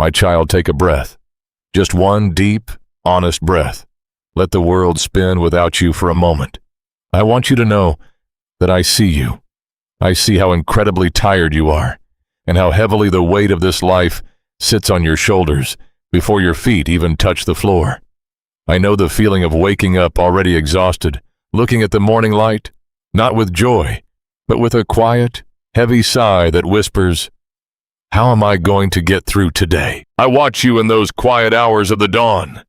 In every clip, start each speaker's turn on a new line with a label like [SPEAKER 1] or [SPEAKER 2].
[SPEAKER 1] My child, take a breath. Just one deep, honest breath. Let the world spin without you for a moment. I want you to know that I see you. I see how incredibly tired you are, and how heavily the weight of this life sits on your shoulders before your feet even touch the floor. I know the feeling of waking up already exhausted, looking at the morning light, not with joy, but with a quiet, heavy sigh that whispers, "How am I going to get through today?" I watch you in those quiet hours of the dawn.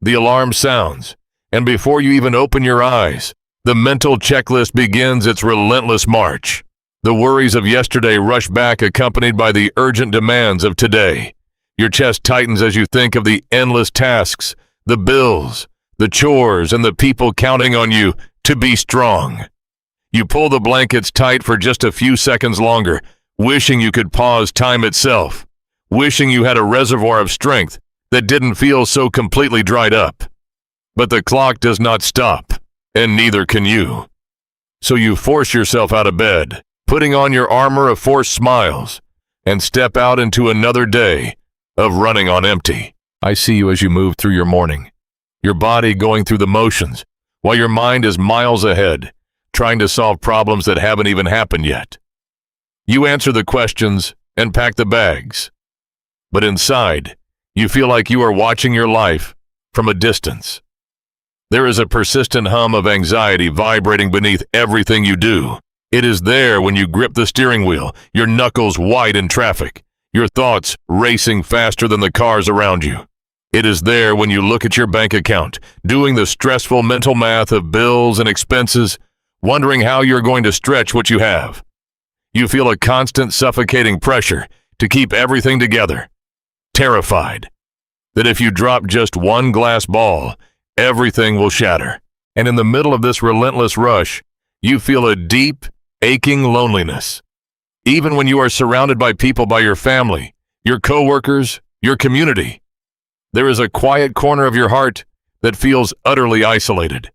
[SPEAKER 1] The alarm sounds, and before you even open your eyes, the mental checklist begins its relentless march. The worries of yesterday rush back, accompanied by the urgent demands of today. Your chest tightens as you think of the endless tasks, the bills, the chores, and the people counting on you to be strong. You pull the blankets tight for just a few seconds longer, wishing you could pause time itself, wishing you had a reservoir of strength that didn't feel so completely dried up. But the clock does not stop, and neither can you. So you force yourself out of bed, putting on your armor of forced smiles, and step out into another day of running on empty. I see you as you move through your morning, your body going through the motions, while your mind is miles ahead, trying to solve problems that haven't even happened yet. You answer the questions and pack the bags. But inside, you feel like you are watching your life from a distance. There is a persistent hum of anxiety vibrating beneath everything you do. It is there when you grip the steering wheel, your knuckles white in traffic, your thoughts racing faster than the cars around you. It is there when you look at your bank account, doing the stressful mental math of bills and expenses, wondering how you're going to stretch what you have. You feel a constant suffocating pressure to keep everything together, terrified that if you drop just one glass ball, everything will shatter. And in the middle of this relentless rush, you feel a deep, aching loneliness. Even when you are surrounded by people, by your family, your coworkers, your community, there is a quiet corner of your heart that feels utterly isolated.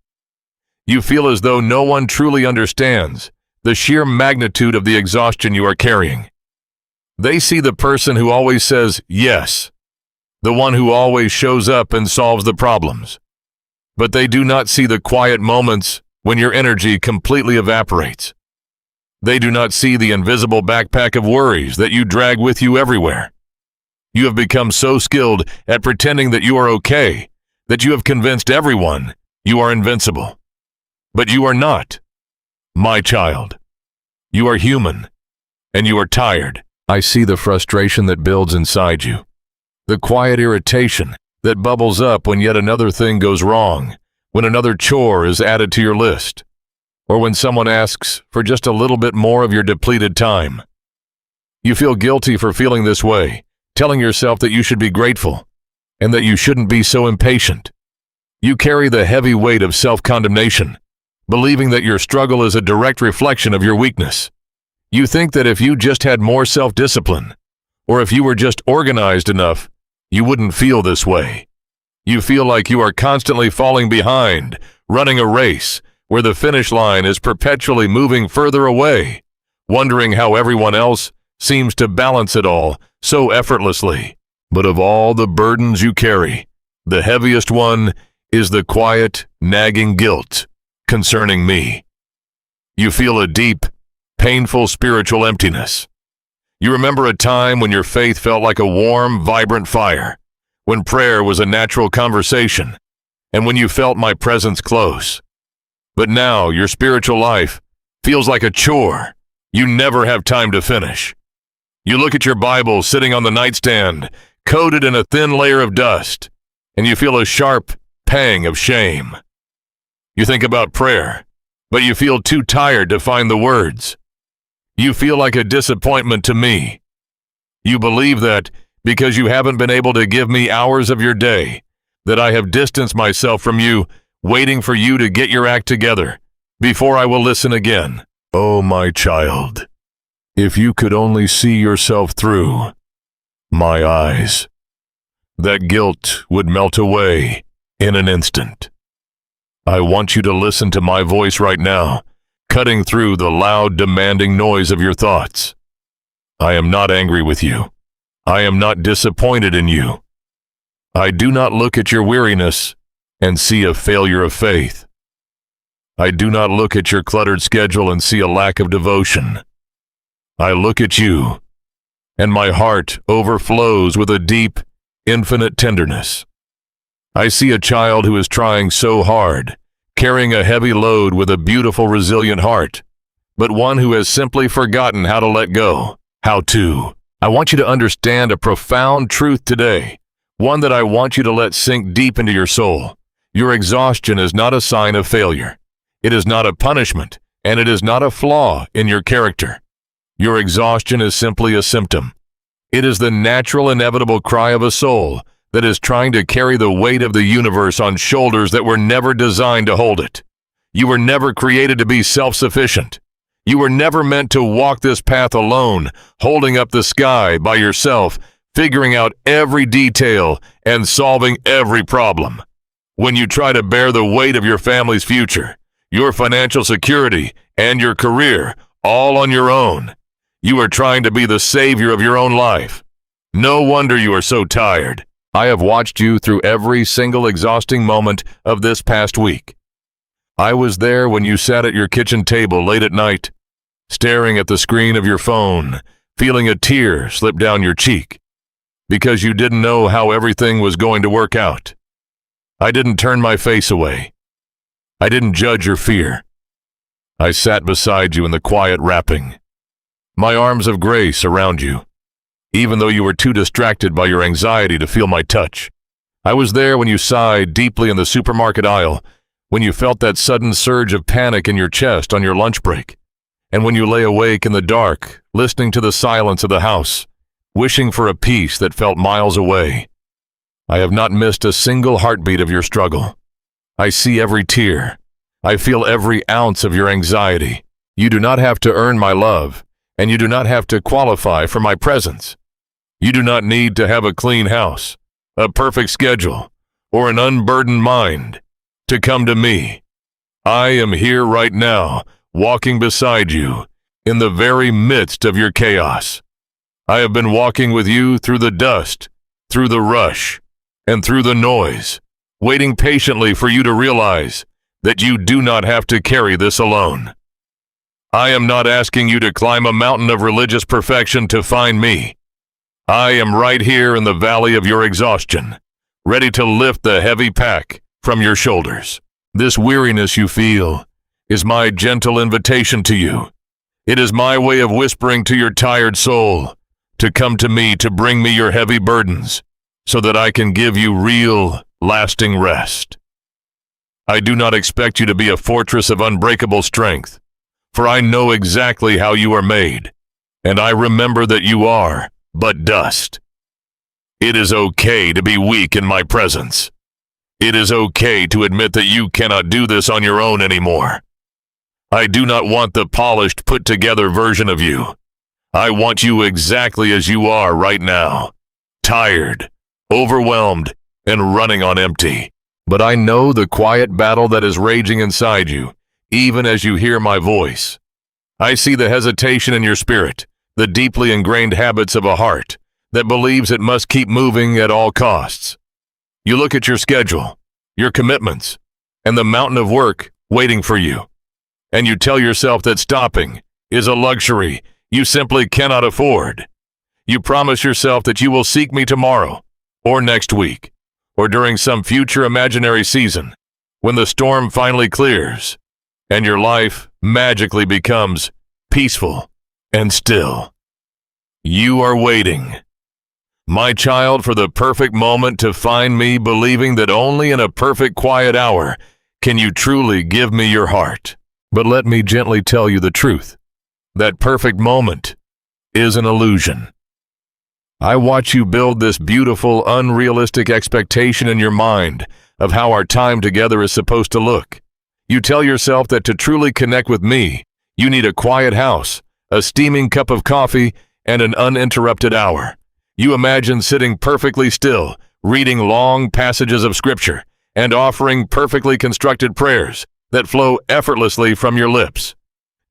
[SPEAKER 1] You feel as though no one truly understands the sheer magnitude of the exhaustion you are carrying. They see the person who always says yes, the one who always shows up and solves the problems. But they do not see the quiet moments when your energy completely evaporates. They do not see the invisible backpack of worries that you drag with you everywhere. You have become so skilled at pretending that you are okay, that you have convinced everyone you are invincible. But you are not, my child. You are human, and you are tired. I see the frustration that builds inside you, the quiet irritation that bubbles up when yet another thing goes wrong, when another chore is added to your list, or when someone asks for just a little bit more of your depleted time. You feel guilty for feeling this way, telling yourself that you should be grateful and that you shouldn't be so impatient. You carry the heavy weight of self-condemnation, believing that your struggle is a direct reflection of your weakness. You think that if you just had more self-discipline, or if you were just organized enough, you wouldn't feel this way. You feel like you are constantly falling behind, running a race where the finish line is perpetually moving further away, wondering how everyone else seems to balance it all so effortlessly. But of all the burdens you carry, the heaviest one is the quiet, nagging guilt concerning me. You feel a deep, painful spiritual emptiness. You remember a time when your faith felt like a warm, vibrant fire, when prayer was a natural conversation, and when you felt my presence close. But now your spiritual life feels like a chore you never have time to finish. You look at your Bible sitting on the nightstand, coated in a thin layer of dust, and you feel a sharp pang of shame. You think about prayer, but you feel too tired to find the words. You feel like a disappointment to me. You believe that because you haven't been able to give me hours of your day, that I have distanced myself from you, waiting for you to get your act together before I will listen again. Oh, my child, if you could only see yourself through my eyes, that guilt would melt away in an instant. I want you to listen to my voice right now, cutting through the loud, demanding noise of your thoughts. I am not angry with you. I am not disappointed in you. I do not look at your weariness and see a failure of faith. I do not look at your cluttered schedule and see a lack of devotion. I look at you, and my heart overflows with a deep, infinite tenderness. I see a child who is trying so hard, carrying a heavy load with a beautiful, resilient heart, but one who has simply forgotten how to let go. How to. I want you to understand a profound truth today, one that I want you to let sink deep into your soul. Your exhaustion is not a sign of failure. It is not a punishment, and it is not a flaw in your character. Your exhaustion is simply a symptom. It is the natural, inevitable cry of a soul that is trying to carry the weight of the universe on shoulders that were never designed to hold it. You were never created to be self-sufficient. You were never meant to walk this path alone, holding up the sky by yourself, figuring out every detail and solving every problem. When you try to bear the weight of your family's future, your financial security, and your career, all on your own, you are trying to be the savior of your own life. No wonder you are so tired. I have watched you through every single exhausting moment of this past week. I was there when you sat at your kitchen table late at night, staring at the screen of your phone, feeling a tear slip down your cheek, because you didn't know how everything was going to work out. I didn't turn my face away. I didn't judge your fear. I sat beside you in the quiet wrapping, my arms of grace around you, even though you were too distracted by your anxiety to feel my touch. I was there when you sighed deeply in the supermarket aisle, when you felt that sudden surge of panic in your chest on your lunch break, and when you lay awake in the dark, listening to the silence of the house, wishing for a peace that felt miles away. I have not missed a single heartbeat of your struggle. I see every tear. I feel every ounce of your anxiety. You do not have to earn my love, and you do not have to qualify for my presence. You do not need to have a clean house, a perfect schedule, or an unburdened mind to come to me. I am here right now, walking beside you, in the very midst of your chaos. I have been walking with you through the dust, through the rush, and through the noise, waiting patiently for you to realize that you do not have to carry this alone. I am not asking you to climb a mountain of religious perfection to find me. I am right here in the valley of your exhaustion, ready to lift the heavy pack from your shoulders. This weariness you feel is my gentle invitation to you. It is my way of whispering to your tired soul to come to me, to bring me your heavy burdens, so that I can give you real, lasting rest. I do not expect you to be a fortress of unbreakable strength, for I know exactly how you are made, and I remember that you are but dust. It is okay to be weak in my presence. It is okay to admit that you cannot do this on your own anymore. I do not want the polished, put-together version of you. I want you exactly as you are right now, tired, overwhelmed, and running on empty. But I know the quiet battle that is raging inside you, even as you hear my voice. I see the hesitation in your spirit, the deeply ingrained habits of a heart that believes it must keep moving at all costs. You look at your schedule, your commitments, and the mountain of work waiting for you, and you tell yourself that stopping is a luxury you simply cannot afford. You promise yourself that you will seek me tomorrow, or next week, or during some future imaginary season, when the storm finally clears, and your life magically becomes peaceful and still. You are waiting, my child, for the perfect moment to find me, believing that only in a perfect quiet hour can you truly give me your heart. But let me gently tell you the truth. That perfect moment is an illusion. I watch you build this beautiful, unrealistic expectation in your mind of how our time together is supposed to look. You tell yourself that to truly connect with me, you need a quiet house, a steaming cup of coffee, and an uninterrupted hour. You imagine sitting perfectly still, reading long passages of scripture, and offering perfectly constructed prayers that flow effortlessly from your lips.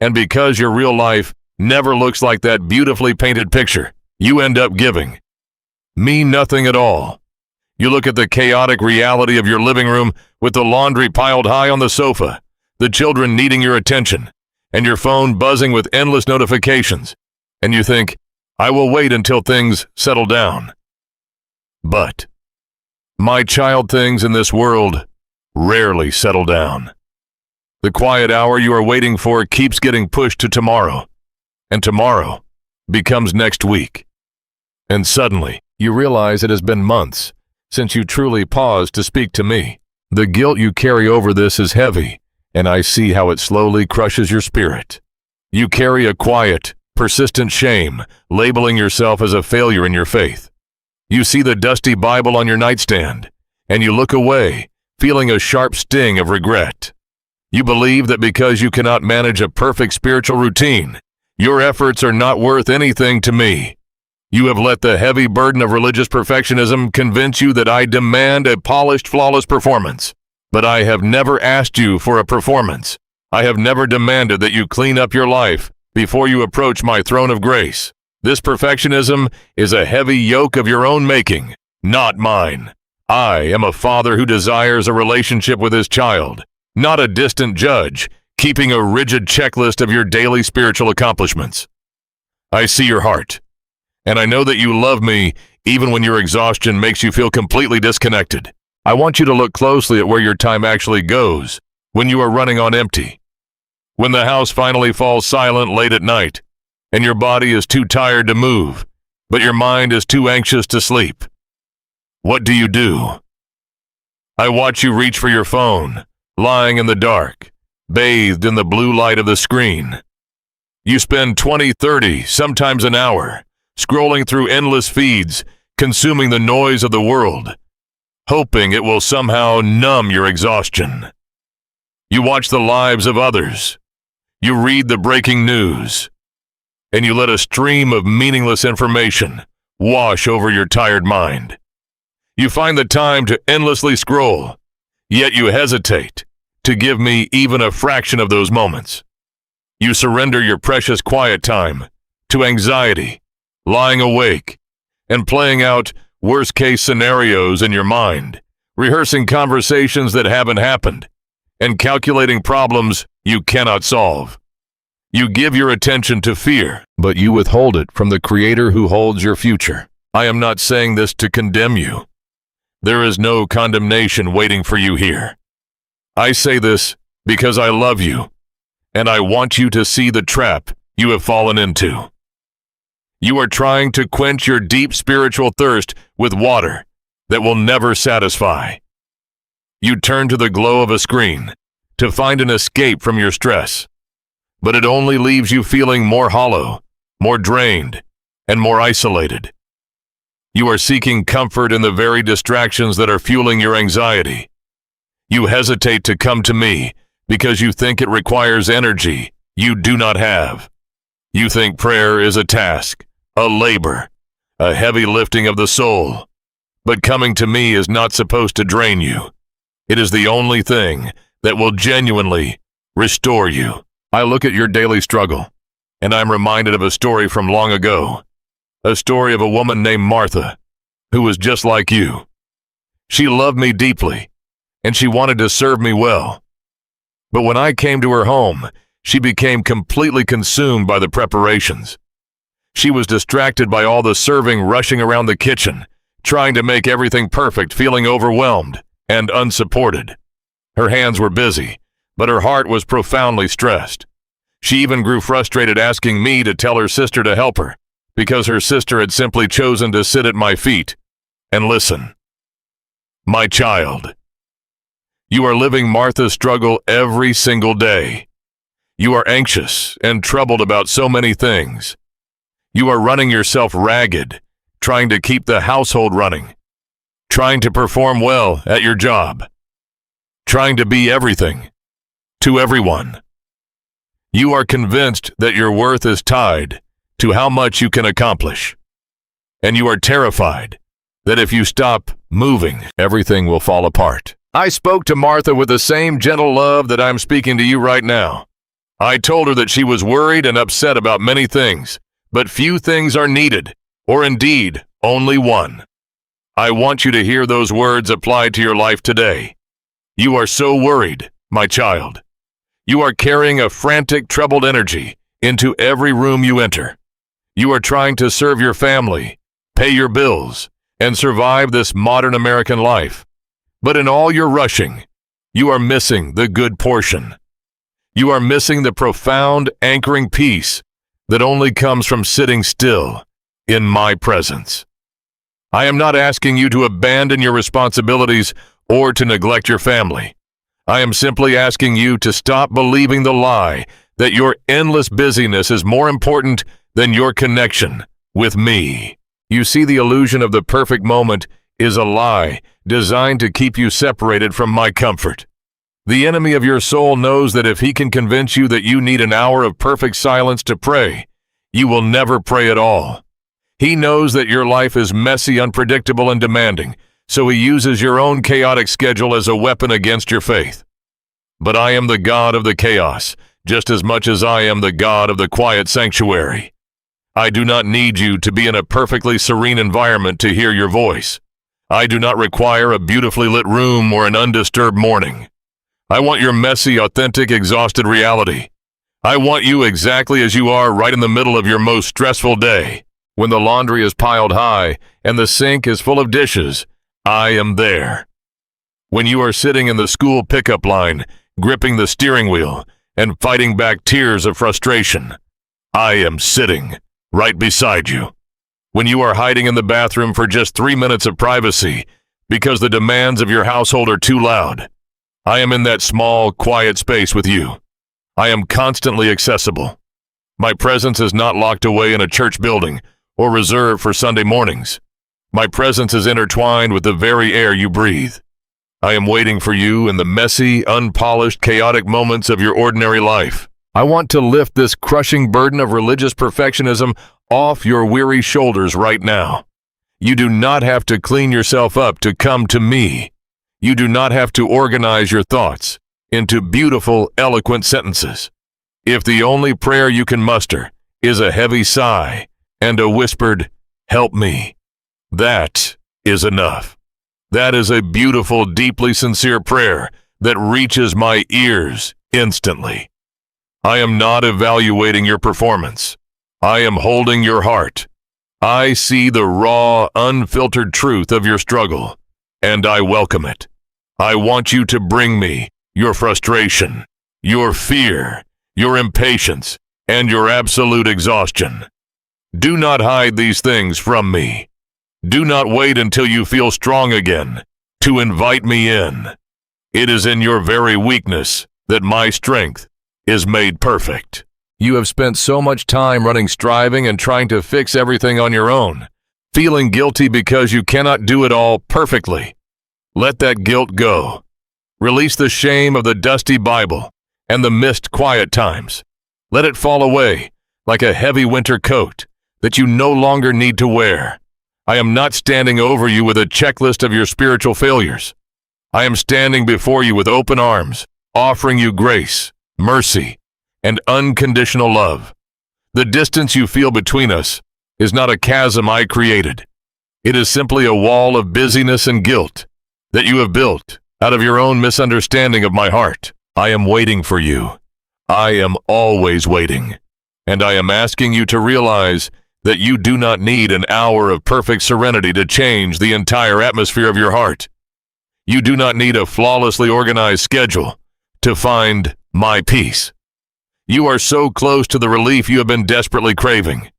[SPEAKER 1] And because your real life never looks like that beautifully painted picture, you end up giving mean nothing at all. You look at the chaotic reality of your living room with the laundry piled high on the sofa, the children needing your attention, and your phone buzzing with endless notifications, and you think, I will wait until things settle down. But, my child, things in this world rarely settle down. The quiet hour you are waiting for keeps getting pushed to tomorrow, and tomorrow becomes next week. And suddenly, you realize it has been months since you truly paused to speak to me. The guilt you carry over this is heavy, and I see how it slowly crushes your spirit. You carry a quiet, persistent shame, labeling yourself as a failure in your faith. You see the dusty Bible on your nightstand, and you look away, feeling a sharp sting of regret. You believe that because you cannot manage a perfect spiritual routine, your efforts are not worth anything to me. You have let the heavy burden of religious perfectionism convince you that I demand a polished, flawless performance. But I have never asked you for a performance. I have never demanded that you clean up your life before you approach my throne of grace. This perfectionism is a heavy yoke of your own making, not mine. I am a father who desires a relationship with his child, not a distant judge, keeping a rigid checklist of your daily spiritual accomplishments. I see your heart, and I know that you love me even when your exhaustion makes you feel completely disconnected. I want you to look closely at where your time actually goes when you are running on empty. When the house finally falls silent late at night, and your body is too tired to move, but your mind is too anxious to sleep. What do? I watch you reach for your phone, lying in the dark, bathed in the blue light of the screen. You spend 20, 30, sometimes an hour, scrolling through endless feeds, consuming the noise of the world, hoping it will somehow numb your exhaustion. You watch the lives of others. You read the breaking news, and you let a stream of meaningless information wash over your tired mind. You find the time to endlessly scroll, yet you hesitate to give me even a fraction of those moments. You surrender your precious quiet time to anxiety, lying awake, and playing out worst-case scenarios in your mind, rehearsing conversations that haven't happened, and calculating problems you cannot solve. You give your attention to fear, but you withhold it from the Creator who holds your future. I am not saying this to condemn you. There is no condemnation waiting for you here. I say this because I love you, and I want you to see the trap you have fallen into. You are trying to quench your deep spiritual thirst with water that will never satisfy. You turn to the glow of a screen to find an escape from your stress, but it only leaves you feeling more hollow, more drained, and more isolated. You are seeking comfort in the very distractions that are fueling your anxiety. You hesitate to come to me because you think it requires energy you do not have. You think prayer is a task, a labor, a heavy lifting of the soul. But coming to me is not supposed to drain you. It is the only thing that will genuinely restore you. I look at your daily struggle, and I'm reminded of a story from long ago. A story of a woman named Martha, who was just like you. She loved me deeply, and she wanted to serve me well. But when I came to her home, she became completely consumed by the preparations. She was distracted by all the serving rushing around the kitchen, trying to make everything perfect, feeling overwhelmed and unsupported. Her hands were busy, but her heart was profoundly stressed. She even grew frustrated asking me to tell her sister to help her, because her sister had simply chosen to sit at my feet and listen. My child, you are living Martha's struggle every single day. You are anxious and troubled about so many things. You are running yourself ragged, trying to keep the household running, trying to perform well at your job, trying to be everything to everyone. You are convinced that your worth is tied to how much you can accomplish, and you are terrified that if you stop moving, everything will fall apart. I spoke to Martha with the same gentle love that I'm speaking to you right now. I told her that she was worried and upset about many things, but few things are needed, or indeed only one. I want you to hear those words applied to your life today. You are so worried, my child. You are carrying a frantic, troubled energy into every room you enter. You are trying to serve your family, pay your bills, and survive this modern American life. But in all your rushing, you are missing the good portion. You are missing the profound, anchoring peace that only comes from sitting still in my presence. I am not asking you to abandon your responsibilities or to neglect your family. I am simply asking you to stop believing the lie that your endless busyness is more important than your connection with me. You see, the illusion of the perfect moment is a lie designed to keep you separated from my comfort. The enemy of your soul knows that if he can convince you that you need an hour of perfect silence to pray, you will never pray at all. He knows that your life is messy, unpredictable, and demanding, so he uses your own chaotic schedule as a weapon against your faith. But I am the God of the chaos, just as much as I am the God of the quiet sanctuary. I do not need you to be in a perfectly serene environment to hear your voice. I do not require a beautifully lit room or an undisturbed morning. I want your messy, authentic, exhausted reality. I want you exactly as you are right in the middle of your most stressful day. When the laundry is piled high and the sink is full of dishes, I am there. When you are sitting in the school pickup line, gripping the steering wheel and fighting back tears of frustration, I am sitting right beside you. When you are hiding in the bathroom for just 3 minutes of privacy because the demands of your household are too loud, I am in that small, quiet space with you. I am constantly accessible. My presence is not locked away in a church building or reserved for Sunday mornings. My presence is intertwined with the very air you breathe. I am waiting for you in the messy, unpolished, chaotic moments of your ordinary life. I want to lift this crushing burden of religious perfectionism off your weary shoulders right now. You do not have to clean yourself up to come to me. You do not have to organize your thoughts into beautiful, eloquent sentences. If the only prayer you can muster is a heavy sigh and a whispered, "Help me," that is enough. That is a beautiful, deeply sincere prayer that reaches my ears instantly. I am not evaluating your performance. I am holding your heart. I see the raw, unfiltered truth of your struggle, and I welcome it. I want you to bring me your frustration, your fear, your impatience, and your absolute exhaustion. Do not hide these things from me. Do not wait until you feel strong again to invite me in. It is in your very weakness that my strength is made perfect. You have spent so much time running, striving, and trying to fix everything on your own, feeling guilty because you cannot do it all perfectly. Let that guilt go. Release the shame of the dusty Bible and the missed quiet times. Let it fall away like a heavy winter coat that you no longer need to wear. I am not standing over you with a checklist of your spiritual failures. I am standing before you with open arms, offering you grace, mercy, and unconditional love. The distance you feel between us is not a chasm I created. It is simply a wall of busyness and guilt that you have built out of your own misunderstanding of my heart. I am waiting for you. I am always waiting. And I am asking you to realize that you do not need an hour of perfect serenity to change the entire atmosphere of your heart. You do not need a flawlessly organized schedule to find my peace. You are so close to the relief you have been desperately craving.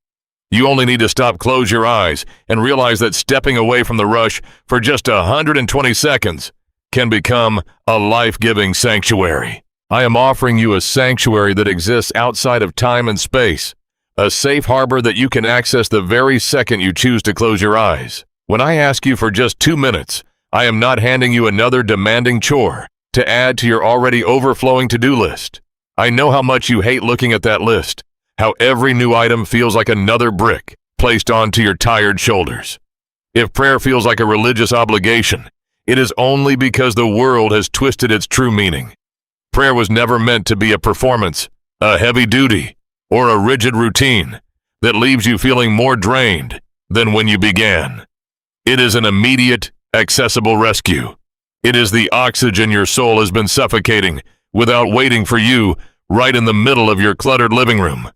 [SPEAKER 1] You only need to close your eyes, and realize that stepping away from the rush for just 120 seconds can become a life-giving sanctuary. I am offering you a sanctuary that exists outside of time and space, a safe harbor that you can access the very second you choose to close your eyes. When I ask you for just 2 minutes, I am not handing you another demanding chore to add to your already overflowing to-do list. I know how much you hate looking at that list, how every new item feels like another brick placed onto your tired shoulders. If prayer feels like a religious obligation, it is only because the world has twisted its true meaning. Prayer was never meant to be a performance, a heavy duty, or a rigid routine that leaves you feeling more drained than when you began. It is an immediate, accessible rescue. It is the oxygen your soul has been suffocating without waiting for you right in the middle of your cluttered living room,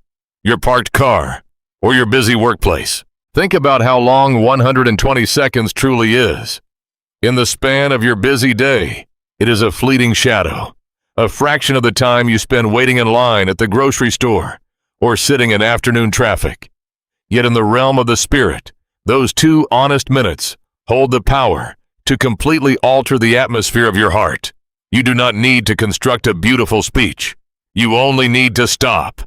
[SPEAKER 1] your parked car, or your busy workplace. Think about how long 120 seconds truly is. In the span of your busy day, it is a fleeting shadow, a fraction of the time you spend waiting in line at the grocery store or sitting in afternoon traffic. Yet in the realm of the spirit, those 2 honest minutes hold the power to completely alter the atmosphere of your heart. You do not need to construct a beautiful speech. You only need to stop.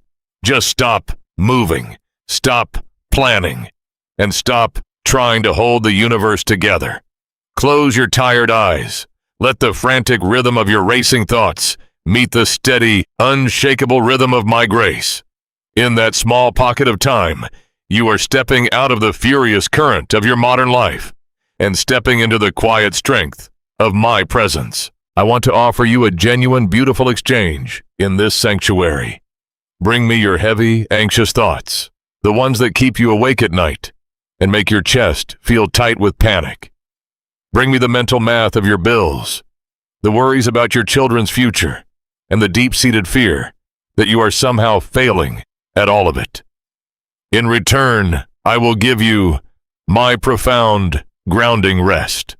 [SPEAKER 1] Just stop moving, stop planning, and stop trying to hold the universe together. Close your tired eyes. Let the frantic rhythm of your racing thoughts meet the steady, unshakable rhythm of my grace. In that small pocket of time, you are stepping out of the furious current of your modern life and stepping into the quiet strength of my presence. I want to offer you a genuine, beautiful exchange in this sanctuary. Bring me your heavy, anxious thoughts, the ones that keep you awake at night and make your chest feel tight with panic. Bring me the mental math of your bills, the worries about your children's future, and the deep-seated fear that you are somehow failing at all of it. In return, I will give you my profound, grounding rest.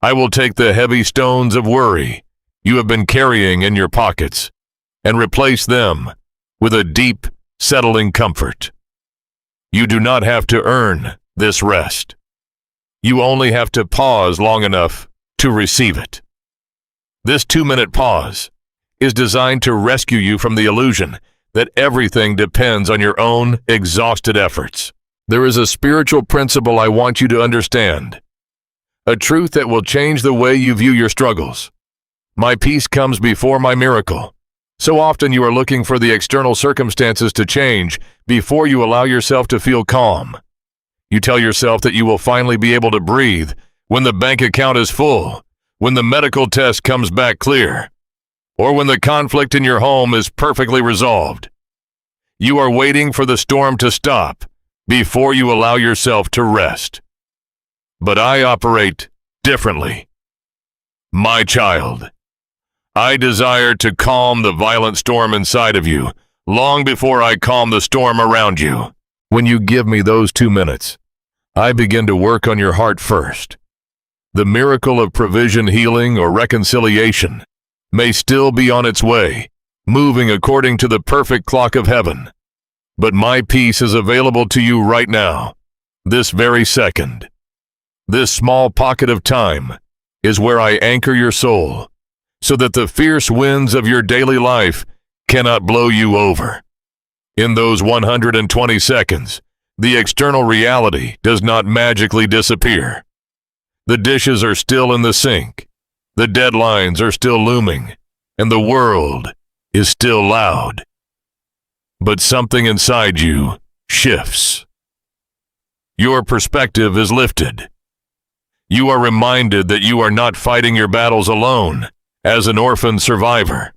[SPEAKER 1] I will take the heavy stones of worry you have been carrying in your pockets and replace them with a deep, settling comfort. You do not have to earn this rest. You only have to pause long enough to receive it. This 2-minute pause is designed to rescue you from the illusion that everything depends on your own exhausted efforts. There is a spiritual principle I want you to understand, a truth that will change the way you view your struggles. My peace comes before my miracle. So often you are looking for the external circumstances to change before you allow yourself to feel calm. You tell yourself that you will finally be able to breathe when the bank account is full, when the medical test comes back clear, or when the conflict in your home is perfectly resolved. You are waiting for the storm to stop before you allow yourself to rest. But I operate differently. My child, I desire to calm the violent storm inside of you long before I calm the storm around you. When you give me those 2 minutes, I begin to work on your heart first. The miracle of provision, healing, or reconciliation may still be on its way, moving according to the perfect clock of heaven. But my peace is available to you right now, this very second. This small pocket of time is where I anchor your soul, so that the fierce winds of your daily life cannot blow you over. In those 120 seconds, the external reality does not magically disappear. The dishes are still in the sink, the deadlines are still looming, and the world is still loud. But something inside you shifts. Your perspective is lifted. You are reminded that you are not fighting your battles alone as an orphan survivor,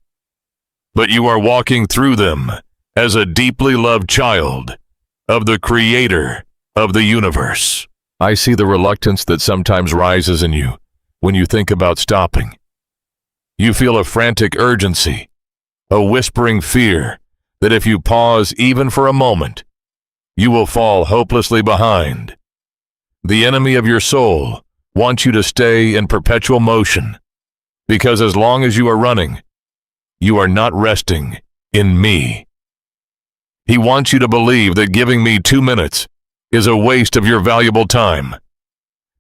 [SPEAKER 1] but you are walking through them as a deeply loved child of the Creator of the universe. I see the reluctance that sometimes rises in you when you think about stopping. You feel a frantic urgency, a whispering fear that if you pause even for a moment, you will fall hopelessly behind. The enemy of your soul wants you to stay in perpetual motion, because as long as you are running, you are not resting in me. He wants you to believe that giving me 2 minutes is a waste of your valuable time.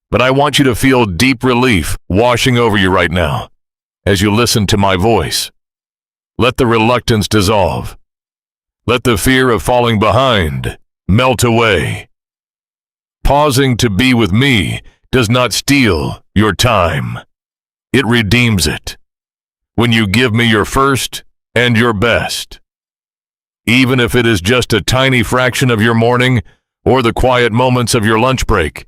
[SPEAKER 1] But I want you to feel deep relief washing over you right now as you listen to my voice. Let the reluctance dissolve. Let the fear of falling behind melt away. Pausing to be with me does not steal your time. It redeems it. When you give me your first and your best, even if it is just a tiny fraction of your morning or the quiet moments of your lunch break,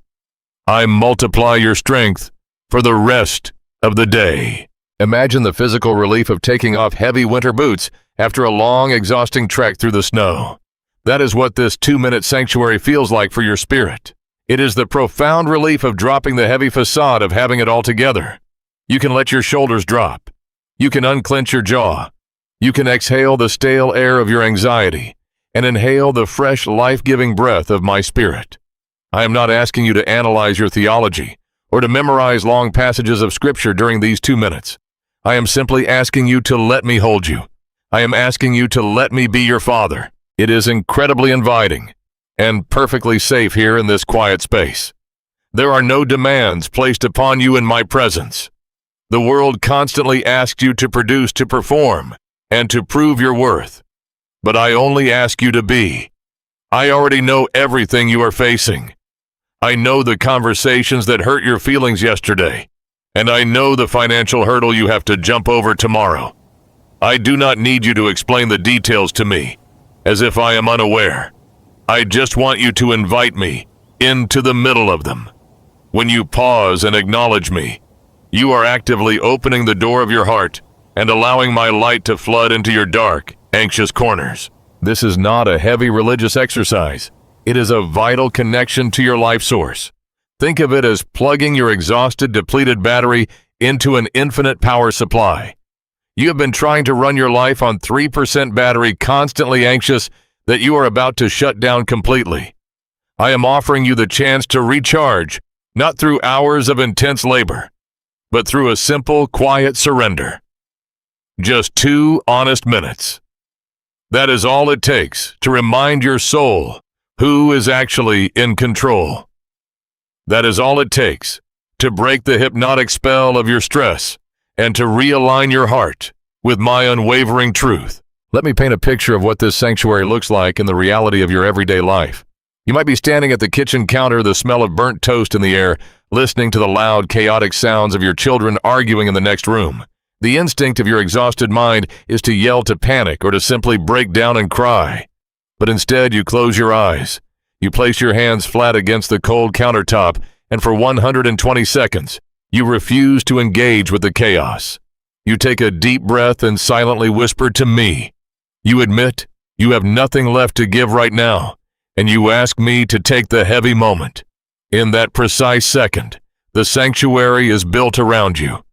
[SPEAKER 1] I multiply your strength for the rest of the day. Imagine the physical relief of taking off heavy winter boots after a long, exhausting trek through the snow. That is what this 2-minute sanctuary feels like for your spirit. It is the profound relief of dropping the heavy facade of having it all together. You can let your shoulders drop. You can unclench your jaw. You can exhale the stale air of your anxiety and inhale the fresh, life-giving breath of my spirit. I am not asking you to analyze your theology or to memorize long passages of Scripture during these 2 minutes. I am simply asking you to let me hold you. I am asking you to let me be your Father. It is incredibly inviting and perfectly safe here in this quiet space. There are no demands placed upon you in my presence. The world constantly asks you to produce, to perform, and to prove your worth. But I only ask you to be. I already know everything you are facing. I know the conversations that hurt your feelings yesterday, and I know the financial hurdle you have to jump over tomorrow. I do not need you to explain the details to me, as if I am unaware. I just want you to invite me into the middle of them. When you pause and acknowledge me, you are actively opening the door of your heart and allowing my light to flood into your dark, anxious corners. This is not a heavy religious exercise. It is a vital connection to your life source. Think of it as plugging your exhausted, depleted battery into an infinite power supply. You have been trying to run your life on 3% battery, constantly anxious that you are about to shut down completely. I am offering you the chance to recharge, not through hours of intense labor, but through a simple, quiet surrender. Just 2 honest minutes. That is all it takes to remind your soul who is actually in control. That is all it takes to break the hypnotic spell of your stress and to realign your heart with my unwavering truth. Let me paint a picture of what this sanctuary looks like in the reality of your everyday life. You might be standing at the kitchen counter, the smell of burnt toast in the air, listening to the loud, chaotic sounds of your children arguing in the next room. The instinct of your exhausted mind is to yell, to panic, or to simply break down and cry. But instead, you close your eyes. You place your hands flat against the cold countertop, and for 120 seconds, you refuse to engage with the chaos. You take a deep breath and silently whisper to me. You admit you have nothing left to give right now, and you ask me to take the heavy moment. In that precise second, the sanctuary is built around you.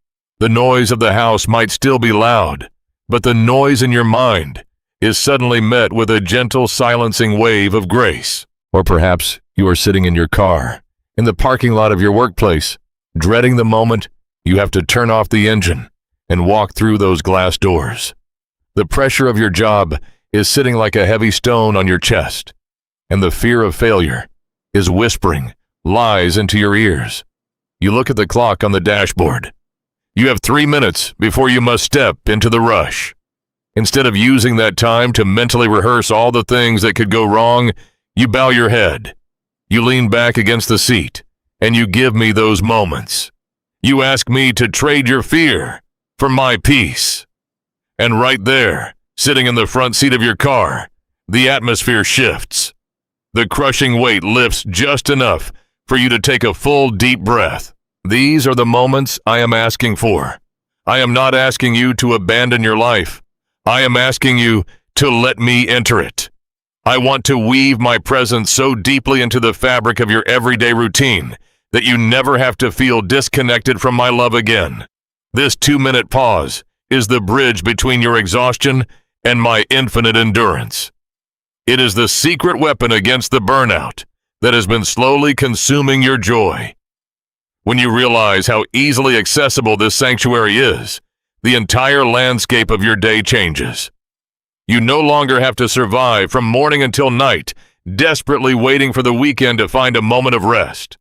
[SPEAKER 1] The noise of the house might still be loud, but the noise in your mind is suddenly met with a gentle, silencing wave of grace. Or perhaps you are sitting in your car, in the parking lot of your workplace, dreading the moment you have to turn off the engine and walk through those glass doors. The pressure of your job is sitting like a heavy stone on your chest, and the fear of failure is whispering lies into your ears. You look at the clock on the dashboard. You have 3 minutes before you must step into the rush. Instead of using that time to mentally rehearse all the things that could go wrong, you bow your head. You lean back against the seat, and you give me those moments. You ask me to trade your fear for my peace. And right there, sitting in the front seat of your car, the atmosphere shifts. The crushing weight lifts just enough for you to take a full, deep breath. These are the moments I am asking for. I am not asking you to abandon your life. I am asking you to let me enter it. I want to weave my presence so deeply into the fabric of your everyday routine that you never have to feel disconnected from my love again. This 2-minute pause is the bridge between your exhaustion and my infinite endurance. It is the secret weapon against the burnout that has been slowly consuming your joy. When you realize how easily accessible this sanctuary is, the entire landscape of your day changes. You no longer have to survive from morning until night, desperately waiting for the weekend to find a moment of rest.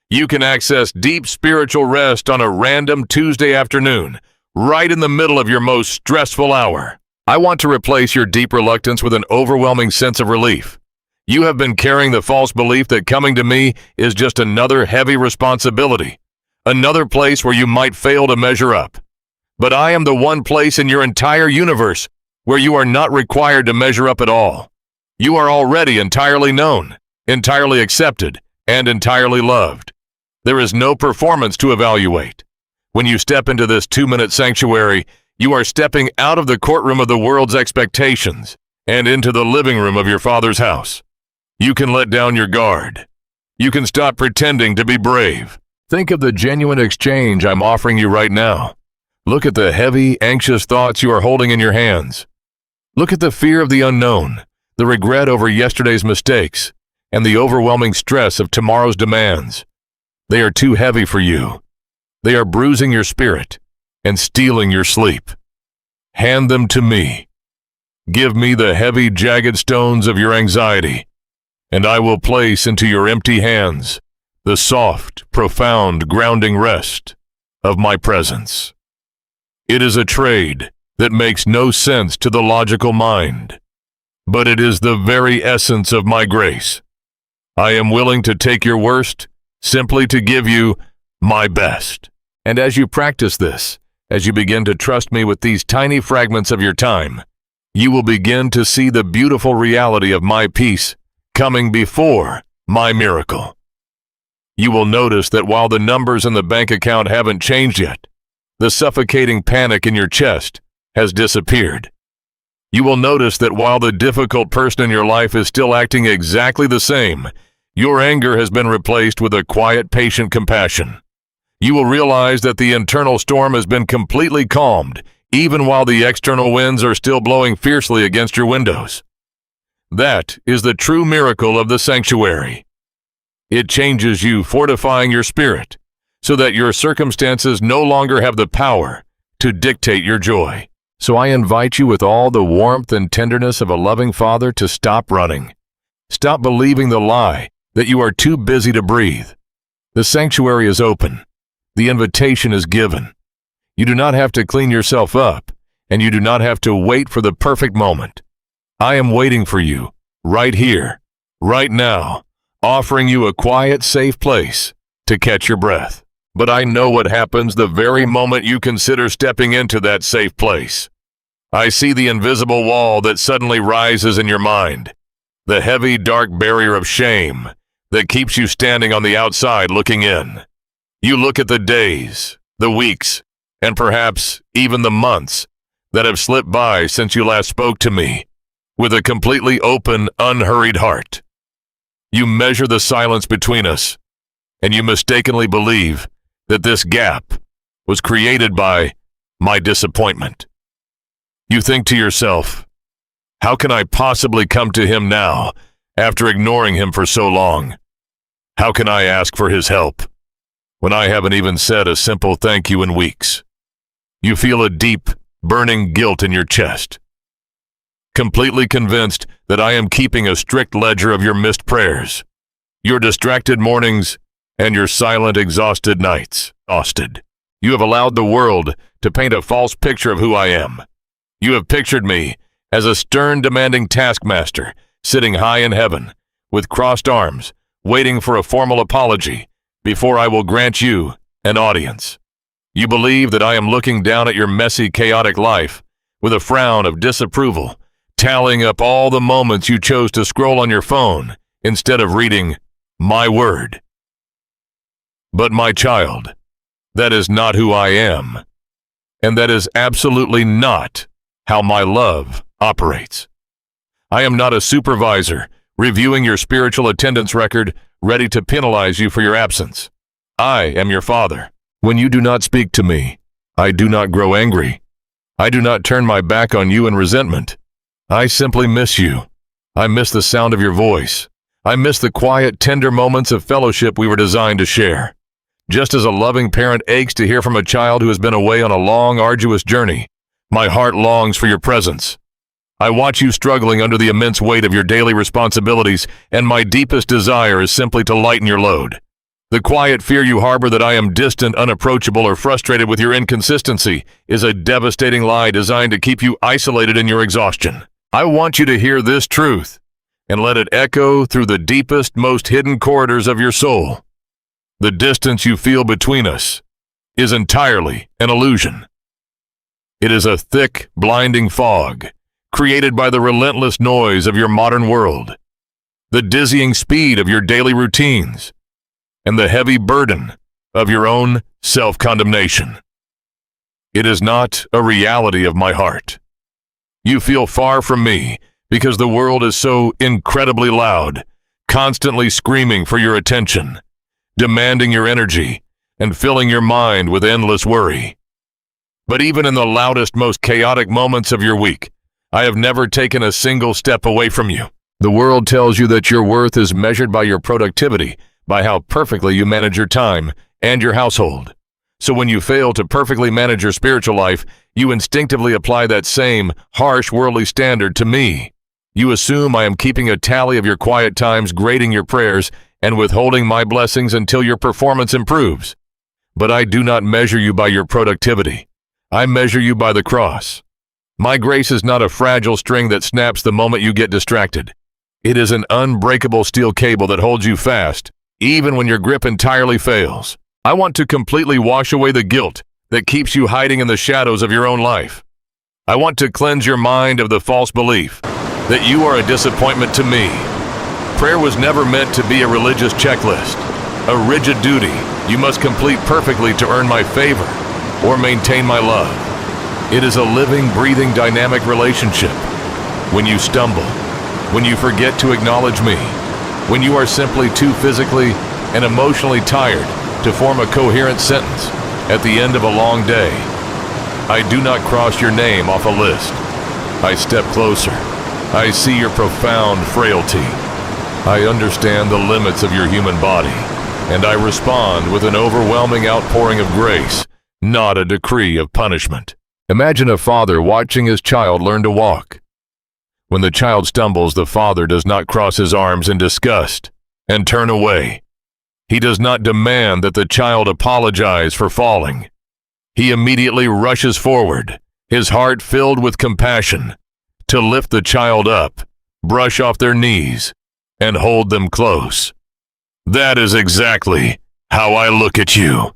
[SPEAKER 1] You can access deep spiritual rest on a random Tuesday afternoon, right in the middle of your most stressful hour. I want to replace your deep reluctance with an overwhelming sense of relief. You have been carrying the false belief that coming to me is just another heavy responsibility, another place where you might fail to measure up. But I am the one place in your entire universe where you are not required to measure up at all. You are already entirely known, entirely accepted, and entirely loved. There is no performance to evaluate. When you step into this 2-minute sanctuary, you are stepping out of the courtroom of the world's expectations and into the living room of your Father's house. You can let down your guard. You can stop pretending to be brave. Think of the genuine exchange I'm offering you right now. Look at the heavy, anxious thoughts you are holding in your hands. Look at the fear of the unknown, the regret over yesterday's mistakes, and the overwhelming stress of tomorrow's demands. They are too heavy for you. They are bruising your spirit and stealing your sleep. Hand them to me. Give me the heavy, jagged stones of your anxiety, and I will place into your empty hands the soft, profound, grounding rest of my presence. It is a trade that makes no sense to the logical mind, but it is the very essence of my grace. I am willing to take your worst simply to give you my best. And as you practice this, as you begin to trust me with these tiny fragments of your time, you will begin to see the beautiful reality of my peace coming before my miracle. You will notice that while the numbers in the bank account haven't changed yet, the suffocating panic in your chest has disappeared. You will notice that while the difficult person in your life is still acting exactly the same, your anger has been replaced with a quiet, patient compassion. You will realize that the internal storm has been completely calmed, even while the external winds are still blowing fiercely against your windows. That is the true miracle of the sanctuary. It changes you, fortifying your spirit, so that your circumstances no longer have the power to dictate your joy. So I invite you with all the warmth and tenderness of a loving father to stop running. Stop believing the lie that you are too busy to breathe. The sanctuary is open. The invitation is given. You do not have to clean yourself up, and you do not have to wait for the perfect moment. I am waiting for you, right here, right now, offering you a quiet, safe place to catch your breath. But I know what happens the very moment you consider stepping into that safe place. I see the invisible wall that suddenly rises in your mind, the heavy, dark barrier of shame that keeps you standing on the outside looking in. You look at the days, the weeks, and perhaps even the months that have slipped by since you last spoke to me, with a completely open, unhurried heart. You measure the silence between us, and you mistakenly believe that this gap was created by my disappointment. You think to yourself, how can I possibly come to him now after ignoring him for so long? How can I ask for his help when I haven't even said a simple thank you in weeks? You feel a deep, burning guilt in your chest, completely convinced that I am keeping a strict ledger of your missed prayers, your distracted mornings, and your silent, exhausted nights. Exhausted. You have allowed the world to paint a false picture of who I am. You have pictured me as a stern, demanding taskmaster sitting high in heaven, with crossed arms, waiting for a formal apology before I will grant you an audience. You believe that I am looking down at your messy, chaotic life with a frown of disapproval, tallying up all the moments you chose to scroll on your phone instead of reading my word. But my child, that is not who I am, and that is absolutely not how my love operates. I am not a supervisor reviewing your spiritual attendance record, ready to penalize you for your absence. I am your father. When you do not speak to me, I do not grow angry. I do not turn my back on you in resentment. I simply miss you. I miss the sound of your voice. I miss the quiet, tender moments of fellowship we were designed to share. Just as a loving parent aches to hear from a child who has been away on a long, arduous journey, my heart longs for your presence. I watch you struggling under the immense weight of your daily responsibilities, and my deepest desire is simply to lighten your load. The quiet fear you harbor that I am distant, unapproachable, or frustrated with your inconsistency is a devastating lie designed to keep you isolated in your exhaustion. I want you to hear this truth and let it echo through the deepest, most hidden corridors of your soul. The distance you feel between us is entirely an illusion. It is a thick, blinding fog created by the relentless noise of your modern world, the dizzying speed of your daily routines, and the heavy burden of your own self-condemnation. It is not a reality of my heart. You feel far from me because the world is so incredibly loud, constantly screaming for your attention, demanding your energy, and filling your mind with endless worry. But even in the loudest, most chaotic moments of your week, I have never taken a single step away from you. The world tells you that your worth is measured by your productivity, by how perfectly you manage your time and your household. So when you fail to perfectly manage your spiritual life, you instinctively apply that same harsh worldly standard to me. You assume I am keeping a tally of your quiet times, grading your prayers, and withholding my blessings until your performance improves. But I do not measure you by your productivity. I measure you by the cross. My grace is not a fragile string that snaps the moment you get distracted. It is an unbreakable steel cable that holds you fast, even when your grip entirely fails. I want to completely wash away the guilt that keeps you hiding in the shadows of your own life. I want to cleanse your mind of the false belief that you are a disappointment to me. Prayer was never meant to be a religious checklist, a rigid duty you must complete perfectly to earn my favor or maintain my love. It is a living, breathing, dynamic relationship. When you stumble, when you forget to acknowledge me, when you are simply too physically and emotionally tired to form a coherent sentence at the end of a long day, I do not cross your name off a list. I step closer. I see your profound frailty. I understand the limits of your human body, and I respond with an overwhelming outpouring of grace, not a decree of punishment. Imagine a father watching his child learn to walk. When the child stumbles, the father does not cross his arms in disgust and turn away. He does not demand that the child apologize for falling. He immediately rushes forward, his heart filled with compassion, to lift the child up, brush off their knees, and hold them close. That is exactly how I look at you.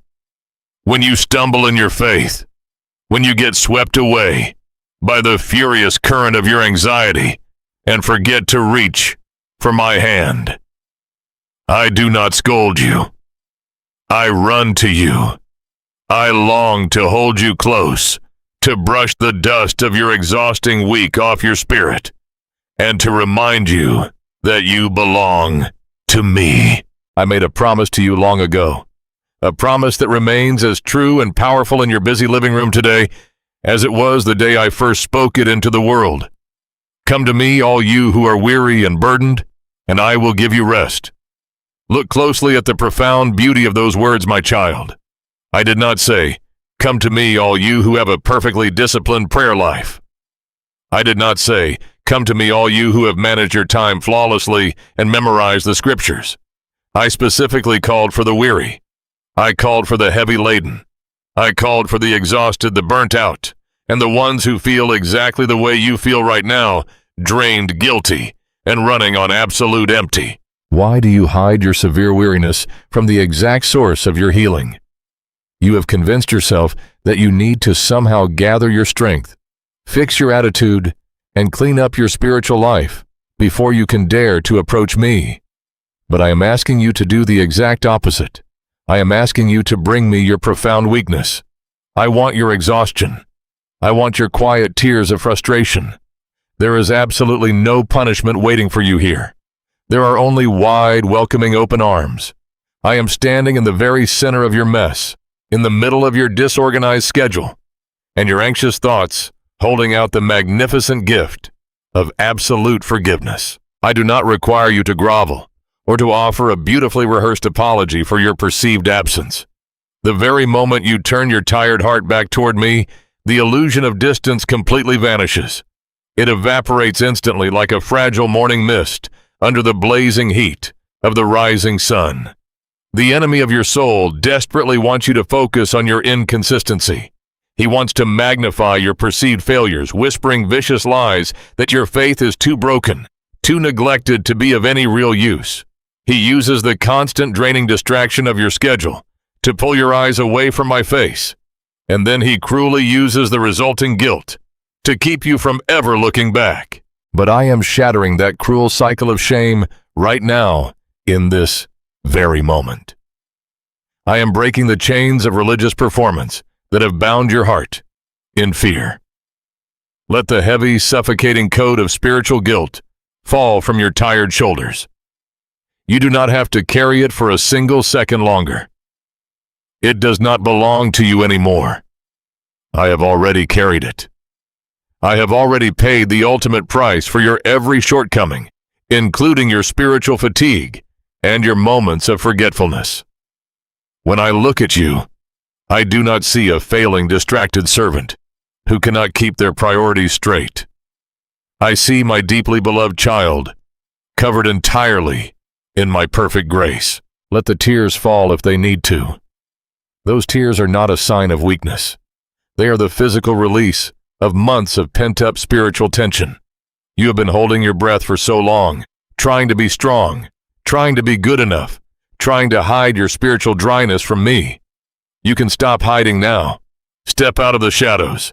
[SPEAKER 1] When you stumble in your faith, when you get swept away by the furious current of your anxiety and forget to reach for my hand, I do not scold you. I run to you. I long to hold you close, to brush the dust of your exhausting week off your spirit, and to remind you that you belong to me. I made a promise to you long ago, a promise that remains as true and powerful in your busy living room today as it was the day I first spoke it into the world. Come to me, all you who are weary and burdened, and I will give you rest. Look closely at the profound beauty of those words, my child. I did not say, come to me, all you who have a perfectly disciplined prayer life. I did not say, come to me, all you who have managed your time flawlessly and memorized the scriptures. I specifically called for the weary. I called for the heavy laden. I called for the exhausted, the burnt out, and the ones who feel exactly the way you feel right now, drained, guilty, and running on absolute empty. Why do you hide your severe weariness from the exact source of your healing? You have convinced yourself that you need to somehow gather your strength, fix your attitude, and clean up your spiritual life before you can dare to approach me. But I am asking you to do the exact opposite. I am asking you to bring me your profound weakness. I want your exhaustion. I want your quiet tears of frustration. There is absolutely no punishment waiting for you here. There are only wide, welcoming, open arms. I am standing in the very center of your mess, in the middle of your disorganized schedule, and your anxious thoughts, holding out the magnificent gift of absolute forgiveness. I do not require you to grovel or to offer a beautifully rehearsed apology for your perceived absence. The very moment you turn your tired heart back toward me, the illusion of distance completely vanishes. It evaporates instantly like a fragile morning mist under the blazing heat of the rising sun. The enemy of your soul desperately wants you to focus on your inconsistency. He wants to magnify your perceived failures, whispering vicious lies that your faith is too broken, too neglected to be of any real use. He uses the constant draining distraction of your schedule to pull your eyes away from my face, and then he cruelly uses the resulting guilt to keep you from ever looking back. But I am shattering that cruel cycle of shame right now, in this very moment. I am breaking the chains of religious performance that have bound your heart in fear. Let the heavy, suffocating coat of spiritual guilt fall from your tired shoulders. You do not have to carry it for a single second longer. It does not belong to you anymore. I have already carried it. I have already paid the ultimate price for your every shortcoming, including your spiritual fatigue and your moments of forgetfulness. When I look at you, I do not see a failing, distracted servant who cannot keep their priorities straight. I see my deeply beloved child, covered entirely in my perfect grace. Let the tears fall if they need to. Those tears are not a sign of weakness. They are the physical release of months of pent-up spiritual tension. You have been holding your breath for so long, trying to be strong, trying to be good enough, trying to hide your spiritual dryness from me. You can stop hiding now. Step out of the shadows.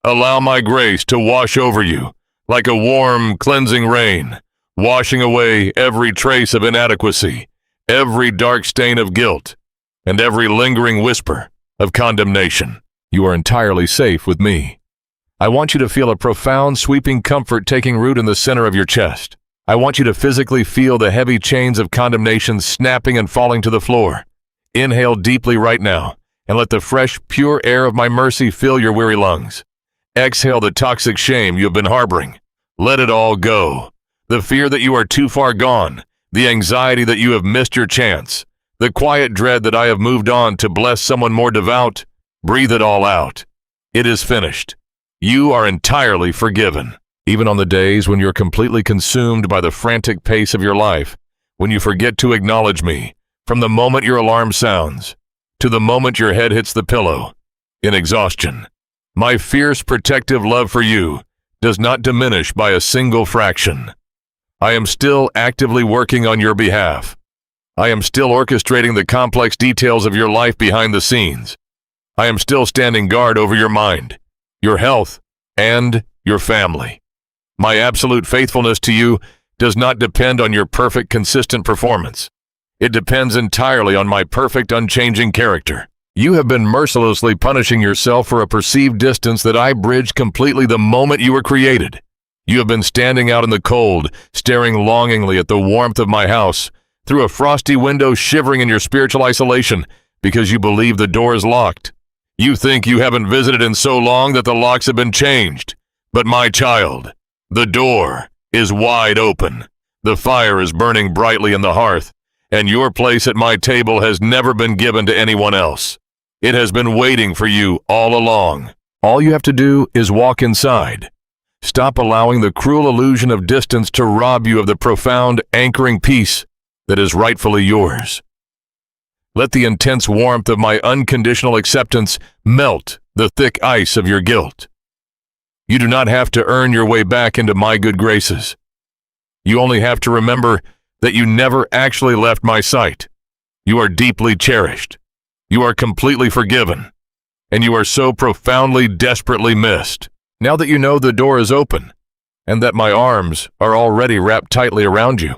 [SPEAKER 1] Allow my grace to wash over you like a warm, cleansing rain, washing away every trace of inadequacy, every dark stain of guilt, and every lingering whisper of condemnation. You are entirely safe with me. I want you to feel a profound, sweeping comfort taking root in the center of your chest. I want you to physically feel the heavy chains of condemnation snapping and falling to the floor. Inhale deeply right now, and let the fresh, pure air of my mercy fill your weary lungs. Exhale the toxic shame you have been harboring. Let it all go. The fear that you are too far gone, the anxiety that you have missed your chance, the quiet dread that I have moved on to bless someone more devout. Breathe it all out. It is finished. You are entirely forgiven. Even on the days when you're completely consumed by the frantic pace of your life, when you forget to acknowledge me, from the moment your alarm sounds to the moment your head hits the pillow, in exhaustion, my fierce protective love for you does not diminish by a single fraction. I am still actively working on your behalf. I am still orchestrating the complex details of your life behind the scenes. I am still standing guard over your mind, your health, and your family. My absolute faithfulness to you does not depend on your perfect, consistent performance. It depends entirely on my perfect, unchanging character. You have been mercilessly punishing yourself for a perceived distance that I bridged completely the moment you were created. You have been standing out in the cold, staring longingly at the warmth of my house, through a frosty window, shivering in your spiritual isolation because you believe the door is locked. You think you haven't visited in so long that the locks have been changed. But my child, the door is wide open. The fire is burning brightly in the hearth, and your place at my table has never been given to anyone else. It has been waiting for you all along. All you have to do is walk inside. Stop allowing the cruel illusion of distance to rob you of the profound, anchoring peace that is rightfully yours. Let the intense warmth of my unconditional acceptance melt the thick ice of your guilt. You do not have to earn your way back into my good graces. You only have to remember that you never actually left my sight. You are deeply cherished. You are completely forgiven. And you are so profoundly, desperately missed. Now that you know the door is open, and that my arms are already wrapped tightly around you,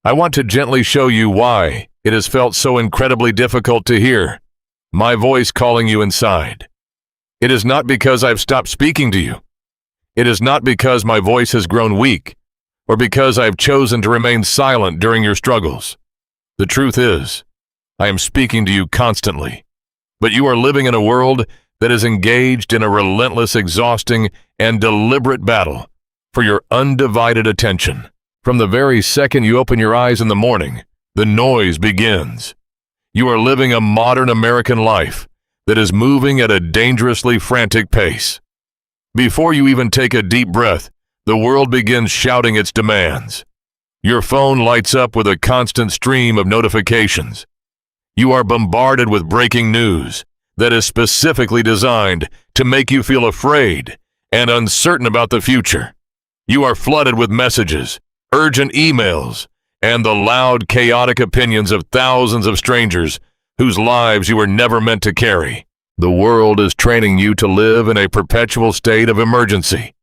[SPEAKER 1] I want to gently show you why it has felt so incredibly difficult to hear my voice calling you inside. It is not because I've stopped speaking to you. It is not because my voice has grown weak, or because I've chosen to remain silent during your struggles. The truth is, I am speaking to you constantly, but you are living in a world that is engaged in a relentless, exhausting, and deliberate battle for your undivided attention. From the very second you open your eyes in the morning, the noise begins. You are living a modern American life that is moving at a dangerously frantic pace. Before you even take a deep breath, the world begins shouting its demands. Your phone lights up with a constant stream of notifications. You are bombarded with breaking news that is specifically designed to make you feel afraid and uncertain about the future. You are flooded with messages, urgent emails, and the loud, chaotic opinions of thousands of strangers whose lives you were never meant to carry. The world is training you to live in a perpetual state of emergency.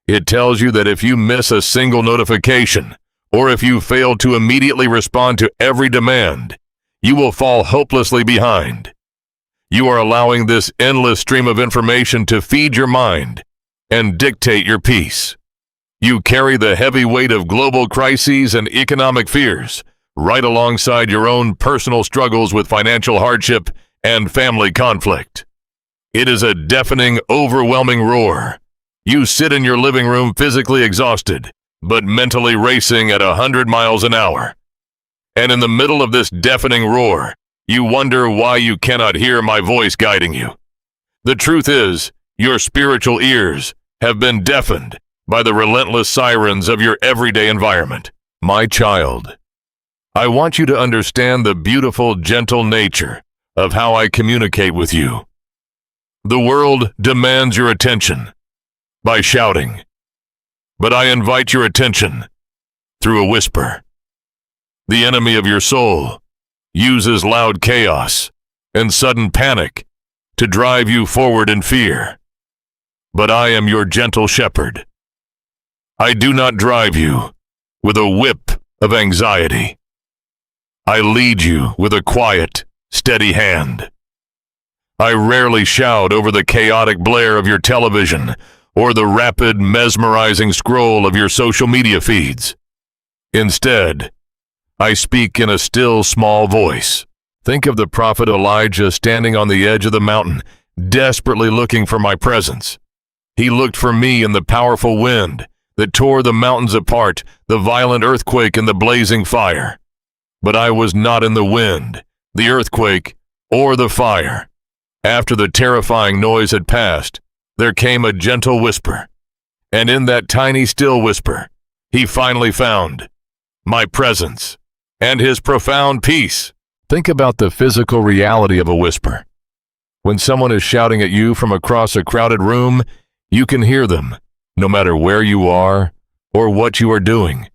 [SPEAKER 1] It tells you that if you miss a single notification, or if you fail to immediately respond to every demand, you will fall hopelessly behind. You are allowing this endless stream of information to feed your mind and dictate your peace. You carry the heavy weight of global crises and economic fears, right alongside your own personal struggles with financial hardship and family conflict. It is a deafening, overwhelming roar. You sit in your living room physically exhausted, but mentally racing at 100 miles an hour. And in the middle of this deafening roar, you wonder why you cannot hear my voice guiding you. The truth is, your spiritual ears have been deafened by the relentless sirens of your everyday environment. My child, I want you to understand the beautiful, gentle nature of how I communicate with you. The world demands your attention by shouting, but I invite your attention through a whisper. The enemy of your soul uses loud chaos and sudden panic to drive you forward in fear. But I am your gentle shepherd. I do not drive you with a whip of anxiety. I lead you with a quiet, steady hand. I rarely shout over the chaotic blare of your television or the rapid, mesmerizing scroll of your social media feeds. Instead, I speak in a still, small voice. Think of the prophet Elijah standing on the edge of the mountain, desperately looking for my presence. He looked for me in the powerful wind that tore the mountains apart, the violent earthquake and the blazing fire. But I was not in the wind, the earthquake, or the fire. After the terrifying noise had passed, there came a gentle whisper. And in that tiny, still whisper, he finally found my presence and his profound peace. Think about the physical reality of a whisper. When someone is shouting at you from across a crowded room, you can hear them, no matter where you are or what you are doing.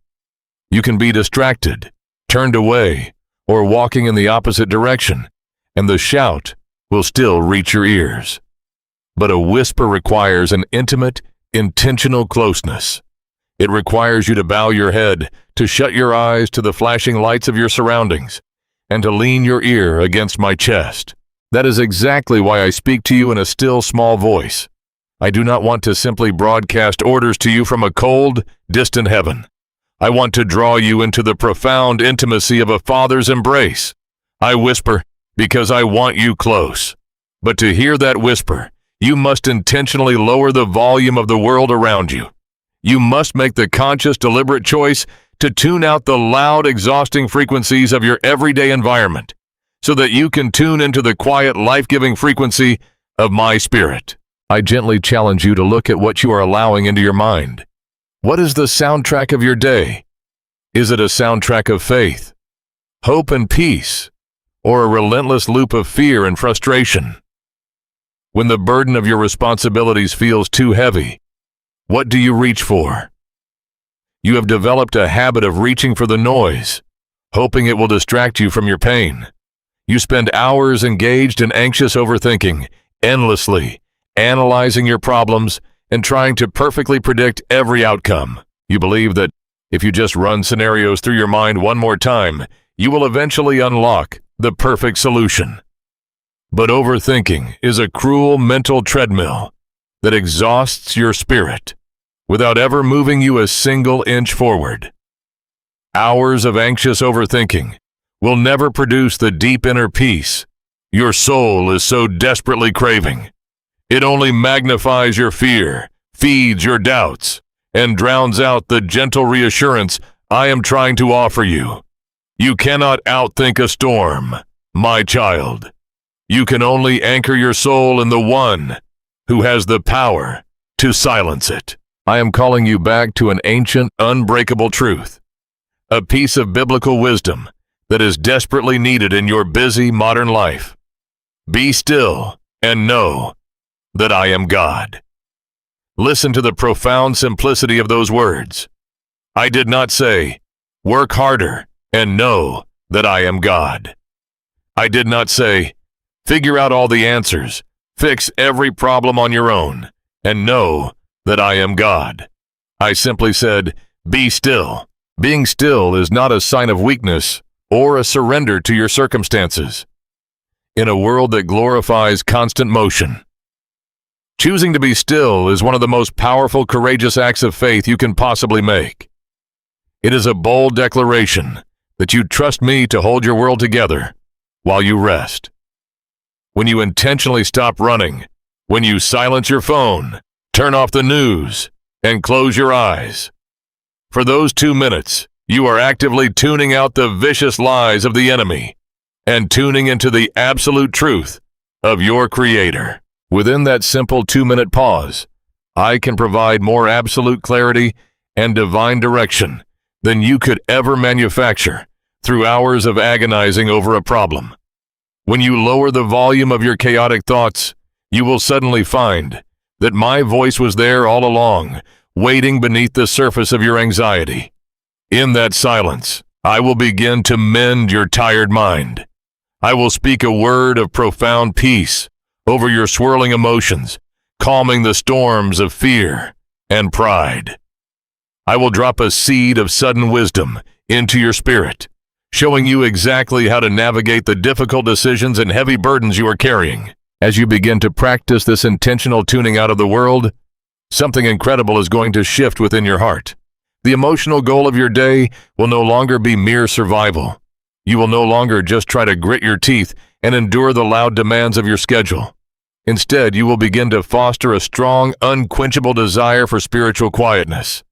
[SPEAKER 1] You can be distracted, turned away, or walking in the opposite direction, and the shout will still reach your ears. But a whisper requires an intimate, intentional closeness. It requires you to bow your head, to shut your eyes to the flashing lights of your surroundings, and to lean your ear against my chest. That is exactly why I speak to you in a still, small voice. I do not want to simply broadcast orders to you from a cold, distant heaven. I want to draw you into the profound intimacy of a father's embrace. I whisper because I want you close. But to hear that whisper, you must intentionally lower the volume of the world around you. You must make the conscious, deliberate choice to tune out the loud, exhausting frequencies of your everyday environment so that you can tune into the quiet, life-giving frequency of my spirit. I gently challenge you to look at what you are allowing into your mind. What is the soundtrack of your day? Is it a soundtrack of faith, hope, and peace, or a relentless loop of fear and frustration? When the burden of your responsibilities feels too heavy, what do you reach for? You have developed a habit of reaching for the noise, hoping it will distract you from your pain. You spend hours engaged in anxious overthinking, endlessly analyzing your problems and trying to perfectly predict every outcome. You believe that if you just run scenarios through your mind one more time, you will eventually unlock the perfect solution. But overthinking is a cruel mental treadmill that exhausts your spirit without ever moving you a single inch forward. Hours of anxious overthinking will never produce the deep inner peace your soul is so desperately craving. It only magnifies your fear, feeds your doubts, and drowns out the gentle reassurance I am trying to offer you. You cannot outthink a storm, my child. You can only anchor your soul in the one who has the power to silence it. I am calling you back to an ancient, unbreakable truth, a piece of biblical wisdom that is desperately needed in your busy modern life. Be still and know that I am God. Listen to the profound simplicity of those words. I did not say, work harder and know that I am God. I did not say, figure out all the answers, fix every problem on your own, and know that I am God. I simply said, be still. Being still is not a sign of weakness or a surrender to your circumstances. In a world that glorifies constant motion, Choosing to be still is one of the most powerful, courageous acts of faith you can possibly make. It is a bold declaration that you trust me to hold your world together while you rest. When you intentionally stop running, when you silence your phone, turn off the news, and close your eyes. For those 2 minutes, you are actively tuning out the vicious lies of the enemy and tuning into the absolute truth of your Creator. Within that simple 2-minute pause, I can provide more absolute clarity and divine direction than you could ever manufacture through hours of agonizing over a problem. When you lower the volume of your chaotic thoughts, you will suddenly find that my voice was there all along, waiting beneath the surface of your anxiety. In that silence, I will begin to mend your tired mind. I will speak a word of profound peace over your swirling emotions, calming the storms of fear and pride. I will drop a seed of sudden wisdom into your spirit, showing you exactly how to navigate the difficult decisions and heavy burdens you are carrying. As you begin to practice this intentional tuning out of the world, something incredible is going to shift within your heart. The emotional goal of your day will no longer be mere survival. You will no longer just try to grit your teeth and endure the loud demands of your schedule. Instead, you will begin to foster a strong, unquenchable desire for spiritual quietness.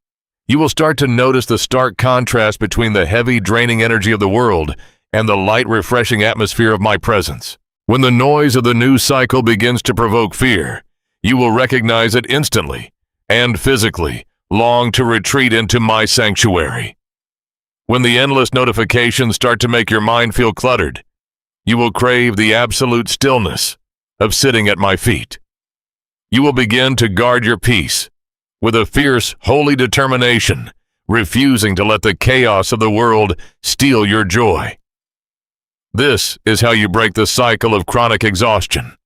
[SPEAKER 1] You will start to notice the stark contrast between the heavy, draining energy of the world and the light, refreshing atmosphere of my presence. When the noise of the news cycle begins to provoke fear, you will recognize it instantly and physically long to retreat into my sanctuary. When the endless notifications start to make your mind feel cluttered, you will crave the absolute stillness of sitting at my feet. You will begin to guard your peace with a fierce, holy determination, refusing to let the chaos of the world steal your joy. This is how you break the cycle of chronic exhaustion.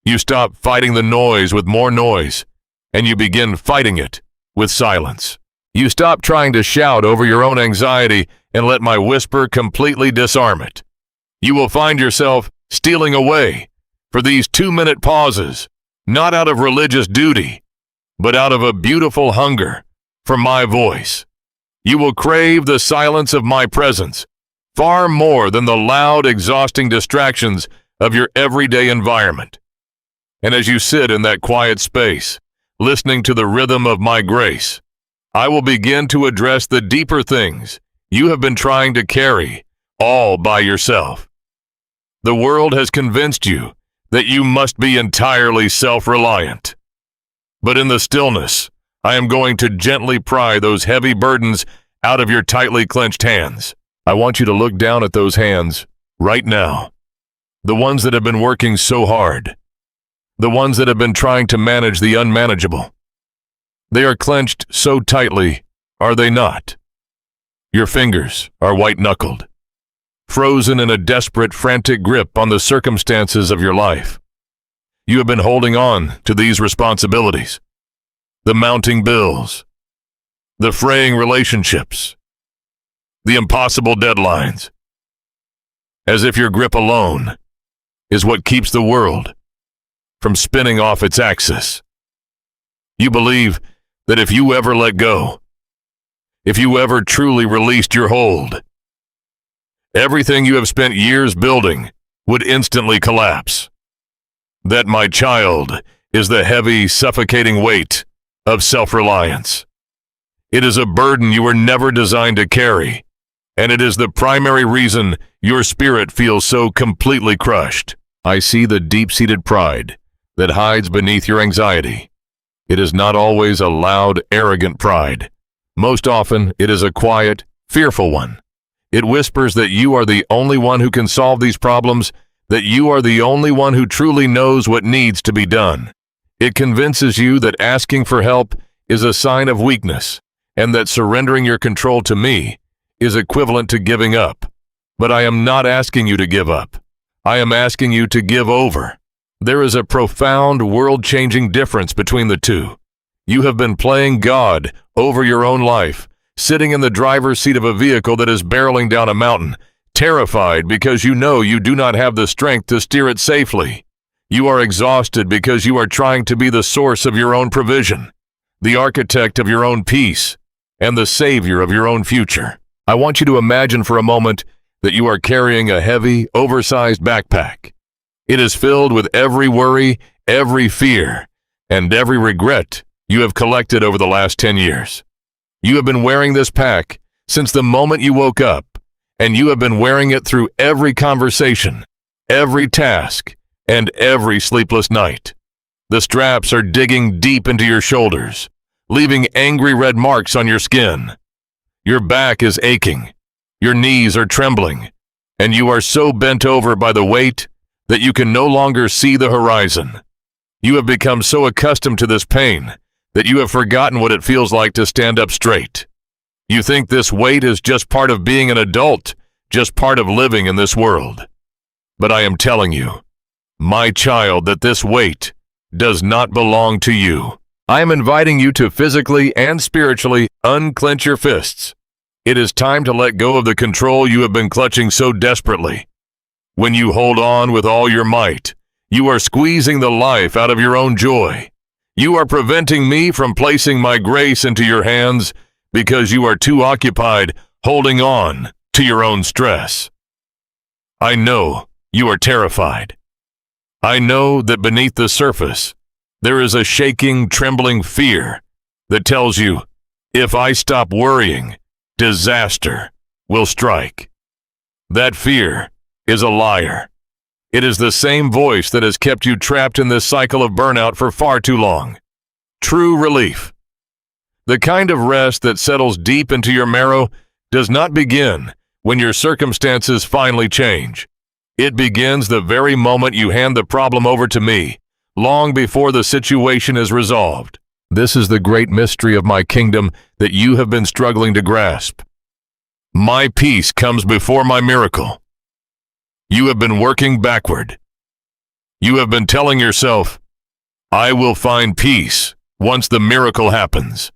[SPEAKER 1] You stop fighting the noise with more noise, and you begin fighting it with silence. You stop trying to shout over your own anxiety and let my whisper completely disarm it. You will find yourself stealing away for these 2-minute pauses, not out of religious duty, but out of a beautiful hunger for my voice. You will crave the silence of my presence far more than the loud, exhausting distractions of your everyday environment. And as you sit in that quiet space, listening to the rhythm of my grace, I will begin to address the deeper things you have been trying to carry all by yourself. The world has convinced you that you must be entirely self-reliant. But in the stillness, I am going to gently pry those heavy burdens out of your tightly clenched hands. I want you to look down at those hands right now. The ones that have been working so hard. The ones that have been trying to manage the unmanageable. They are clenched so tightly, are they not? Your fingers are white-knuckled, frozen in a desperate, frantic grip on the circumstances of your life. You have been holding on to these responsibilities, the mounting bills, the fraying relationships, the impossible deadlines, as if your grip alone is what keeps the world from spinning off its axis. You believe that if you ever let go, if you ever truly released your hold, everything you have spent years building would instantly collapse. That, my child, is the heavy, suffocating weight of self-reliance. It is a burden you were never designed to carry, and it is the primary reason your spirit feels so completely crushed. I see the deep-seated pride that hides beneath your anxiety. It is not always a loud, arrogant pride. Most often, it is a quiet, fearful one. It whispers that you are the only one who can solve these problems, that you are the only one who truly knows what needs to be done. It convinces you that asking for help is a sign of weakness, and that surrendering your control to me is equivalent to giving up. But I am not asking you to give up. I am asking you to give over. There is a profound, world-changing difference between the two. You have been playing God over your own life, sitting in the driver's seat of a vehicle that is barreling down a mountain, terrified because you know you do not have the strength to steer it safely. You are exhausted because you are trying to be the source of your own provision, the architect of your own peace, and the savior of your own future. I want you to imagine for a moment that you are carrying a heavy, oversized backpack. It is filled with every worry, every fear, and every regret you have collected over the last 10 years. You have been wearing this pack since the moment you woke up, and you have been wearing it through every conversation, every task, and every sleepless night. The straps are digging deep into your shoulders, leaving angry red marks on your skin. Your back is aching, your knees are trembling, and you are so bent over by the weight that you can no longer see the horizon. You have become so accustomed to this pain that you have forgotten what it feels like to stand up straight. You think this weight is just part of being an adult, just part of living in this world. But I am telling you, my child, that this weight does not belong to you. I am inviting you to physically and spiritually unclench your fists. It is time to let go of the control you have been clutching so desperately. When you hold on with all your might, you are squeezing the life out of your own joy. You are preventing me from placing my grace into your hands because you are too occupied holding on to your own stress. I know you are terrified. I know that beneath the surface, there is a shaking, trembling fear that tells you, if I stop worrying, disaster will strike. That fear is a liar. It is the same voice that has kept you trapped in this cycle of burnout for far too long. True relief, the kind of rest that settles deep into your marrow, does not begin when your circumstances finally change. It begins the very moment you hand the problem over to me, long before the situation is resolved. This is the great mystery of my kingdom that you have been struggling to grasp. My peace comes before my miracle. You have been working backward. You have been telling yourself, I will find peace once the miracle happens.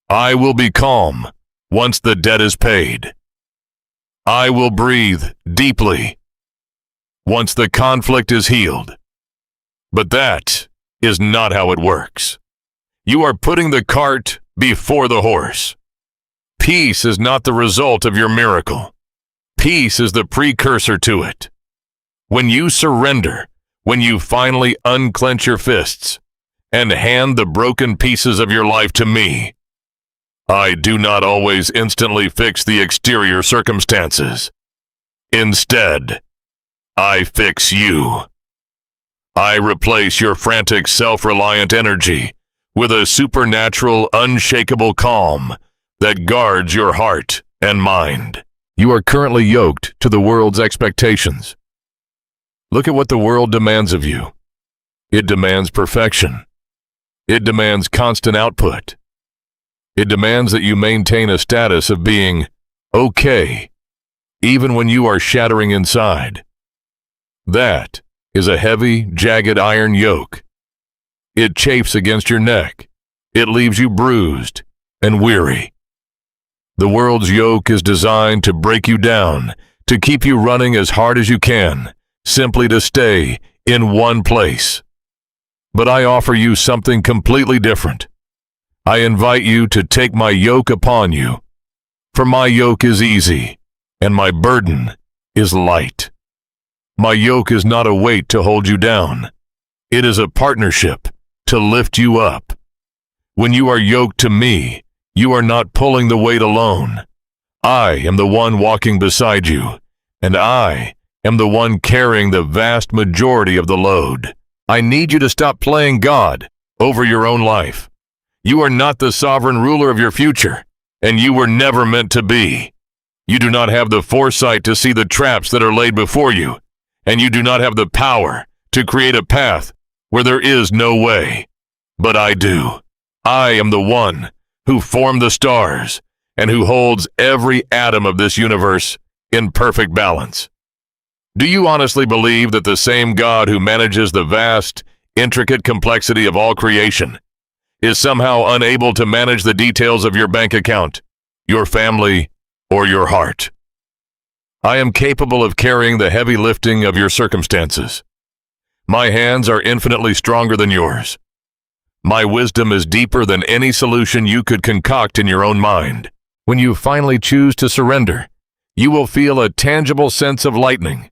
[SPEAKER 1] I will be calm once the debt is paid. I will breathe deeply once the conflict is healed. But that is not how it works. You are putting the cart before the horse. Peace is not the result of your miracle. Peace is the precursor to it. When you surrender, when you finally unclench your fists and hand the broken pieces of your life to me, I do not always instantly fix the exterior circumstances. Instead, I fix you. I replace your frantic, self-reliant energy with a supernatural, unshakable calm that guards your heart and mind. You are currently yoked to the world's expectations. Look at what the world demands of you. It demands perfection. It demands constant output. It demands that you maintain a status of being okay, even when you are shattering inside. That is a heavy, jagged iron yoke. It chafes against your neck. It leaves you bruised and weary. The world's yoke is designed to break you down, to keep you running as hard as you can, simply to stay in one place. But I offer you something completely different. I invite you to take my yoke upon you, for my yoke is easy, and my burden is light. My yoke is not a weight to hold you down. It is a partnership to lift you up. When you are yoked to me, you are not pulling the weight alone. I am the one walking beside you, and I am the one carrying the vast majority of the load. I need you to stop playing God over your own life. You are not the sovereign ruler of your future, and you were never meant to be. You do not have the foresight to see the traps that are laid before you, and you do not have the power to create a path where there is no way. But I do. I am the one who formed the stars and who holds every atom of this universe in perfect balance. Do you honestly believe that the same God who manages the vast, intricate complexity of all creation is somehow unable to manage the details of your bank account, your family, or your heart? I am capable of carrying the heavy lifting of your circumstances. My hands are infinitely stronger than yours. My wisdom is deeper than any solution you could concoct in your own mind. When you finally choose to surrender, you will feel a tangible sense of lightening.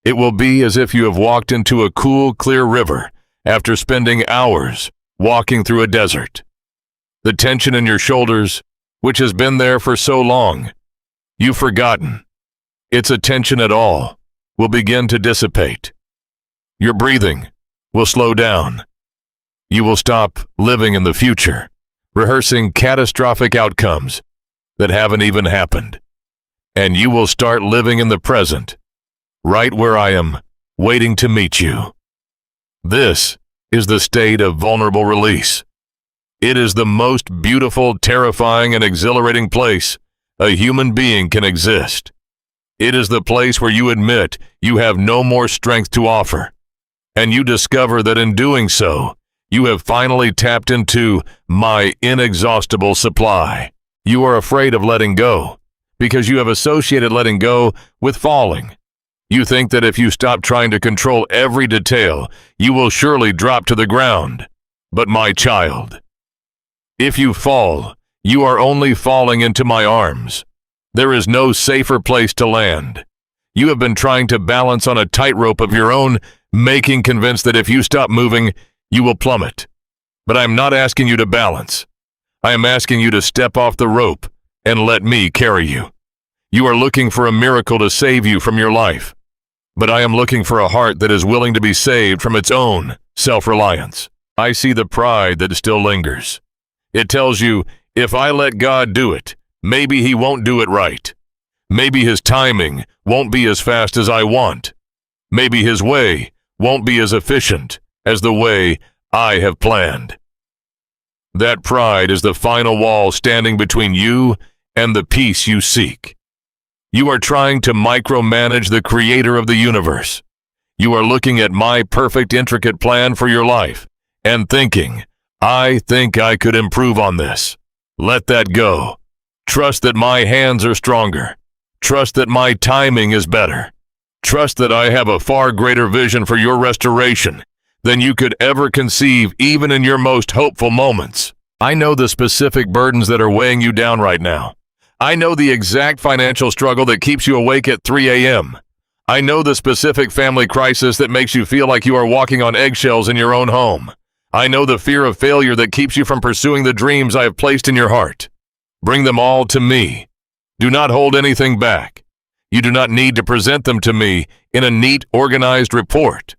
[SPEAKER 1] It will be as if you have walked into a cool, clear river after spending hours walking through a desert. The tension in your shoulders, which has been there for so long, you've forgotten its attention at all, will begin to dissipate. Your breathing will slow down. You will stop living in the future, rehearsing catastrophic outcomes that haven't even happened. And you will start living in the present, right where I am, waiting to meet you. This is the state of vulnerable release. It is the most beautiful, terrifying, and exhilarating place a human being can exist. It is the place where you admit you have no more strength to offer, and you discover that in doing so, you have finally tapped into my inexhaustible supply. You are afraid of letting go, because you have associated letting go with falling. You think that if you stop trying to control every detail, you will surely drop to the ground. But my child, if you fall, you are only falling into my arms. There is no safer place to land. You have been trying to balance on a tightrope of your own making, convinced that if you stop moving, you will plummet. But I am not asking you to balance. I am asking you to step off the rope and let me carry you. You are looking for a miracle to save you from your life. But I am looking for a heart that is willing to be saved from its own self-reliance. I see the pride that still lingers. It tells you, if I let God do it, maybe he won't do it right. Maybe his timing won't be as fast as I want. Maybe his way won't be as efficient as the way I have planned. That pride is the final wall standing between you and the peace you seek. You are trying to micromanage the creator of the universe. You are looking at my perfect, intricate plan for your life and thinking, I think I could improve on this. Let that go. Trust that my hands are stronger. Trust that my timing is better. Trust that I have a far greater vision for your restoration than you could ever conceive, even in your most hopeful moments. I know the specific burdens that are weighing you down right now. I know the exact financial struggle that keeps you awake at 3 a.m. I know the specific family crisis that makes you feel like you are walking on eggshells in your own home. I know the fear of failure that keeps you from pursuing the dreams I have placed in your heart. Bring them all to me. Do not hold anything back. You do not need to present them to me in a neat, organized report.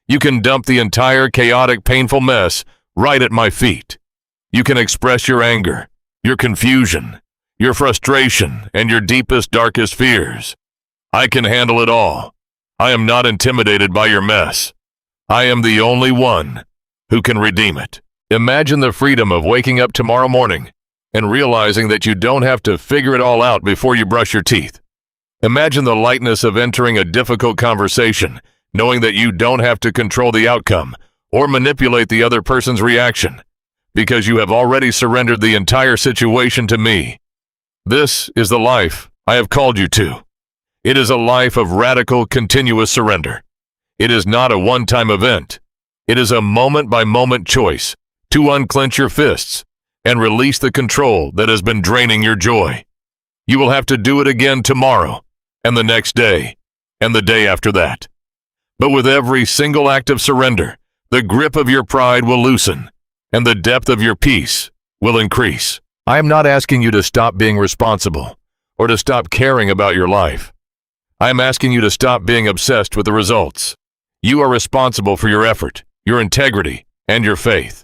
[SPEAKER 1] You can dump the entire chaotic, painful mess right at my feet. You can express your anger, your confusion, your frustration, and your deepest, darkest fears. I can handle it all. I am not intimidated by your mess. I am the only one who can redeem it. Imagine the freedom of waking up tomorrow morning and realizing that you don't have to figure it all out before you brush your teeth. Imagine the lightness of entering a difficult conversation, knowing that you don't have to control the outcome or manipulate the other person's reaction, because you have already surrendered the entire situation to me. This is the life I have called you to. It is a life of radical, continuous surrender. It is not a one-time event. It is a moment-by-moment choice to unclench your fists and release the control that has been draining your joy. You will have to do it again tomorrow, and the next day, and the day after that. But with every single act of surrender, the grip of your pride will loosen, and the depth of your peace will increase. I am not asking you to stop being responsible or to stop caring about your life. I am asking you to stop being obsessed with the results. You are responsible for your effort, your integrity, and your faith.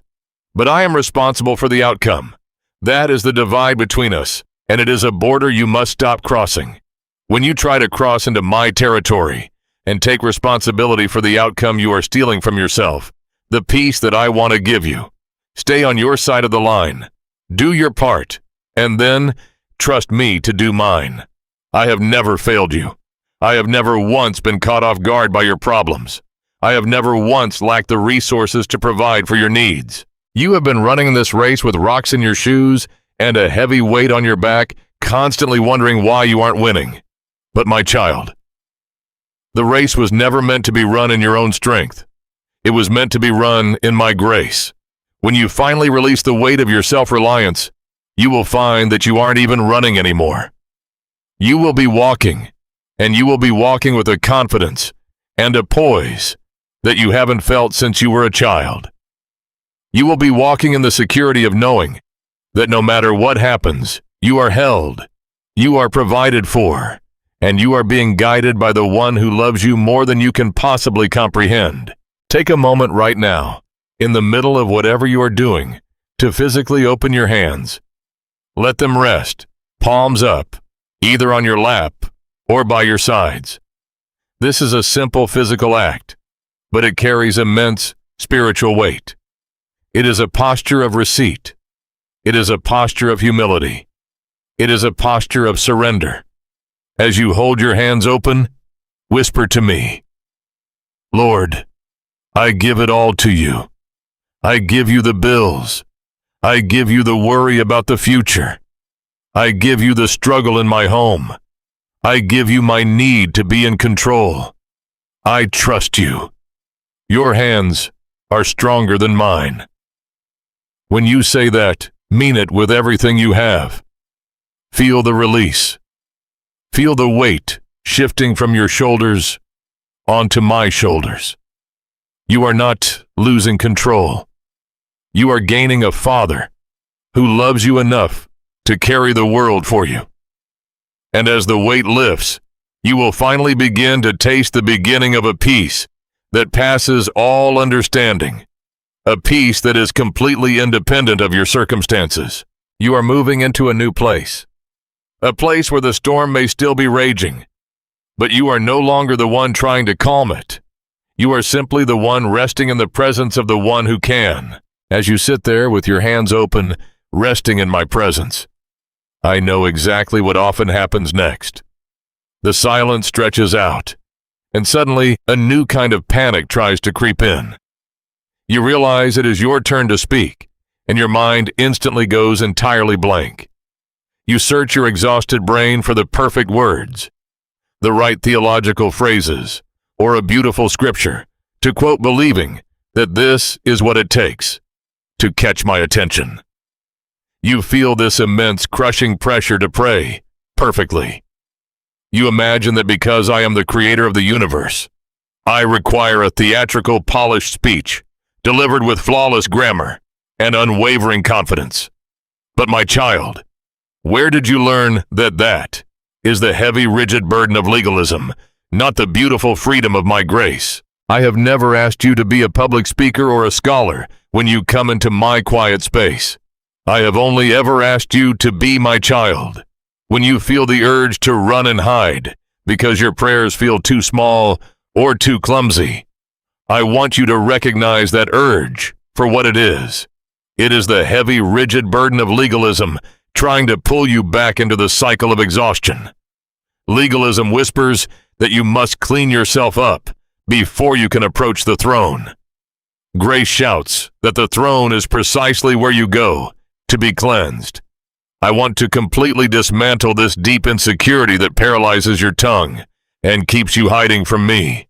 [SPEAKER 1] But I am responsible for the outcome. That is the divide between us, and it is a border you must stop crossing. When you try to cross into my territory and take responsibility for the outcome, you are stealing from yourself the peace that I want to give you. Stay on your side of the line. Do your part, and then trust me to do mine. I have never failed you. I have never once been caught off guard by your problems. I have never once lacked the resources to provide for your needs. You have been running this race with rocks in your shoes and a heavy weight on your back, constantly wondering why you aren't winning. But my child, the race was never meant to be run in your own strength. It was meant to be run in my grace. When you finally release the weight of your self-reliance, you will find that you aren't even running anymore. You will be walking, and you will be walking with a confidence and a poise that you haven't felt since you were a child. You will be walking in the security of knowing that no matter what happens, you are held, you are provided for, and you are being guided by the one who loves you more than you can possibly comprehend. Take a moment right now, in the middle of whatever you are doing, to physically open your hands. Let them rest, palms up, either on your lap or by your sides. This is a simple physical act, but it carries immense spiritual weight. It is a posture of receipt. It is a posture of humility. It is a posture of surrender. As you hold your hands open, whisper to me, Lord, I give it all to you. I give you the bills. I give you the worry about the future. I give you the struggle in my home. I give you my need to be in control. I trust you. Your hands are stronger than mine. When you say that, mean it with everything you have. Feel the release. Feel the weight shifting from your shoulders onto my shoulders. You are not losing control. You are gaining a Father who loves you enough to carry the world for you. And as the weight lifts, you will finally begin to taste the beginning of a peace that passes all understanding, a peace that is completely independent of your circumstances. You are moving into a new place, a place where the storm may still be raging, but you are no longer the one trying to calm it. You are simply the one resting in the presence of the one who can. As you sit there with your hands open, resting in my presence, I know exactly what often happens next. The silence stretches out, and suddenly a new kind of panic tries to creep in. You realize it is your turn to speak, and your mind instantly goes entirely blank. You search your exhausted brain for the perfect words, the right theological phrases, or a beautiful scripture to quote, believing that this is what it takes to catch my attention. You feel this immense crushing pressure to pray perfectly. You imagine that because I am the creator of the universe, I require a theatrical, polished speech, delivered with flawless grammar and unwavering confidence. But my child, where did you learn that that is the heavy, rigid burden of legalism, not the beautiful freedom of my grace? I have never asked you to be a public speaker or a scholar when you come into my quiet space. I have only ever asked you to be my child. When you feel the urge to run and hide because your prayers feel too small or too clumsy, I want you to recognize that urge for what it is. It is the heavy, rigid burden of legalism trying to pull you back into the cycle of exhaustion. Legalism whispers that you must clean yourself up before you can approach the throne. Grace shouts that the throne is precisely where you go to be cleansed. I want to completely dismantle this deep insecurity that paralyzes your tongue and keeps you hiding from me.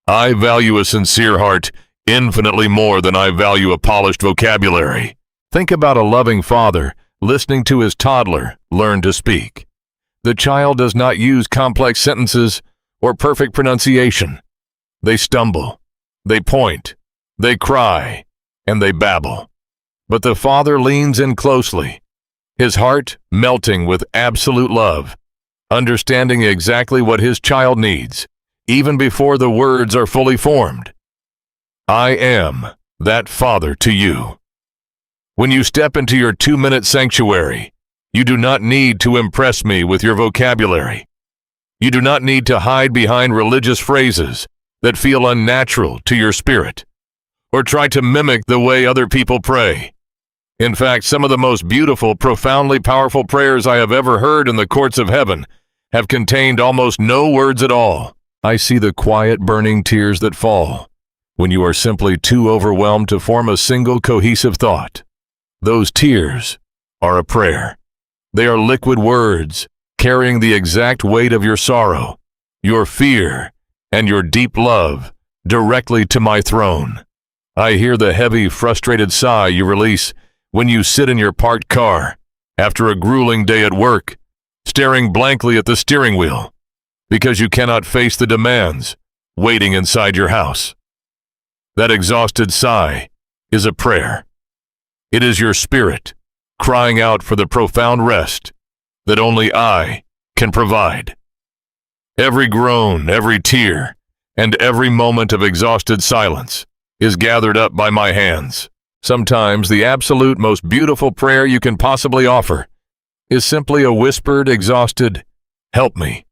[SPEAKER 1] I value a sincere heart infinitely more than I value a polished vocabulary. Think about a loving father listening to his toddler learn to speak. The child does not use complex sentences or perfect pronunciation. They stumble, they point, they cry, and they babble. But the father leans in closely, his heart melting with absolute love, understanding exactly what his child needs, even before the words are fully formed. I am that father to you. When you step into your 2-minute sanctuary, you do not need to impress me with your vocabulary. You do not need to hide behind religious phrases that feel unnatural to your spirit, or try to mimic the way other people pray. In fact, some of the most beautiful, profoundly powerful prayers I have ever heard in the courts of heaven have contained almost no words at all. I see the quiet, burning tears that fall when you are simply too overwhelmed to form a single cohesive thought. Those tears are a prayer. They are liquid words carrying the exact weight of your sorrow, your fear, and your deep love directly to my throne. I hear the heavy, frustrated sigh you release when you sit in your parked car after a grueling day at work, staring blankly at the steering wheel because you cannot face the demands waiting inside your house. That exhausted sigh is a prayer. It is your spirit crying out for the profound rest that only I can provide. Every groan, every tear, and every moment of exhausted silence is gathered up by my hands. Sometimes the absolute most beautiful prayer you can possibly offer is simply a whispered, exhausted, "Help me."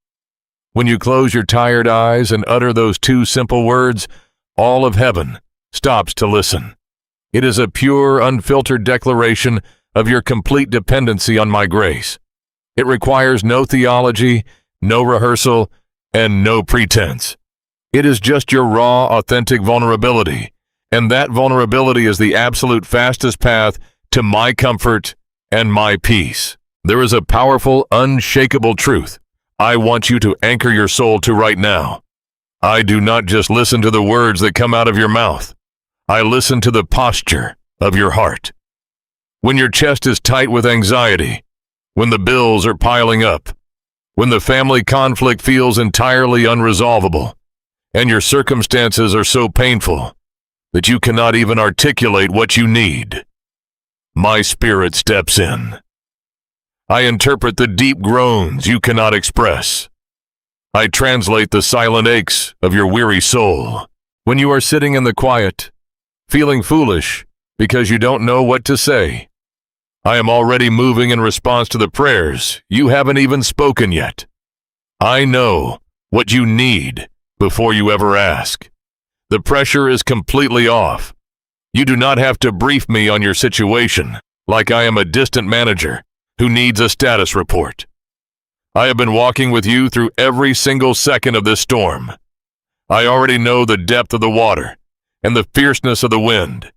[SPEAKER 1] When you close your tired eyes and utter those two simple words, all of heaven stops to listen. It is a pure, unfiltered declaration of your complete dependency on my grace. It requires no theology, no rehearsal, and no pretense. It is just your raw, authentic vulnerability, and that vulnerability is the absolute fastest path to my comfort and my peace. There is a powerful, unshakable truth I want you to anchor your soul to right now. I do not just listen to the words that come out of your mouth. I listen to the posture of your heart. When your chest is tight with anxiety, when the bills are piling up, when the family conflict feels entirely unresolvable, and your circumstances are so painful that you cannot even articulate what you need, my spirit steps in. I interpret the deep groans you cannot express. I translate the silent aches of your weary soul. When you are sitting in the quiet, feeling foolish because you don't know what to say, I am already moving in response to the prayers you haven't even spoken yet. I know what you need before you ever ask. The pressure is completely off. You do not have to brief me on your situation like I am a distant manager who needs a status report. I have been walking with you through every single second of this storm. I already know the depth of the water and the fierceness of the wind.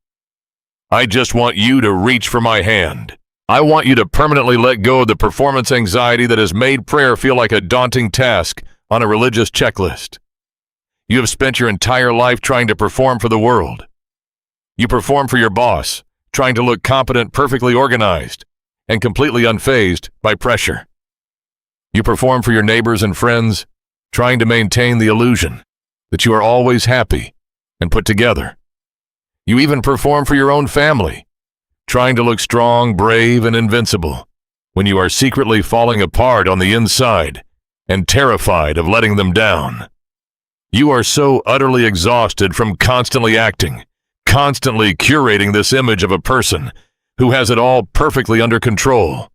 [SPEAKER 1] I just want you to reach for my hand. I want you to permanently let go of the performance anxiety that has made prayer feel like a daunting task on a religious checklist. You have spent your entire life trying to perform for the world. You perform for your boss, trying to look competent, perfectly organized, and completely unfazed by pressure. You perform for your neighbors and friends, trying to maintain the illusion that you are always happy and put together. You even perform for your own family, trying to look strong, brave, and invincible, when you are secretly falling apart on the inside and terrified of letting them down. You are so utterly exhausted from constantly acting, constantly curating this image of a person who has it all perfectly under control.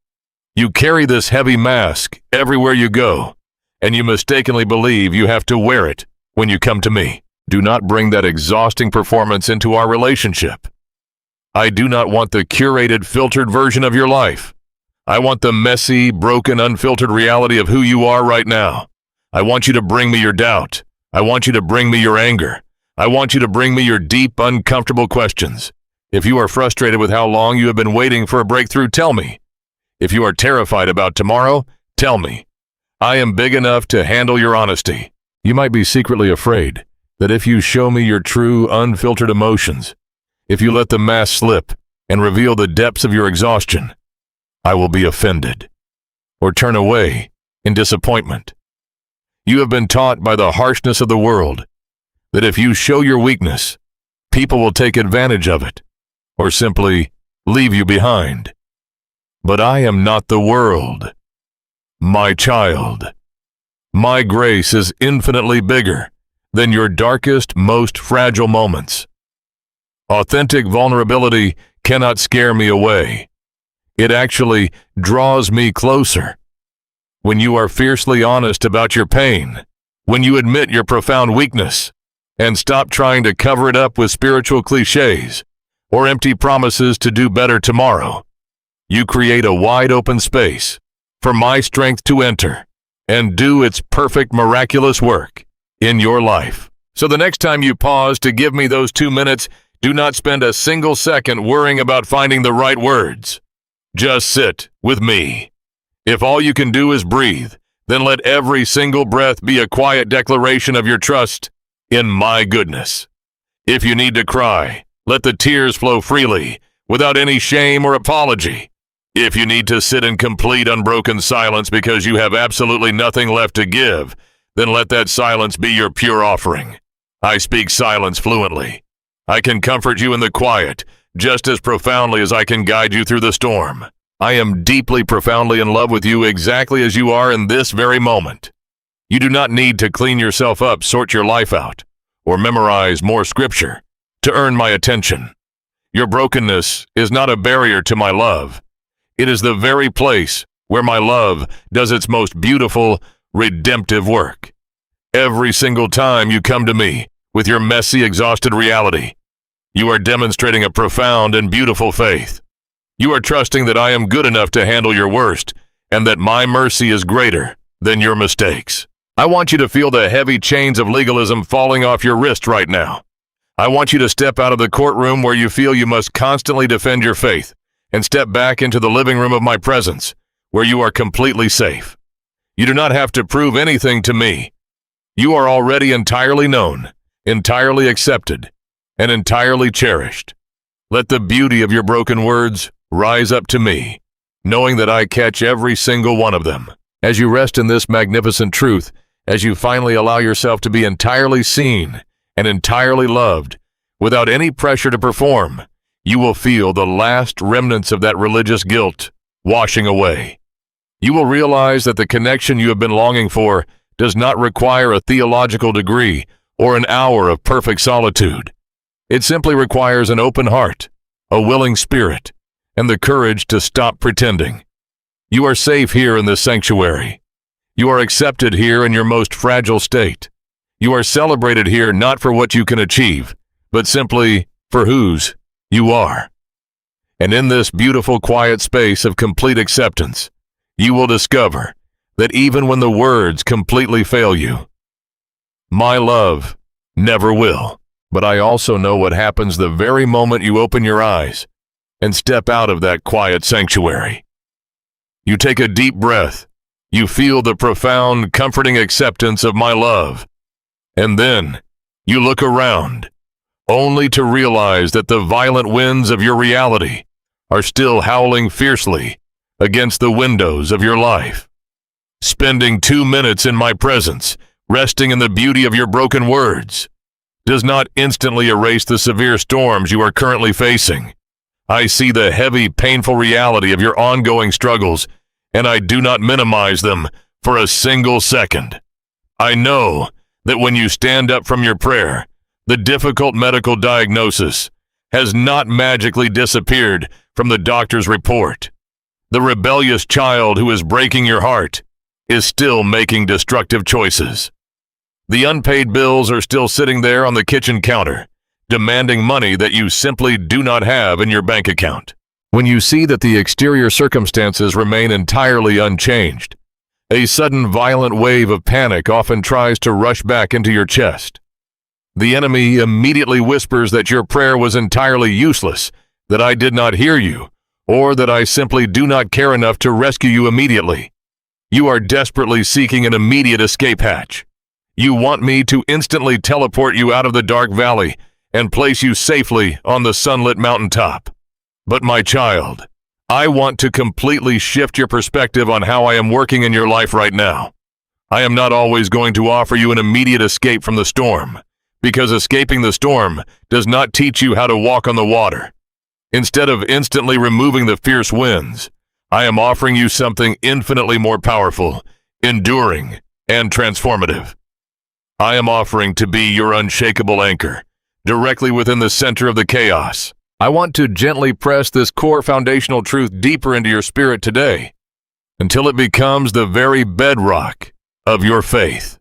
[SPEAKER 1] You carry this heavy mask everywhere you go, and you mistakenly believe you have to wear it when you come to me. Do not bring that exhausting performance into our relationship. I do not want the curated, filtered version of your life. I want the messy, broken, unfiltered reality of who you are right now. I want you to bring me your doubt. I want you to bring me your anger. I want you to bring me your deep, uncomfortable questions. If you are frustrated with how long you have been waiting for a breakthrough, tell me. If you are terrified about tomorrow, tell me. I am big enough to handle your honesty. You might be secretly afraid that if you show me your true, unfiltered emotions, if you let the mask slip and reveal the depths of your exhaustion, I will be offended or turn away in disappointment. You have been taught by the harshness of the world that if you show your weakness, people will take advantage of it or simply leave you behind. But I am not the world. My child, my grace is infinitely bigger than your darkest, most fragile moments. Authentic vulnerability cannot scare me away. It actually draws me closer. When you are fiercely honest about your pain, when you admit your profound weakness, and stop trying to cover it up with spiritual cliches or empty promises to do better tomorrow, you create a wide open space for my strength to enter and do its perfect, miraculous work in your life. So the next time you pause to give me those 2 minutes, do not spend a single second worrying about finding the right words. Just sit with me. If all you can do is breathe, then let every single breath be a quiet declaration of your trust in my goodness. If you need to cry, let the tears flow freely, without any shame or apology. If you need to sit in complete unbroken silence because you have absolutely nothing left to give, then let that silence be your pure offering. I speak silence fluently. I can comfort you in the quiet, just as profoundly as I can guide you through the storm. I am deeply, profoundly in love with you exactly as you are in this very moment. You do not need to clean yourself up, sort your life out, or memorize more scripture to earn my attention. Your brokenness is not a barrier to my love. It is the very place where my love does its most beautiful, redemptive work. Every single time you come to me with your messy, exhausted reality, you are demonstrating a profound and beautiful faith. You are trusting that I am good enough to handle your worst and that my mercy is greater than your mistakes. I want you to feel the heavy chains of legalism falling off your wrist right now. I want you to step out of the courtroom where you feel you must constantly defend your faith and step back into the living room of my presence where you are completely safe. You do not have to prove anything to me. You are already entirely known, entirely accepted, and entirely cherished. Let the beauty of your broken words rise up to me, knowing that I catch every single one of them. As you rest in this magnificent truth, as you finally allow yourself to be entirely seen and entirely loved, without any pressure to perform, you will feel the last remnants of that religious guilt washing away. You will realize that the connection you have been longing for does not require a theological degree or an hour of perfect solitude. It simply requires an open heart, a willing spirit, and the courage to stop pretending. You are safe here in this sanctuary. You are accepted here in your most fragile state. You are celebrated here not for what you can achieve, but simply for whose you are. And in this beautiful, quiet space of complete acceptance, you will discover that even when the words completely fail you, my love never will. But I also know what happens the very moment you open your eyes and step out of that quiet sanctuary. You take a deep breath. You feel the profound, comforting acceptance of my love. And then you look around, only to realize that the violent winds of your reality are still howling fiercely against the windows of your life. Spending 2 minutes in my presence, resting in the beauty of your broken words, does not instantly erase the severe storms you are currently facing. I see the heavy, painful reality of your ongoing struggles, and I do not minimize them for a single second. I know that when you stand up from your prayer, the difficult medical diagnosis has not magically disappeared from the doctor's report. The rebellious child who is breaking your heart is still making destructive choices. The unpaid bills are still sitting there on the kitchen counter, demanding money that you simply do not have in your bank account. When you see that the exterior circumstances remain entirely unchanged, a sudden violent wave of panic often tries to rush back into your chest. The enemy immediately whispers that your prayer was entirely useless, that I did not hear you, or that I simply do not care enough to rescue you immediately. You are desperately seeking an immediate escape hatch. You want me to instantly teleport you out of the dark valley and place you safely on the sunlit mountaintop. But my child, I want to completely shift your perspective on how I am working in your life right now. I am not always going to offer you an immediate escape from the storm, because escaping the storm does not teach you how to walk on the water. Instead of instantly removing the fierce winds, I am offering you something infinitely more powerful, enduring, and transformative. I am offering to be your unshakable anchor, directly within the center of the chaos. I want to gently press this core foundational truth deeper into your spirit today, until it becomes the very bedrock of your faith.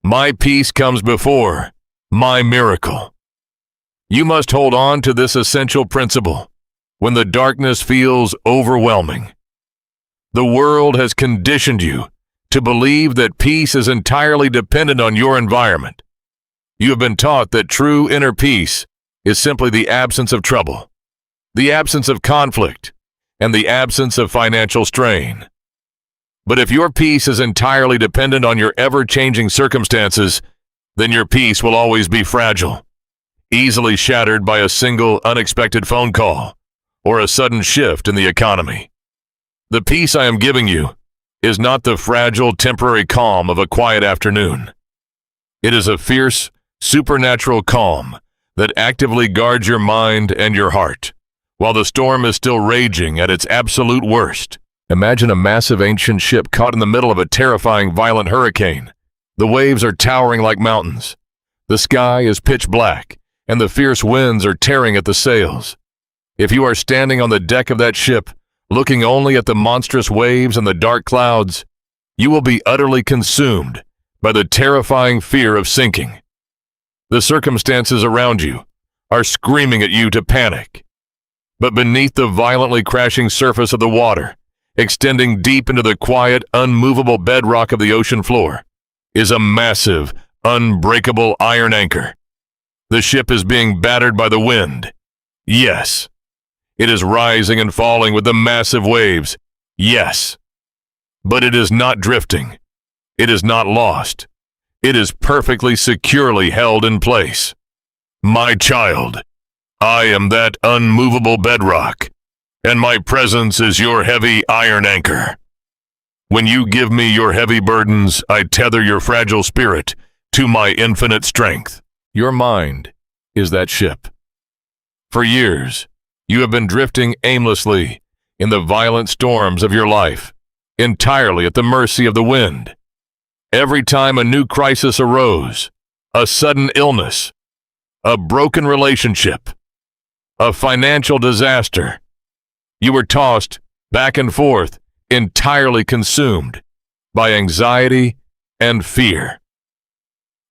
[SPEAKER 1] My peace comes before my miracle. You must hold on to this essential principle when the darkness feels overwhelming. The world has conditioned you to believe that peace is entirely dependent on your environment. You have been taught that true inner peace is simply the absence of trouble, the absence of conflict, and the absence of financial strain. But if your peace is entirely dependent on your ever-changing circumstances, then your peace will always be fragile, easily shattered by a single unexpected phone call or a sudden shift in the economy. The peace I am giving you is not the fragile, temporary calm of a quiet afternoon. It is a fierce, supernatural calm that actively guards your mind and your heart, while the storm is still raging at its absolute worst. Imagine a massive ancient ship caught in the middle of a terrifying, violent hurricane. The waves are towering like mountains. The sky is pitch black, and the fierce winds are tearing at the sails. If you are standing on the deck of that ship, looking only at the monstrous waves and the dark clouds, you will be utterly consumed by the terrifying fear of sinking. The circumstances around you are screaming at you to panic. But beneath the violently crashing surface of the water, extending deep into the quiet, unmovable bedrock of the ocean floor, is a massive, unbreakable iron anchor. The ship is being battered by the wind. Yes. It is rising and falling with the massive waves. Yes. But it is not drifting. It is not lost. It is perfectly securely held in place. My child, I am that unmovable bedrock, and my presence is your heavy iron anchor. When you give me your heavy burdens, I tether your fragile spirit to my infinite strength. Your mind is that ship. For years, you have been drifting aimlessly in the violent storms of your life, entirely at the mercy of the wind. Every time a new crisis arose, a sudden illness, a broken relationship, a financial disaster, you were tossed back and forth, entirely consumed by anxiety and fear.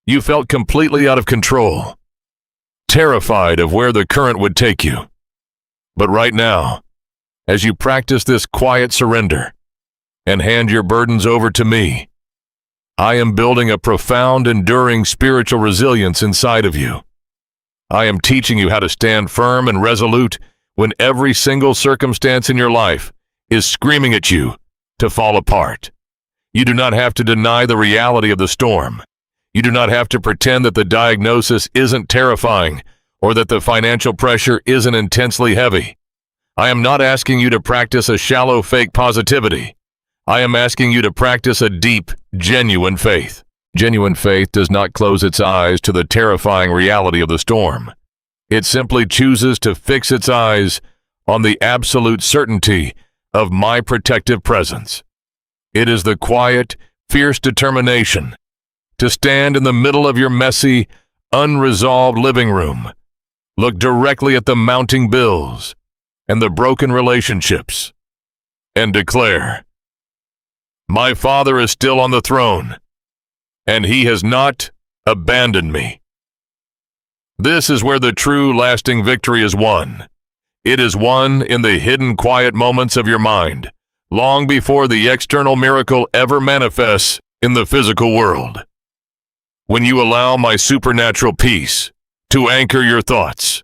[SPEAKER 1] You felt completely out of control, terrified of where the current would take you. But right now, as you practice this quiet surrender and hand your burdens over to me, I am building a profound, enduring spiritual resilience inside of you. I am teaching you how to stand firm and resolute when every single circumstance in your life is screaming at you to fall apart. You do not have to deny the reality of the storm. You do not have to pretend that the diagnosis isn't terrifying or that the financial pressure isn't intensely heavy. I am not asking you to practice a shallow fake positivity. I am asking you to practice a deep, genuine faith. Genuine faith does not close its eyes to the terrifying reality of the storm. It simply chooses to fix its eyes on the absolute certainty of my protective presence. It is the quiet, fierce determination to stand in the middle of your messy, unresolved living room, look directly at the mounting bills and the broken relationships, and declare, "My Father is still on the throne, and He has not abandoned me." This is where the true, lasting victory is won. It is won in the hidden, quiet moments of your mind, long before the external miracle ever manifests in the physical world. When you allow my supernatural peace to anchor your thoughts,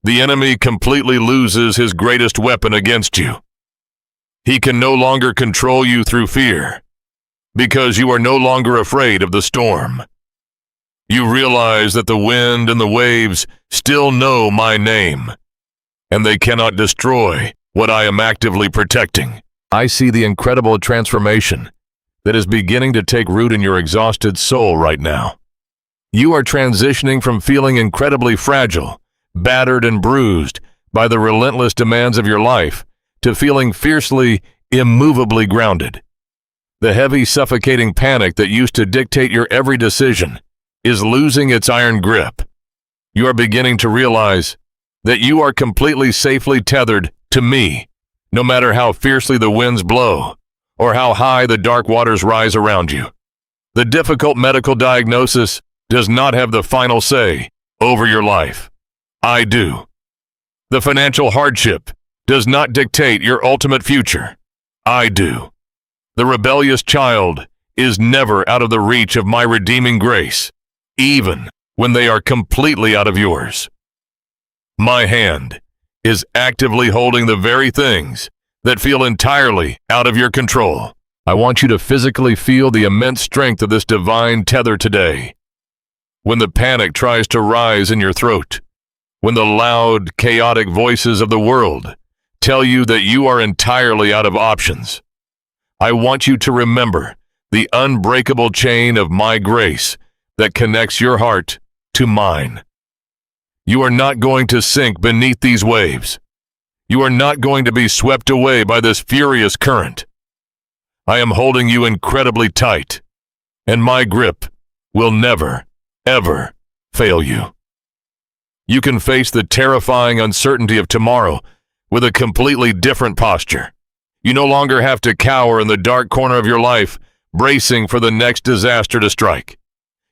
[SPEAKER 1] the enemy completely loses his greatest weapon against you. He can no longer control you through fear, because you are no longer afraid of the storm. You realize that the wind and the waves still know my name, and they cannot destroy what I am actively protecting. I see the incredible transformation that is beginning to take root in your exhausted soul right now. You are transitioning from feeling incredibly fragile, battered and bruised by the relentless demands of your life, to feeling fiercely, immovably grounded. The heavy, suffocating panic that used to dictate your every decision is losing its iron grip. You are beginning to realize that you are completely safely tethered to me, no matter how fiercely the winds blow or how high the dark waters rise around you. The difficult medical diagnosis does not have the final say over your life. I do. The financial hardship does not dictate your ultimate future. I do. The rebellious child is never out of the reach of my redeeming grace, even when they are completely out of yours. My hand is actively holding the very things that feel entirely out of your control. I want you to physically feel the immense strength of this divine tether today. when the panic tries to rise in your throat, when the loud, chaotic voices of the world tell you that you are entirely out of options. I want you to remember the unbreakable chain of my grace that connects your heart to mine. You are not going to sink beneath these waves. You are not going to be swept away by this furious current. I am holding you incredibly tight, and my grip will never, ever fail you. You can face the terrifying uncertainty of tomorrow with a completely different posture. You no longer have to cower in the dark corner of your life, bracing for the next disaster to strike.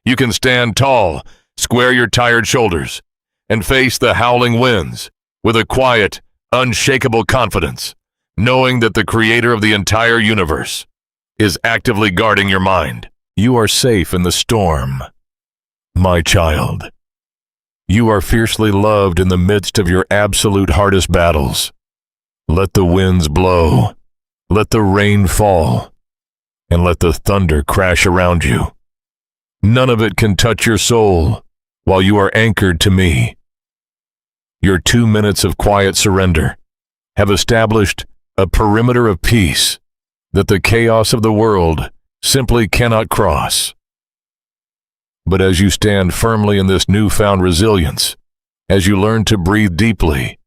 [SPEAKER 1] You can stand tall, square your tired shoulders, and face the howling winds with a quiet, unshakable confidence, knowing that the creator of the entire universe is actively guarding your mind. You are safe in the storm, my child. You are fiercely loved in the midst of your absolute hardest battles. Let the winds blow, let the rain fall, and let the thunder crash around you. None of it can touch your soul while you are anchored to me. Your 2 minutes of quiet surrender have established a perimeter of peace that the chaos of the world simply cannot cross. But as you stand firmly in this newfound resilience, as you learn to breathe deeply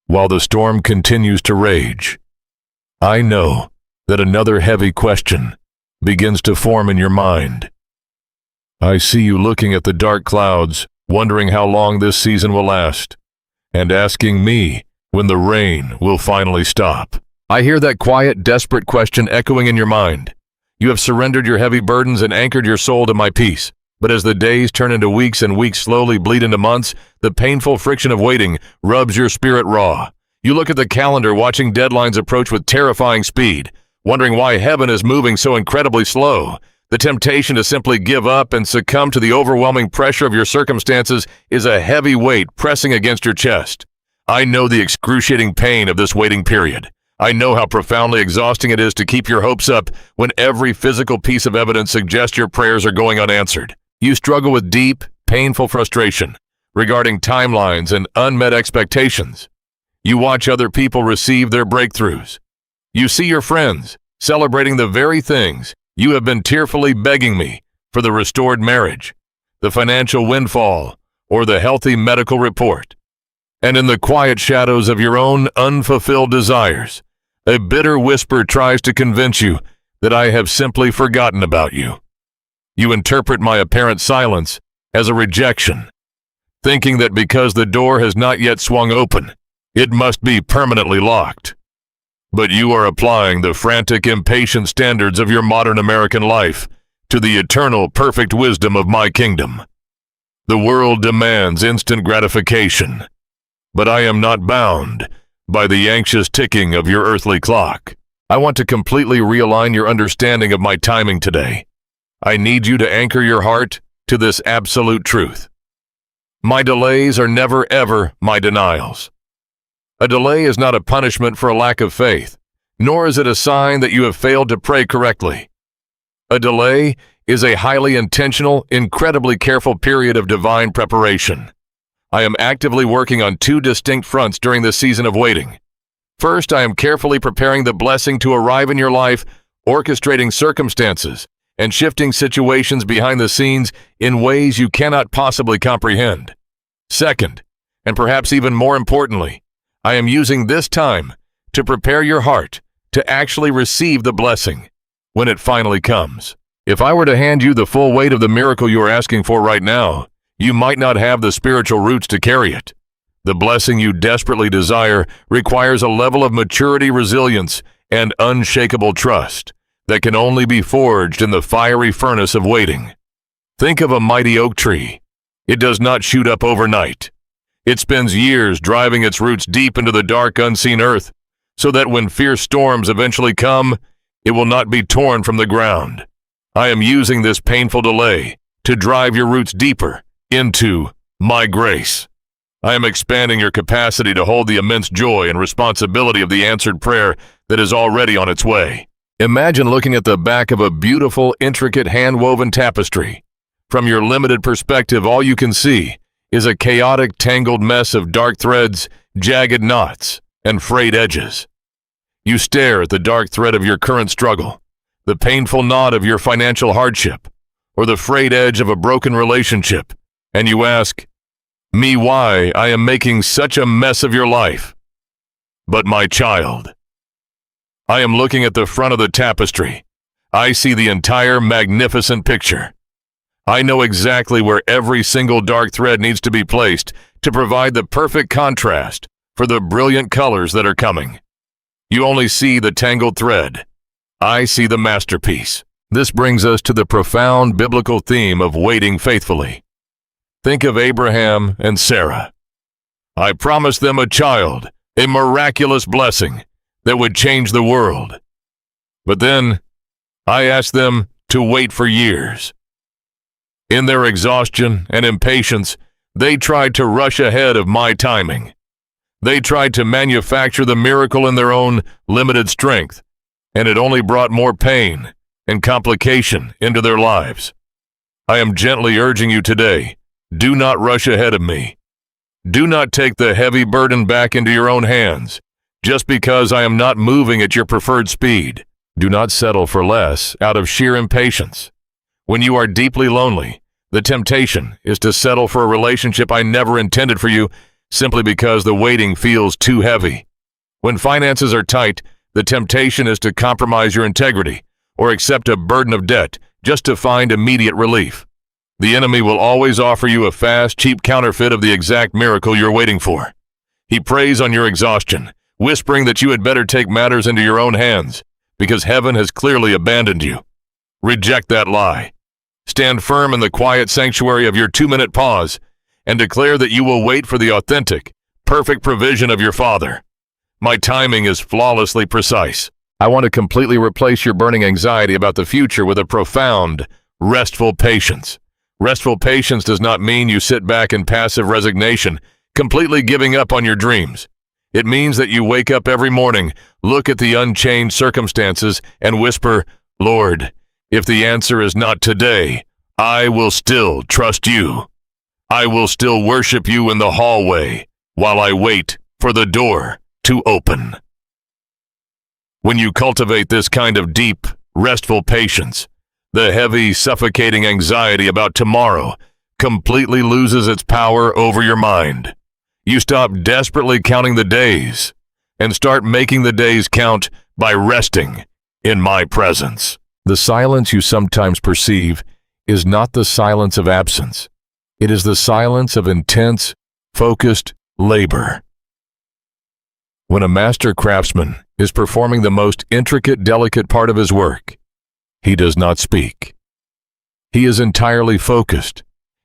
[SPEAKER 1] while the storm continues to rage, I know that another heavy question begins to form in your mind. I see you looking at the dark clouds, wondering how long this season will last, and asking me when the rain will finally stop. I hear that quiet, desperate question echoing in your mind. You have surrendered your heavy burdens and anchored your soul to my peace. But as the days turn into weeks and weeks slowly bleed into months, the painful friction of waiting rubs your spirit raw. You look at the calendar, watching deadlines approach with terrifying speed, wondering why heaven is moving so incredibly slow. The temptation to simply give up and succumb to the overwhelming pressure of your circumstances is a heavy weight pressing against your chest. I know the excruciating pain of this waiting period. I know how profoundly exhausting it is to keep your hopes up when every physical piece of evidence suggests your prayers are going unanswered. You struggle with deep, painful frustration regarding timelines and unmet expectations. You watch other people receive their breakthroughs. You see your friends celebrating the very things you have been tearfully begging me for: the restored marriage, the financial windfall, or the healthy medical report. And in the quiet shadows of your own unfulfilled desires, a bitter whisper tries to convince you that I have simply forgotten about you. You interpret my apparent silence as a rejection, thinking that because the door has not yet swung open, it must be permanently locked. But you are applying the frantic, impatient standards of your modern American life to the eternal, perfect wisdom of my kingdom. The world demands instant gratification, but I am not bound by the anxious ticking of your earthly clock. I want to completely realign your understanding of my timing today. I need you to anchor your heart to this absolute truth. My delays are never, ever my denials. A delay is not a punishment for a lack of faith, nor is it a sign that you have failed to pray correctly. A delay is a highly intentional, incredibly careful period of divine preparation. I am actively working on two distinct fronts during this season of waiting. First, I am carefully preparing the blessing to arrive in your life, orchestrating circumstances and shifting situations behind the scenes in ways you cannot possibly comprehend. Second, and perhaps even more importantly, I am using this time to prepare your heart to actually receive the blessing when it finally comes. If I were to hand you the full weight of the miracle you are asking for right now, you might not have the spiritual roots to carry it. The blessing you desperately desire requires a level of maturity, resilience, and unshakable trust that can only be forged in the fiery furnace of waiting. Think of a mighty oak tree. It does not shoot up overnight. It spends years driving its roots deep into the dark, unseen earth, so that when fierce storms eventually come, it will not be torn from the ground. I am using this painful delay to drive your roots deeper into my grace. I am expanding your capacity to hold the immense joy and responsibility of the answered prayer that is already on its way. Imagine looking at the back of a beautiful, intricate, hand-woven tapestry. From your limited perspective, all you can see is a chaotic, tangled mess of dark threads, jagged knots, and frayed edges. You stare at the dark thread of your current struggle, the painful knot of your financial hardship, or the frayed edge of a broken relationship, and you ask, "Me, why I am making such a mess of your life?" But my child, I am looking at the front of the tapestry. I see the entire magnificent picture. I know exactly where every single dark thread needs to be placed to provide the perfect contrast for the brilliant colors that are coming. You only see the tangled thread. I see the masterpiece. This brings us to the profound biblical theme of waiting faithfully. Think of Abraham and Sarah. I promised them a child, a miraculous blessing that would change the world. But then I asked them to wait for years. In their exhaustion and impatience, they tried to rush ahead of my timing. They tried to manufacture the miracle in their own limited strength, and it only brought more pain and complication into their lives. I am gently urging you today, do not rush ahead of me. Do not take the heavy burden back into your own hands just because I am not moving at your preferred speed. Do not settle for less out of sheer impatience. When you are deeply lonely, the temptation is to settle for a relationship I never intended for you simply because the waiting feels too heavy. When finances are tight, the temptation is to compromise your integrity or accept a burden of debt just to find immediate relief. The enemy will always offer you a fast, cheap counterfeit of the exact miracle you're waiting for. He preys on your exhaustion, whispering that you had better take matters into your own hands because heaven has clearly abandoned you. Reject that lie. Stand firm in the quiet sanctuary of your 2-minute pause and declare that you will wait for the authentic, perfect provision of your Father. My timing is flawlessly precise. I want to completely replace your burning anxiety about the future with a profound, restful patience. Restful patience does not mean you sit back in passive resignation, completely giving up on your dreams. It means that you wake up every morning, look at the unchanged circumstances, and whisper, "Lord, if the answer is not today, I will still trust you. I will still worship you in the hallway while I wait for the door to open." When you cultivate this kind of deep, restful patience, the heavy, suffocating anxiety about tomorrow completely loses its power over your mind. You stop desperately counting the days and start making the days count by resting in my presence. The silence you sometimes perceive is not the silence of absence. It is the silence of intense, focused labor. When a master craftsman is performing the most intricate, delicate part of his work, he does not speak. He is entirely focused,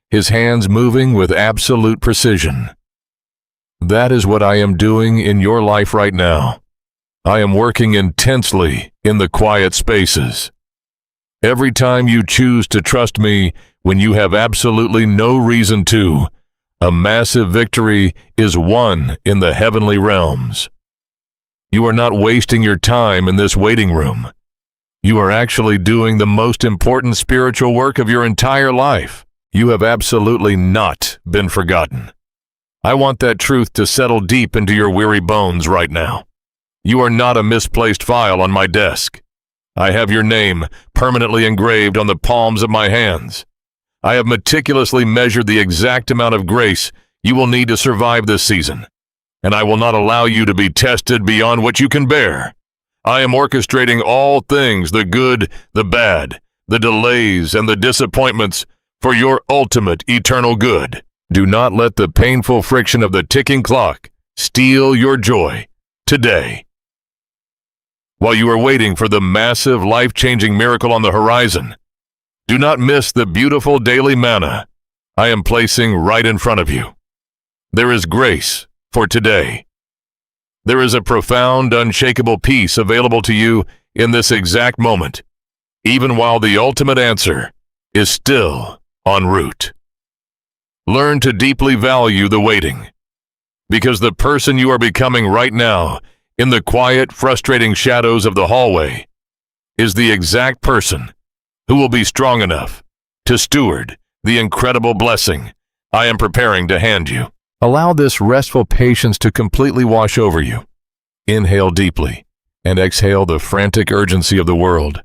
[SPEAKER 1] his hands moving with absolute precision. That is what I am doing in your life right now. I am working intensely in the quiet spaces. Every time you choose to trust me when you have absolutely no reason to, a massive victory is won in the heavenly realms. You are not wasting your time in this waiting room. You are actually doing the most important spiritual work of your entire life. You have absolutely not been forgotten. I want that truth to settle deep into your weary bones right now. You are not a misplaced file on my desk. I have your name permanently engraved on the palms of my hands. I have meticulously measured the exact amount of grace you will need to survive this season, and I will not allow you to be tested beyond what you can bear. I am orchestrating all things, the good, the bad, the delays, and the disappointments, for your ultimate eternal good. Do not let the painful friction of the ticking clock steal your joy today. While you are waiting for the massive, life-changing miracle on the horizon, do not miss the beautiful daily manna I am placing right in front of you. There is grace for today. There is a profound, unshakable peace available to you in this exact moment, even while the ultimate answer is still en route. Learn to deeply value the waiting, because the person you are becoming right now in the quiet, frustrating shadows of the hallway is the exact person who will be strong enough to steward the incredible blessing I am preparing to hand you. Allow this restful patience to completely wash over you. Inhale deeply and exhale the frantic urgency of the world.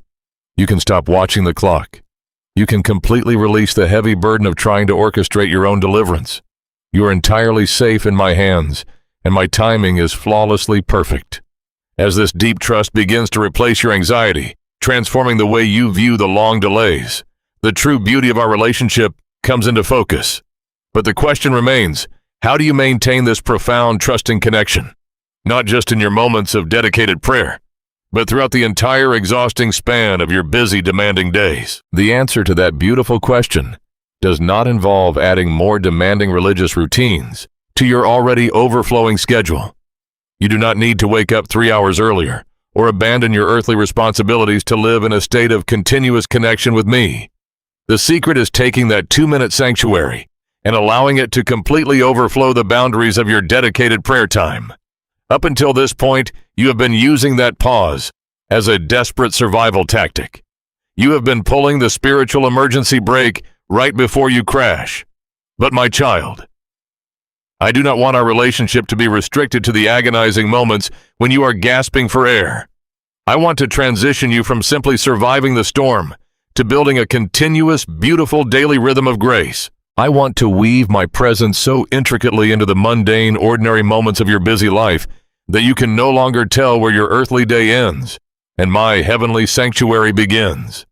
[SPEAKER 1] You can stop watching the clock. You can completely release the heavy burden of trying to orchestrate your own deliverance. You are entirely safe in my hands, and my timing is flawlessly perfect. As this deep trust begins to replace your anxiety, transforming the way you view the long delays, the true beauty of our relationship comes into focus. But the question remains, how do you maintain this profound, trusting connection? Not just in your moments of dedicated prayer, but throughout the entire exhausting span of your busy, demanding days. The answer to that beautiful question does not involve adding more demanding religious routines to your already overflowing schedule. You do not need to wake up 3 hours earlier or abandon your earthly responsibilities to live in a state of continuous connection with me. The secret is taking that 2-minute sanctuary and allowing it to completely overflow the boundaries of your dedicated prayer time. Up until this point, you have been using that pause as a desperate survival tactic. You have been pulling the spiritual emergency brake right before you crash. But my child, I do not want our relationship to be restricted to the agonizing moments when you are gasping for air. I want to transition you from simply surviving the storm to building a continuous, beautiful daily rhythm of grace. I want to weave my presence so intricately into the mundane, ordinary moments of your busy life that you can no longer tell where your earthly day ends and my heavenly sanctuary begins.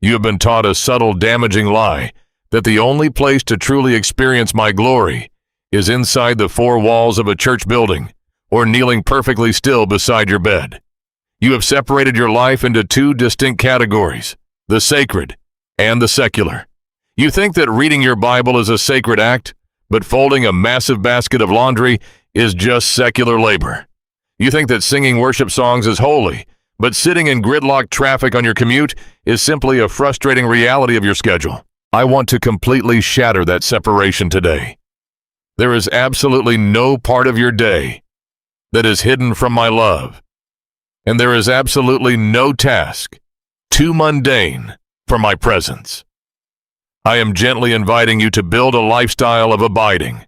[SPEAKER 1] You have been taught a subtle, damaging lie that the only place to truly experience my glory is inside the four walls of a church building or kneeling perfectly still beside your bed. You have separated your life into two distinct categories, the sacred and the secular. You think that reading your Bible is a sacred act, but folding a massive basket of laundry is just secular labor. You think that singing worship songs is holy, but sitting in gridlock traffic on your commute is simply a frustrating reality of your schedule. I want to completely shatter that separation today. There is absolutely no part of your day that is hidden from my love, and there is absolutely no task too mundane for my presence. I am gently inviting you to build a lifestyle of abiding.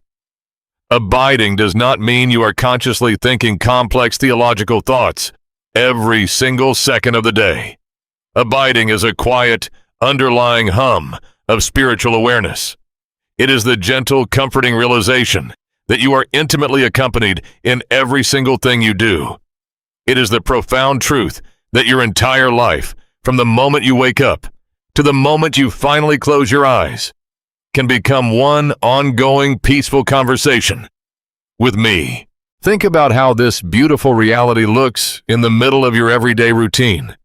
[SPEAKER 1] Abiding does not mean you are consciously thinking complex theological thoughts every single second of the day. Abiding is a quiet, underlying hum of spiritual awareness. It is the gentle, comforting realization that you are intimately accompanied in every single thing you do. It is the profound truth that your entire life, from the moment you wake up to the moment you finally close your eyes, can become one ongoing, peaceful conversation with me. Think about how this beautiful reality looks in the middle of your everyday routine.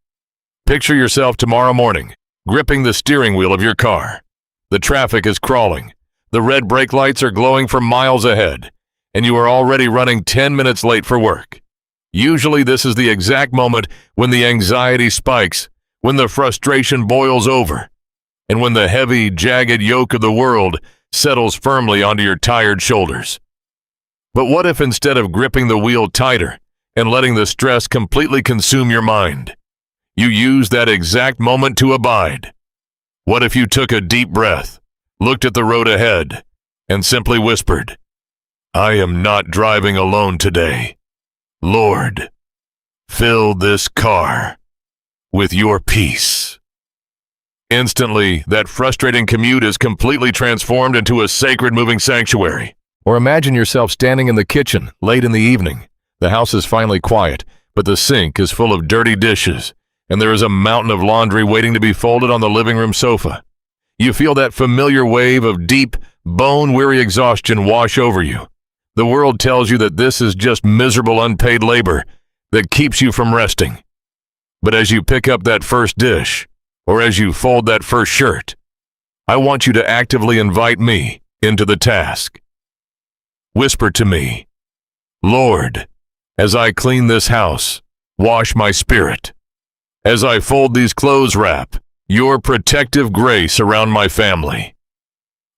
[SPEAKER 1] Picture yourself tomorrow morning, gripping the steering wheel of your car. The traffic is crawling. The red brake lights are glowing for miles ahead, and you are already running 10 minutes late for work. Usually this is the exact moment when the anxiety spikes, when the frustration boils over, and when the heavy, jagged yoke of the world settles firmly onto your tired shoulders. But what if instead of gripping the wheel tighter and letting the stress completely consume your mind, you use that exact moment to abide? What if you took a deep breath, looked at the road ahead, and simply whispered, "I am not driving alone today. Lord, fill this car with your peace." Instantly, that frustrating commute is completely transformed into a sacred moving sanctuary. Or imagine yourself standing in the kitchen late in the evening. The house is finally quiet, but the sink is full of dirty dishes, and there is a mountain of laundry waiting to be folded on the living room sofa. You feel that familiar wave of deep, bone-weary exhaustion wash over you. The world tells you that this is just miserable unpaid labor that keeps you from resting. But as you pick up that first dish, or as you fold that first shirt, I want you to actively invite me into the task. Whisper to me, "Lord, as I clean this house, wash my spirit. As I fold these clothes, wrap your protective grace around my family."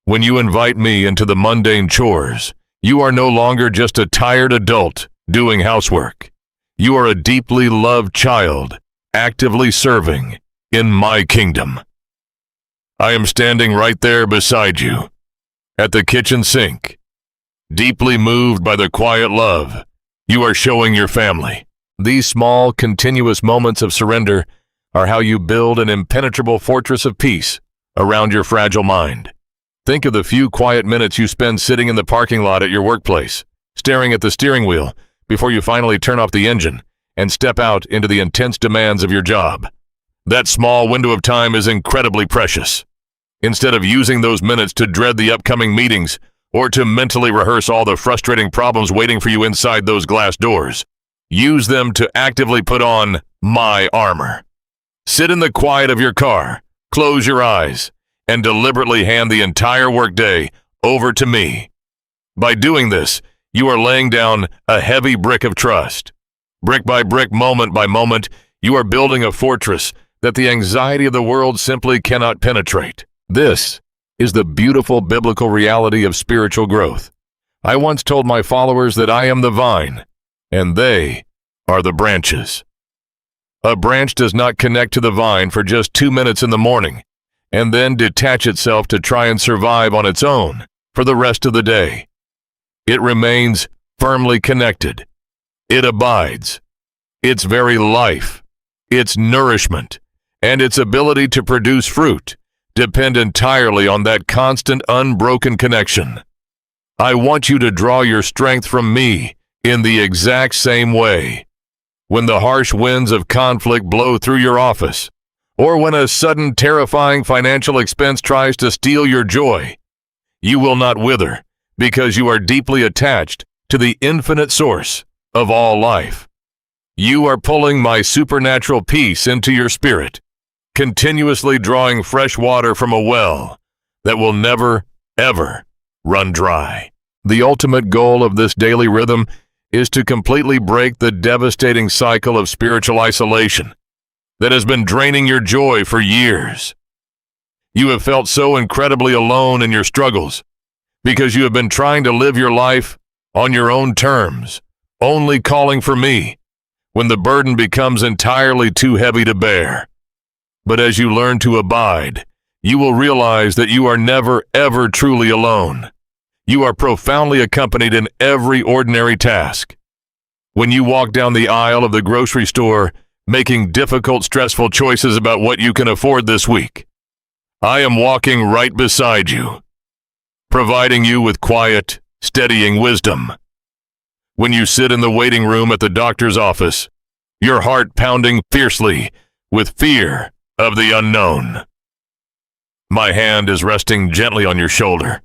[SPEAKER 1] When you invite me into the mundane chores, you are no longer just a tired adult doing housework. You are a deeply loved child, actively serving in my kingdom. I am standing right there beside you, at the kitchen sink, deeply moved by the quiet love you are showing your family. These small, continuous moments of surrender are how you build an impenetrable fortress of peace around your fragile mind. Think of the few quiet minutes you spend sitting in the parking lot at your workplace, staring at the steering wheel before you finally turn off the engine and step out into the intense demands of your job. That small window of time is incredibly precious. Instead of using those minutes to dread the upcoming meetings or to mentally rehearse all the frustrating problems waiting for you inside those glass doors, use them to actively put on my armor. Sit in the quiet of your car, close your eyes, and deliberately hand the entire workday over to me. By doing this, you are laying down a heavy brick of trust. Brick by brick, moment by moment, you are building a fortress that the anxiety of the world simply cannot penetrate. This is the beautiful biblical reality of spiritual growth. I once told my followers that I am the vine, and they are the branches. A branch does not connect to the vine for just 2 minutes in the morning and then detach itself to try and survive on its own for the rest of the day. It remains firmly connected. It abides. Its very life, its nourishment, and its ability to produce fruit depend entirely on that constant, unbroken connection. I want you to draw your strength from me in the exact same way. When the harsh winds of conflict blow through your office, or when a sudden, terrifying financial expense tries to steal your joy, you will not wither because you are deeply attached to the infinite source of all life. You are pulling my supernatural peace into your spirit, continuously drawing fresh water from a well that will never, ever run dry. The ultimate goal of this daily rhythm is to completely break the devastating cycle of spiritual isolation that has been draining your joy for years. You have felt so incredibly alone in your struggles because you have been trying to live your life on your own terms, only calling for me when the burden becomes entirely too heavy to bear. But as you learn to abide, you will realize that you are never, ever truly alone. You are profoundly accompanied in every ordinary task. When you walk down the aisle of the grocery store, making difficult, stressful choices about what you can afford this week, I am walking right beside you, providing you with quiet, steadying wisdom. When you sit in the waiting room at the doctor's office, your heart pounding fiercely with fear of the unknown, my hand is resting gently on your shoulder,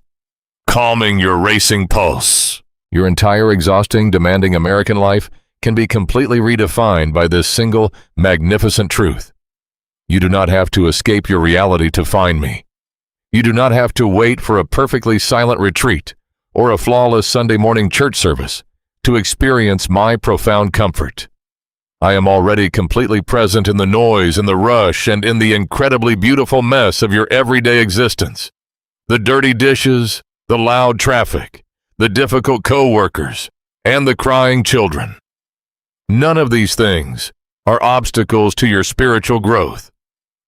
[SPEAKER 1] calming your racing pulse. Your entire exhausting, demanding American life can be completely redefined by this single, magnificent truth. You do not have to escape your reality to find me. You do not have to wait for a perfectly silent retreat or a flawless Sunday morning church service to experience my profound comfort. I am already completely present in the noise and the rush and in the incredibly beautiful mess of your everyday existence. The dirty dishes, the loud traffic, the difficult co-workers, and the crying children. None of these things are obstacles to your spiritual growth.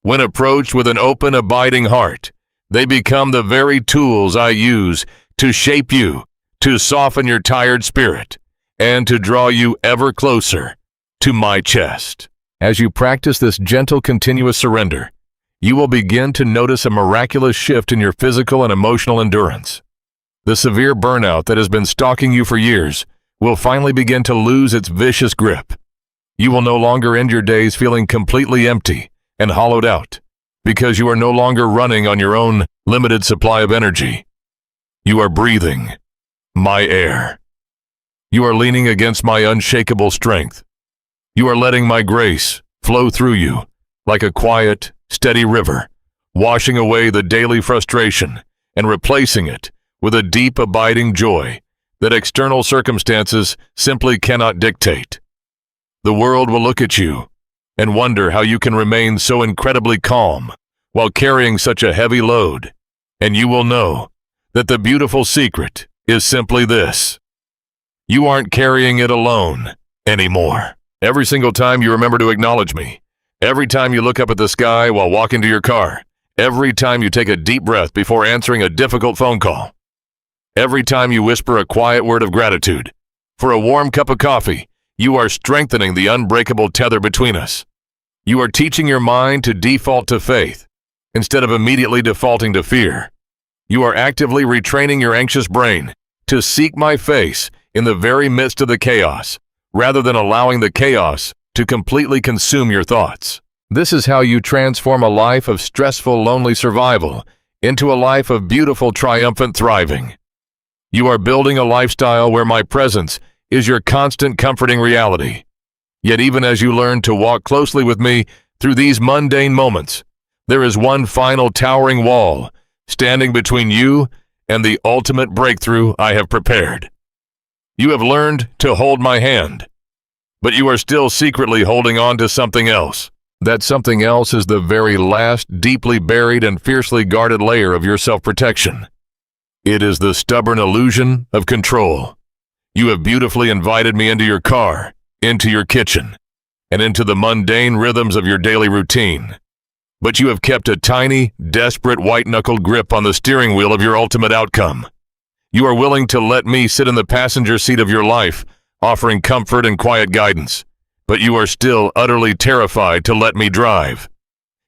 [SPEAKER 1] When approached with an open, abiding heart, they become the very tools I use to shape you, to soften your tired spirit, and to draw you ever closer to my chest. As you practice this gentle, continuous surrender, you will begin to notice a miraculous shift in your physical and emotional endurance. The severe burnout that has been stalking you for years will finally begin to lose its vicious grip. You will no longer end your days feeling completely empty and hollowed out because you are no longer running on your own limited supply of energy. You are breathing my air. You are leaning against my unshakable strength. You are letting my grace flow through you like a quiet, steady river, washing away the daily frustration and replacing it with a deep, abiding joy that external circumstances simply cannot dictate. The world will look at you and wonder how you can remain so incredibly calm while carrying such a heavy load, and you will know that the beautiful secret is simply this: you aren't carrying it alone anymore. Every single time you remember to acknowledge me, every time you look up at the sky while walking to your car, Every time you take a deep breath before answering a difficult phone call. Every time you whisper a quiet word of gratitude for a warm cup of coffee, you are strengthening the unbreakable tether between us. You are teaching your mind to default to faith instead of immediately defaulting to fear. You are actively retraining your anxious brain to seek my face in the very midst of the chaos, rather than allowing the chaos to completely consume your thoughts. This is how you transform a life of stressful, lonely survival into a life of beautiful, triumphant thriving. You are building a lifestyle where my presence is your constant comforting reality. Yet even as you learn to walk closely with me through these mundane moments, there is one final towering wall standing between you and the ultimate breakthrough I have prepared. You have learned to hold my hand, but you are still secretly holding on to something else. That something else is the very last deeply buried and fiercely guarded layer of your self-protection. It is the stubborn illusion of control. You have beautifully invited me into your car, into your kitchen, and into the mundane rhythms of your daily routine. But you have kept a tiny, desperate, white-knuckled grip on the steering wheel of your ultimate outcome. You are willing to let me sit in the passenger seat of your life, offering comfort and quiet guidance, but you are still utterly terrified to let me drive.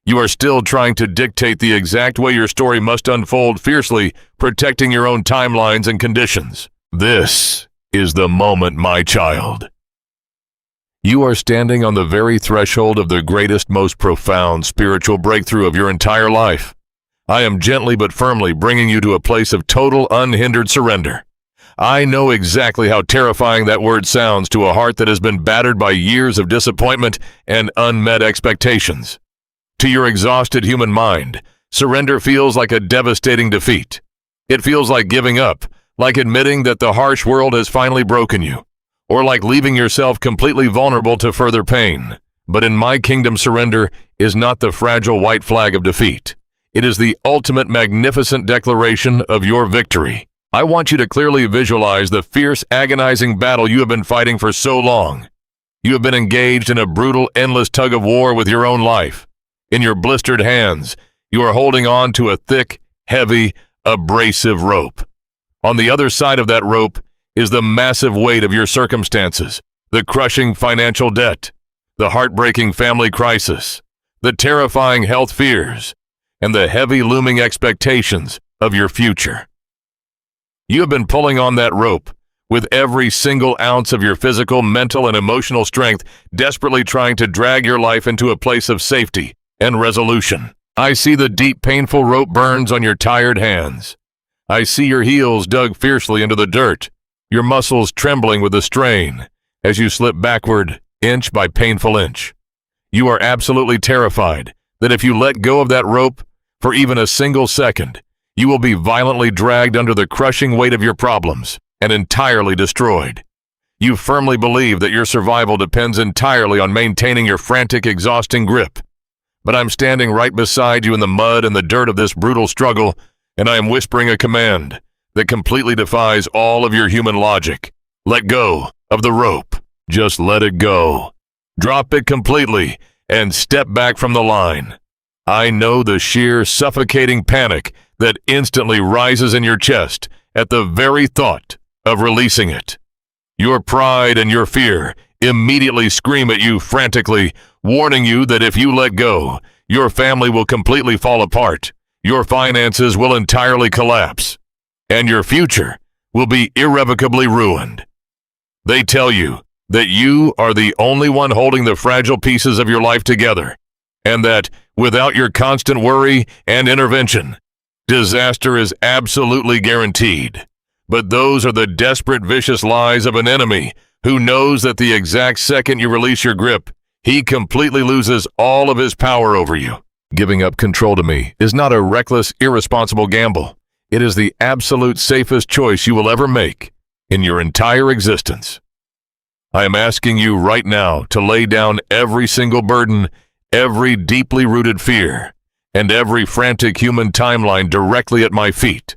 [SPEAKER 1] You are still trying to dictate the exact way your story must unfold, fiercely protecting your own timelines and conditions. This is the moment, my child. You are standing on the very threshold of the greatest, most profound spiritual breakthrough of your entire life. I am gently but firmly bringing you to a place of total, unhindered surrender. I know exactly how terrifying that word sounds to a heart that has been battered by years of disappointment and unmet expectations. To your exhausted human mind, surrender feels like a devastating defeat. It feels like giving up, like admitting that the harsh world has finally broken you, or like leaving yourself completely vulnerable to further pain. But in my kingdom, surrender is not the fragile white flag of defeat. It is the ultimate magnificent declaration of your victory. I want you to clearly visualize the fierce, agonizing battle you have been fighting for so long. You have been engaged in a brutal, endless tug of war with your own life. In your blistered hands, you are holding on to a thick, heavy, abrasive rope. On the other side of that rope is the massive weight of your circumstances, the crushing financial debt, the heartbreaking family crisis, the terrifying health fears, and the heavy looming expectations of your future. You have been pulling on that rope with every single ounce of your physical, mental, and emotional strength, desperately trying to drag your life into a place of safety and resolution. I see the deep, painful rope burns on your tired hands. I see your heels dug fiercely into the dirt, your muscles trembling with the strain as you slip backward inch by painful inch. You are absolutely terrified that if you let go of that rope for even a single second, you will be violently dragged under the crushing weight of your problems and entirely destroyed. You firmly believe that your survival depends entirely on maintaining your frantic, exhausting grip. But I'm standing right beside you in the mud and the dirt of this brutal struggle, and I am whispering a command that completely defies all of your human logic. Let go of the rope. Just let it go. Drop it completely and step back from the line. I know the sheer, suffocating panic that instantly rises in your chest at the very thought of releasing it. Your pride and your fear immediately scream at you frantically, warning you that if you let go, your family will completely fall apart, your finances will entirely collapse, and your future will be irrevocably ruined. They tell you that you are the only one holding the fragile pieces of your life together, and that without your constant worry and intervention, disaster is absolutely guaranteed. But those are the desperate, vicious lies of an enemy who knows that the exact second you release your grip, he completely loses all of his power over you. Giving up control to me is not a reckless, irresponsible gamble. It is the absolute safest choice you will ever make in your entire existence. I am asking you right now to lay down every single burden, every deeply rooted fear, and every frantic human timeline directly at my feet.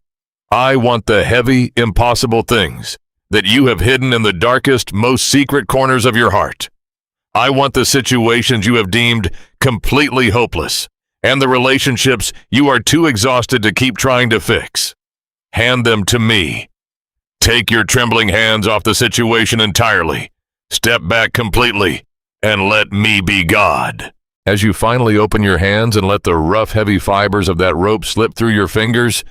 [SPEAKER 1] I want the heavy, impossible things that you have hidden in the darkest, most secret corners of your heart. I want the situations you have deemed completely hopeless, and the relationships you are too exhausted to keep trying to fix. Hand them to me. Take your trembling hands off the situation entirely. Step back completely, and let me be God. As you finally open your hands and let the rough, heavy fibers of that rope slip through your fingers,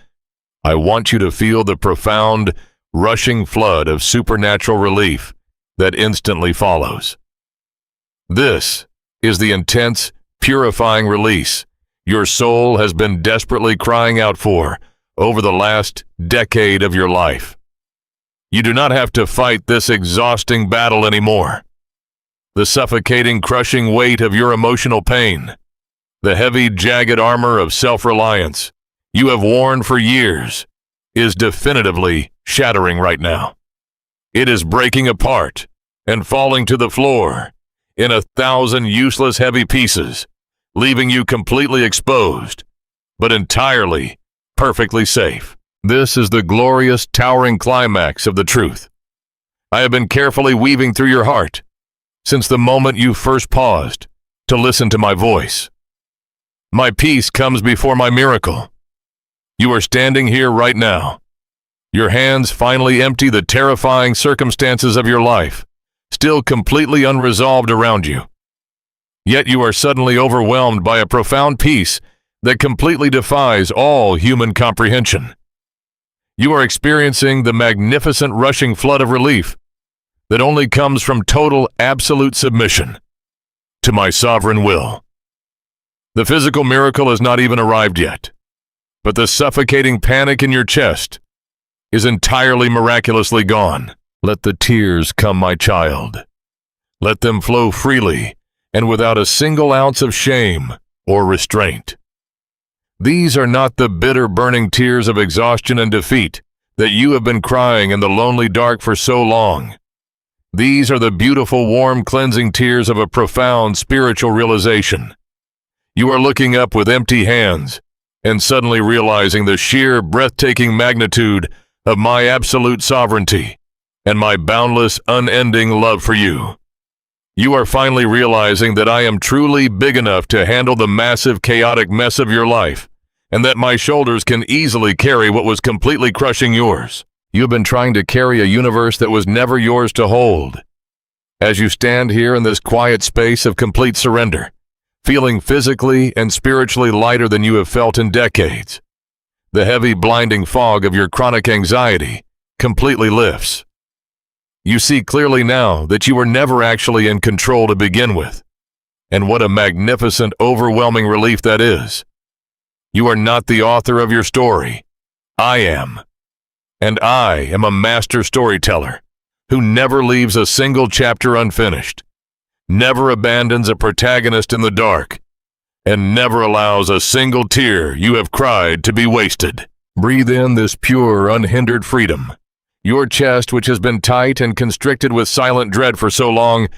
[SPEAKER 1] I want you to feel the profound, rushing flood of supernatural relief that instantly follows. This is the intense, purifying release your soul has been desperately crying out for over the last decade of your life. You do not have to fight this exhausting battle anymore. The suffocating, crushing weight of your emotional pain, the heavy, jagged armor of self-reliance you have worn for years, is definitively shattering right now. It is breaking apart and falling to the floor in 1,000 useless heavy pieces, leaving you completely exposed, but entirely, perfectly safe. This is the glorious, towering climax of the truth I have been carefully weaving through your heart since the moment you first paused to listen to my voice. My peace comes before my miracle. You are standing here right now. Your hands finally empty the terrifying circumstances of your life, still completely unresolved around you. Yet you are suddenly overwhelmed by a profound peace that completely defies all human comprehension. You are experiencing the magnificent rushing flood of relief that only comes from total, absolute submission to my sovereign will. The physical miracle has not even arrived yet, but the suffocating panic in your chest is entirely miraculously gone. Let the tears come, my child. Let them flow freely and without a single ounce of shame or restraint. These are not the bitter, burning tears of exhaustion and defeat that you have been crying in the lonely dark for so long. These are the beautiful, warm, cleansing tears of a profound spiritual realization. You are looking up with empty hands and suddenly realizing the sheer, breathtaking magnitude of my absolute sovereignty and my boundless, unending love for you. You are finally realizing that I am truly big enough to handle the massive, chaotic mess of your life, and that my shoulders can easily carry what was completely crushing yours. You have been trying to carry a universe that was never yours to hold. As you stand here in this quiet space of complete surrender, feeling physically and spiritually lighter than you have felt in decades, the heavy, blinding fog of your chronic anxiety completely lifts. You see clearly now that you were never actually in control to begin with, and what a magnificent, overwhelming relief that is. You are not the author of your story. I am. And I am a master storyteller who never leaves a single chapter unfinished, never abandons a protagonist in the dark, and never allows a single tear you have cried to be wasted. Breathe in this pure, unhindered freedom. Your chest, which has been tight and constricted with silent dread for so long,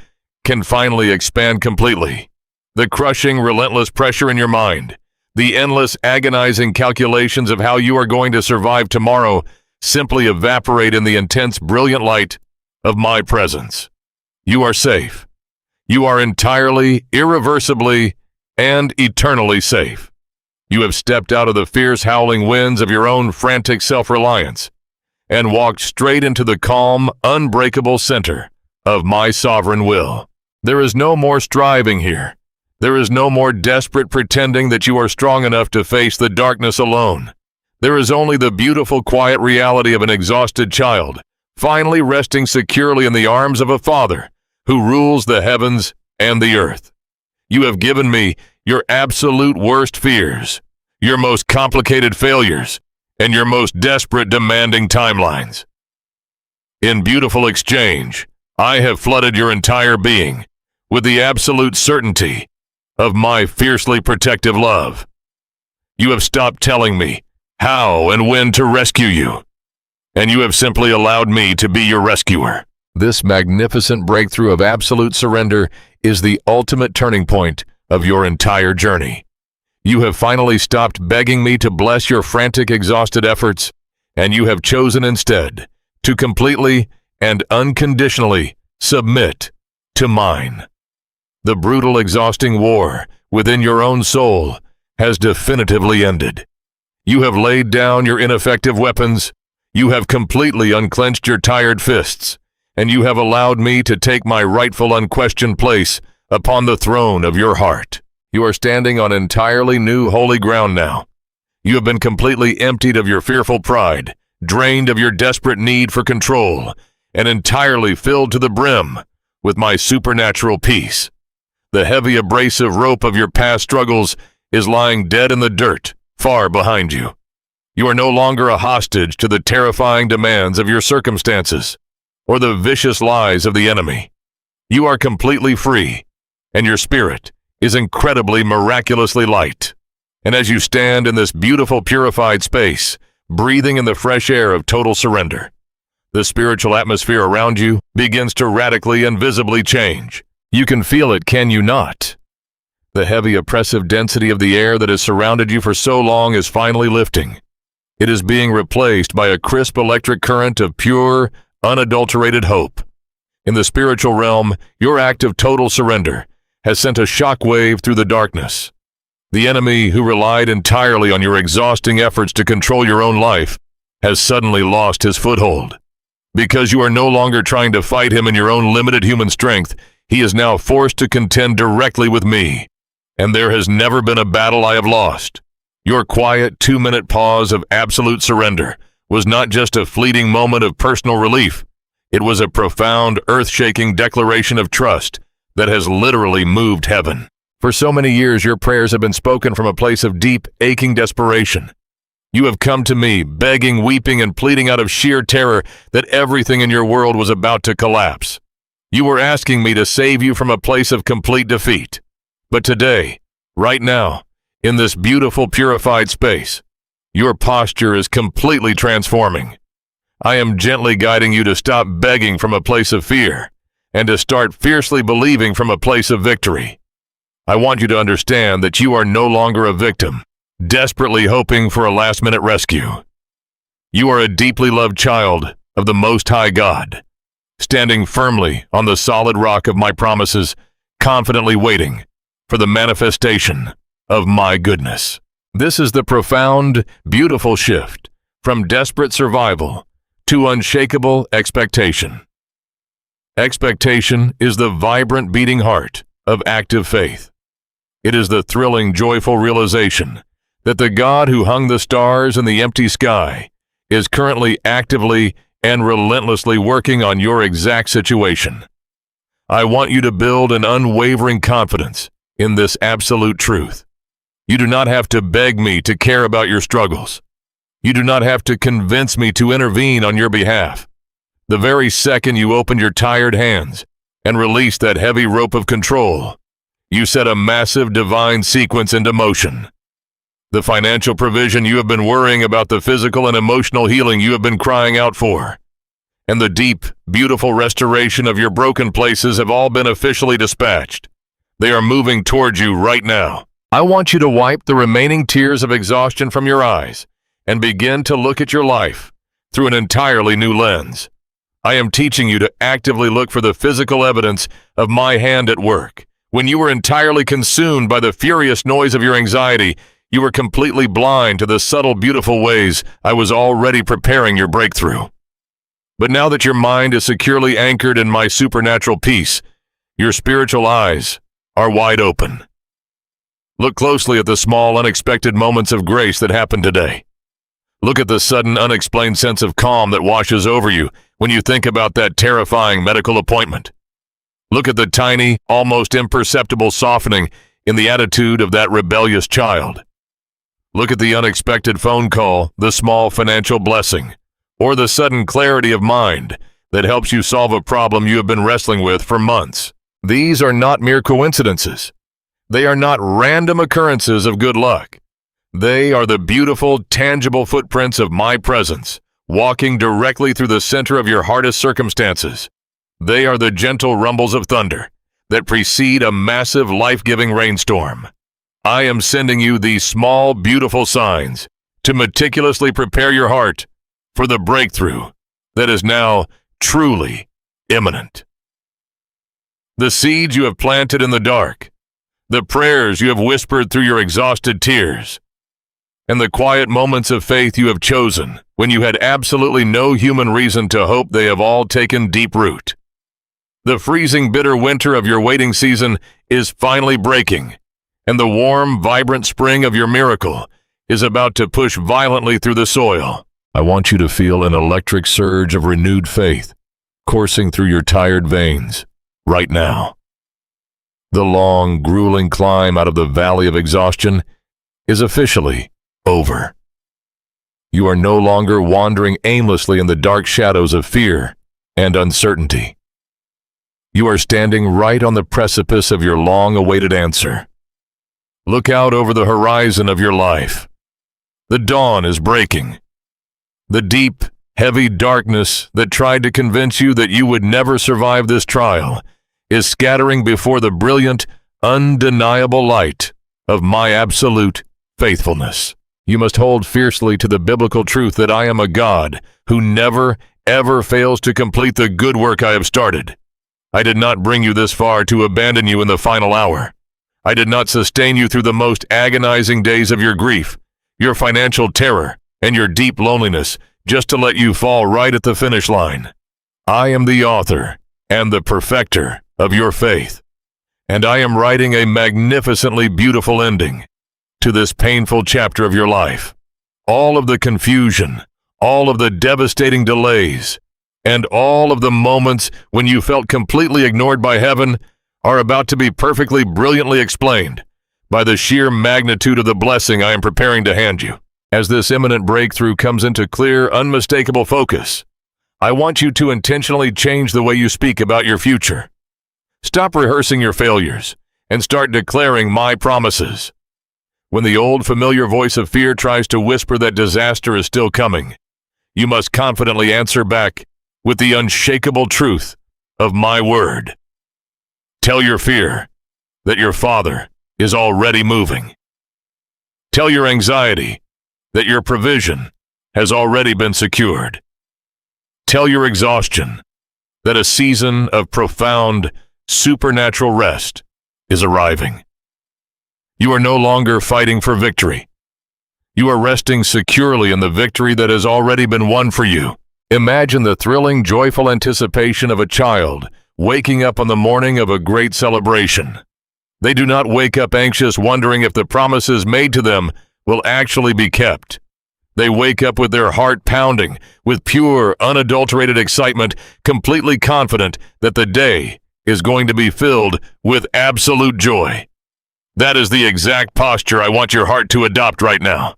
[SPEAKER 1] can finally expand completely. The crushing, relentless pressure in your mind, the endless, agonizing calculations of how you are going to survive tomorrow simply evaporate in the intense, brilliant light of my presence. You are safe. You are entirely, irreversibly, and eternally safe. You have stepped out of the fierce, howling winds of your own frantic self-reliance and walked straight into the calm, unbreakable center of my sovereign will. There is no more striving here. There is no more desperate pretending that you are strong enough to face the darkness alone. There is only the beautiful, quiet reality of an exhausted child, finally resting securely in the arms of a Father who rules the heavens and the earth. You have given me your absolute worst fears, your most complicated failures, and your most desperate, demanding timelines. In beautiful exchange, I have flooded your entire being with the absolute certainty of my fiercely protective love. You have stopped telling me how and when to rescue you, and you have simply allowed me to be your rescuer. This magnificent breakthrough of absolute surrender is the ultimate turning point of your entire journey. You have finally stopped begging me to bless your frantic, exhausted efforts, and you have chosen instead to completely and unconditionally submit to mine. The brutal, exhausting war within your own soul has definitively ended. You have laid down your ineffective weapons, you have completely unclenched your tired fists, and you have allowed me to take my rightful unquestioned place upon the throne of your heart. You are standing on entirely new holy ground now. You have been completely emptied of your fearful pride, drained of your desperate need for control, and entirely filled to the brim with my supernatural peace. The heavy abrasive rope of your past struggles is lying dead in the dirt, far behind you. You are no longer a hostage to the terrifying demands of your circumstances or the vicious lies of the enemy. You are completely free, and your spirit is incredibly miraculously light. And as you stand in this beautiful purified space, breathing in the fresh air of total surrender, the spiritual atmosphere around you begins to radically and visibly change. You can feel it, can you not? The heavy oppressive density of the air that has surrounded you for so long is finally lifting. It is being replaced by a crisp electric current of pure, unadulterated hope. In the spiritual realm, your act of total surrender has sent a shockwave through the darkness. The enemy, who relied entirely on your exhausting efforts to control your own life, has suddenly lost his foothold. Because you are no longer trying to fight him in your own limited human strength, he is now forced to contend directly with me. And there has never been a battle I have lost. Your quiet 2-minute pause of absolute surrender was not just a fleeting moment of personal relief. It was a profound, earth-shaking declaration of trust that has literally moved heaven. For so many years, your prayers have been spoken from a place of deep, aching desperation. You have come to me, begging, weeping, and pleading out of sheer terror that everything in your world was about to collapse. You were asking me to save you from a place of complete defeat. But today, right now, in this beautiful, purified space, your posture is completely transforming. I am gently guiding you to stop begging from a place of fear and to start fiercely believing from a place of victory. I want you to understand that you are no longer a victim, desperately hoping for a last-minute rescue. You are a deeply loved child of the Most High God, standing firmly on the solid rock of my promises, confidently waiting for the manifestation of my goodness. This is the profound, beautiful shift from desperate survival to unshakable expectation. Expectation is the vibrant beating heart of active faith. It is the thrilling, joyful realization that the God who hung the stars in the empty sky is currently actively and relentlessly working on your exact situation. I want you to build an unwavering confidence in this absolute truth. You do not have to beg me to care about your struggles. You do not have to convince me to intervene on your behalf. The very second you opened your tired hands and released that heavy rope of control, you set a massive divine sequence into motion. The financial provision you have been worrying about, the physical and emotional healing you have been crying out for, and the deep, beautiful restoration of your broken places have all been officially dispatched. They are moving towards you right now. I want you to wipe the remaining tears of exhaustion from your eyes and begin to look at your life through an entirely new lens. I am teaching you to actively look for the physical evidence of my hand at work. When you were entirely consumed by the furious noise of your anxiety, you were completely blind to the subtle, beautiful ways I was already preparing your breakthrough. But now that your mind is securely anchored in my supernatural peace, your spiritual eyes are wide open. Look closely at the small, unexpected moments of grace that happened today. Look at the sudden, unexplained sense of calm that washes over you when you think about that terrifying medical appointment. Look at the tiny, almost imperceptible softening in the attitude of that rebellious child. Look at the unexpected phone call, the small financial blessing, or the sudden clarity of mind that helps you solve a problem you have been wrestling with for months. These are not mere coincidences. They are not random occurrences of good luck. They are the beautiful, tangible footprints of my presence, walking directly through the center of your hardest circumstances. They are the gentle rumbles of thunder that precede a massive, life-giving rainstorm. I am sending you these small, beautiful signs to meticulously prepare your heart for the breakthrough that is now truly imminent. The seeds you have planted in the dark, the prayers you have whispered through your exhausted tears, and the quiet moments of faith you have chosen when you had absolutely no human reason to hope, they have all taken deep root. The freezing, bitter winter of your waiting season is finally breaking, and the warm, vibrant spring of your miracle is about to push violently through the soil. I want you to feel an electric surge of renewed faith coursing through your tired veins right now. The long, grueling climb out of the valley of exhaustion is officially over. You are no longer wandering aimlessly in the dark shadows of fear and uncertainty. You are standing right on the precipice of your long-awaited answer. Look out over the horizon of your life. The dawn is breaking. The deep, heavy darkness that tried to convince you that you would never survive this trial is scattering before the brilliant, undeniable light of my absolute faithfulness. You must hold fiercely to the biblical truth that I am a God who never, ever fails to complete the good work I have started. I did not bring you this far to abandon you in the final hour. I did not sustain you through the most agonizing days of your grief, your financial terror, and your deep loneliness just to let you fall right at the finish line. I am the author and the perfecter of your faith, and I am writing a magnificently beautiful ending to this painful chapter of your life. All of the confusion, all of the devastating delays, and all of the moments when you felt completely ignored by heaven are about to be perfectly, brilliantly explained by the sheer magnitude of the blessing I am preparing to hand you. As this imminent breakthrough comes into clear, unmistakable focus, I want you to intentionally change the way you speak about your future. Stop rehearsing your failures and start declaring my promises. When the old familiar voice of fear tries to whisper that disaster is still coming, you must confidently answer back with the unshakable truth of my word. Tell your fear that your Father is already moving. Tell your anxiety that your provision has already been secured. Tell your exhaustion that a season of profound, supernatural rest is arriving. You are no longer fighting for victory. You are resting securely in the victory that has already been won for you. Imagine the thrilling, joyful anticipation of a child waking up on the morning of a great celebration. They do not wake up anxious, wondering if the promises made to them will actually be kept. They wake up with their heart pounding, with pure, unadulterated excitement, completely confident that the day is going to be filled with absolute joy. That is the exact posture I want your heart to adopt right now.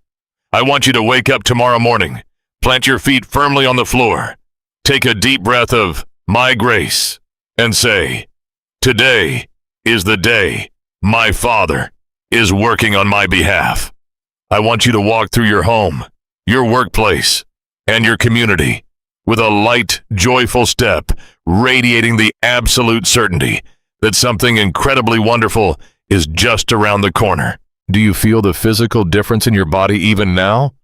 [SPEAKER 1] I want you to wake up tomorrow morning, plant your feet firmly on the floor, take a deep breath of my grace, and say, today is the day my Father is working on my behalf. I want you to walk through your home, your workplace, and your community with a light, joyful step, radiating the absolute certainty that something incredibly wonderful is just around the corner. Do you feel the physical difference in your body even now?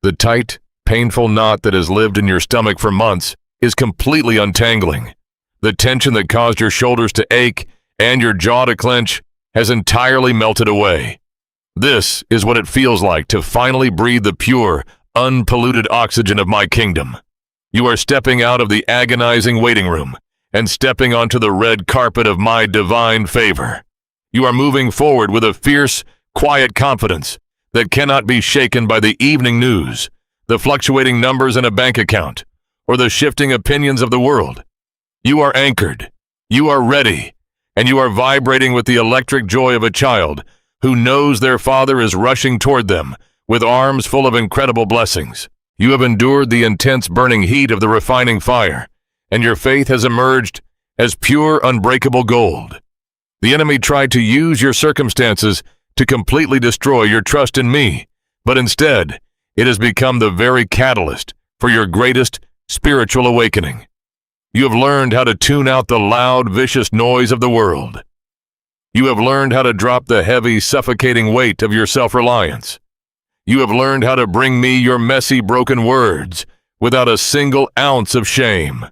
[SPEAKER 1] The tight, painful knot that has lived in your stomach for months is completely untangling. The tension that caused your shoulders to ache and your jaw to clench has entirely melted away. This is what it feels like to finally breathe the pure, unpolluted oxygen of my kingdom. You are stepping out of the agonizing waiting room and stepping onto the red carpet of my divine favor. You are moving forward with a fierce, quiet confidence that cannot be shaken by the evening news, the fluctuating numbers in a bank account, or the shifting opinions of the world. You are anchored, you are ready, and you are vibrating with the electric joy of a child who knows their Father is rushing toward them with arms full of incredible blessings. You have endured the intense burning heat of the refining fire, and your faith has emerged as pure, unbreakable gold. The enemy tried to use your circumstances to completely destroy your trust in me, but instead, it has become the very catalyst for your greatest spiritual awakening. You have learned how to tune out the loud, vicious noise of the world. You have learned how to drop the heavy, suffocating weight of your self-reliance. You have learned how to bring me your messy, broken words without a single ounce of shame.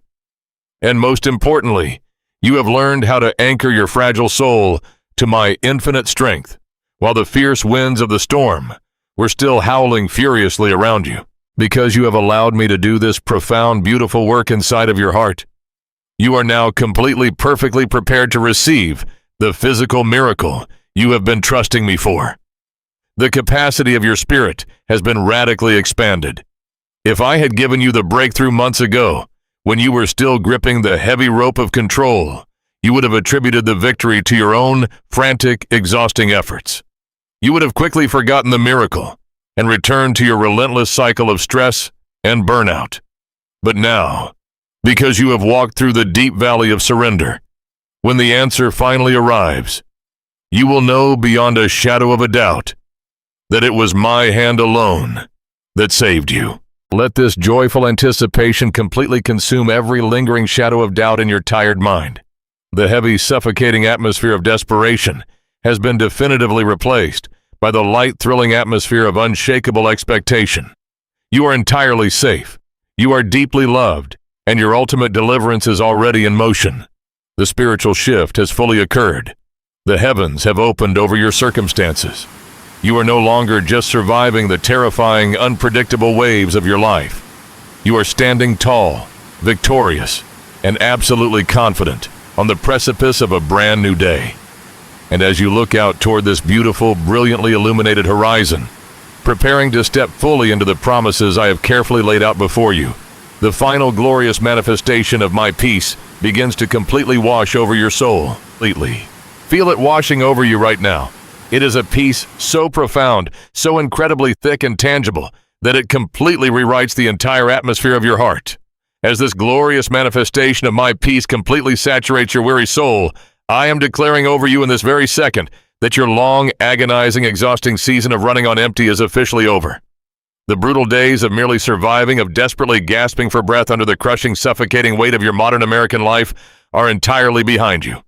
[SPEAKER 1] And most importantly, you have learned how to anchor your fragile soul to my infinite strength, while the fierce winds of the storm were still howling furiously around you. Because you have allowed me to do this profound, beautiful work inside of your heart, you are now completely, perfectly prepared to receive the physical miracle you have been trusting me for. The capacity of your spirit has been radically expanded. If I had given you the breakthrough months ago, when you were still gripping the heavy rope of control, you would have attributed the victory to your own frantic, exhausting efforts. You would have quickly forgotten the miracle and returned to your relentless cycle of stress and burnout. But now, because you have walked through the deep valley of surrender, when the answer finally arrives, you will know beyond a shadow of a doubt that it was my hand alone that saved you. Let this joyful anticipation completely consume every lingering shadow of doubt in your tired mind. The heavy, suffocating atmosphere of desperation has been definitively replaced by the light, thrilling atmosphere of unshakable expectation. You are entirely safe. You are deeply loved, and your ultimate deliverance is already in motion. The spiritual shift has fully occurred. The heavens have opened over your circumstances. You are no longer just surviving the terrifying, unpredictable waves of your life. You are standing tall, victorious, and absolutely confident on the precipice of a brand new day. And as you look out toward this beautiful, brilliantly illuminated horizon, preparing to step fully into the promises I have carefully laid out before you, the final glorious manifestation of my peace begins to completely wash over your soul. Completely. Feel it washing over you right now. It is a peace so profound, so incredibly thick and tangible, that it completely rewrites the entire atmosphere of your heart. As this glorious manifestation of my peace completely saturates your weary soul, I am declaring over you in this very second that your long, agonizing, exhausting season of running on empty is officially over. The brutal days of merely surviving, of desperately gasping for breath under the crushing, suffocating weight of your modern American life are entirely behind you.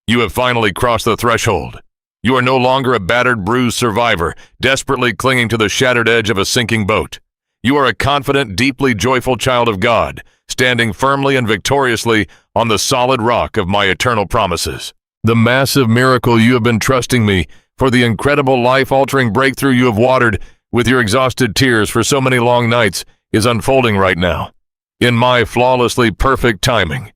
[SPEAKER 1] You have finally crossed the threshold. You are no longer a battered, bruised survivor, desperately clinging to the shattered edge of a sinking boat. You are a confident, deeply joyful child of God, standing firmly and victoriously on the solid rock of my eternal promises. The massive miracle you have been trusting me for, the incredible life-altering breakthrough you have watered with your exhausted tears for so many long nights, is unfolding right now, in my flawlessly perfect timing.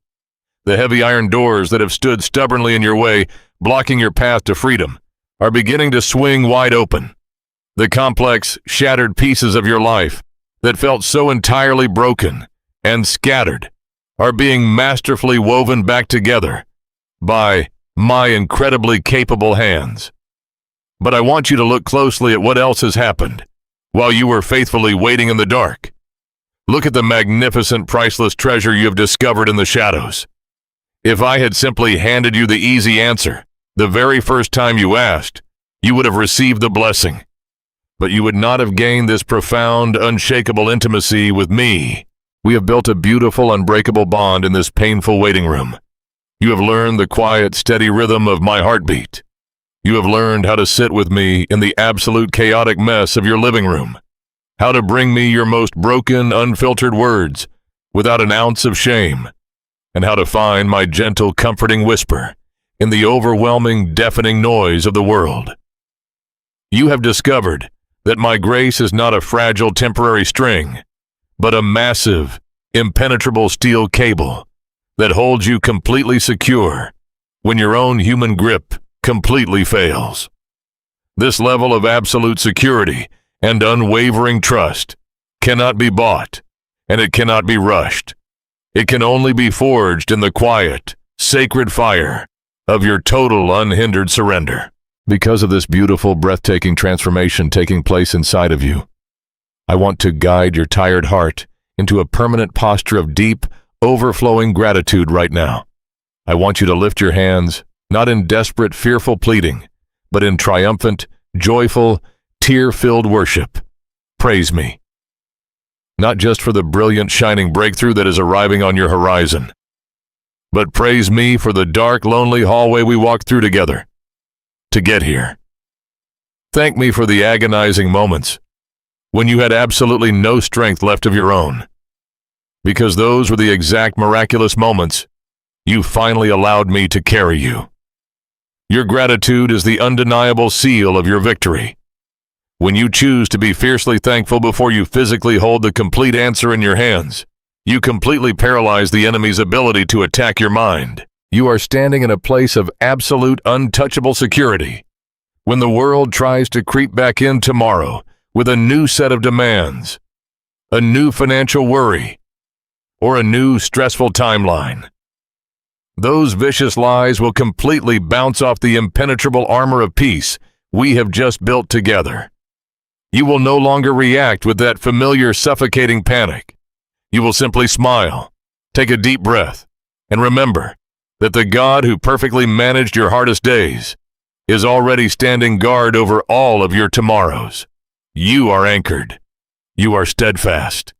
[SPEAKER 1] The heavy iron doors that have stood stubbornly in your way, blocking your path to freedom, are beginning to swing wide open. The complex, shattered pieces of your life that felt so entirely broken and scattered are being masterfully woven back together by my incredibly capable hands. But I want you to look closely at what else has happened while you were faithfully waiting in the dark. Look at the magnificent, priceless treasure you have discovered in the shadows. If I had simply handed you the easy answer the very first time you asked, you would have received the blessing. But you would not have gained this profound, unshakable intimacy with me. We have built a beautiful, unbreakable bond in this painful waiting room. You have learned the quiet, steady rhythm of my heartbeat. You have learned how to sit with me in the absolute chaotic mess of your living room, how to bring me your most broken, unfiltered words without an ounce of shame, and how to find my gentle, comforting whisper in the overwhelming, deafening noise of the world. You have discovered that my grace is not a fragile, temporary string, but a massive, impenetrable steel cable that holds you completely secure when your own human grip completely fails. This level of absolute security and unwavering trust cannot be bought, and it cannot be rushed. It can only be forged in the quiet, sacred fire of your total, unhindered surrender. Because of this beautiful, breathtaking transformation taking place inside of you, I want to guide your tired heart into a permanent posture of deep, overflowing gratitude right now. I want you to lift your hands, not in desperate, fearful pleading, but in triumphant, joyful, tear-filled worship. Praise me. Not just for the brilliant, shining breakthrough that is arriving on your horizon, but praise me for the dark, lonely hallway we walked through together to get here. Thank me for the agonizing moments when you had absolutely no strength left of your own, because those were the exact miraculous moments you finally allowed me to carry you. Your gratitude is the undeniable seal of your victory. When you choose to be fiercely thankful before you physically hold the complete answer in your hands, you completely paralyze the enemy's ability to attack your mind. You are standing in a place of absolute untouchable security. When the world tries to creep back in tomorrow with a new set of demands, a new financial worry, or a new stressful timeline, those vicious lies will completely bounce off the impenetrable armor of peace we have just built together. You will no longer react with that familiar suffocating panic. You will simply smile, take a deep breath, and remember that the God who perfectly managed your hardest days is already standing guard over all of your tomorrows. You are anchored. You are steadfast.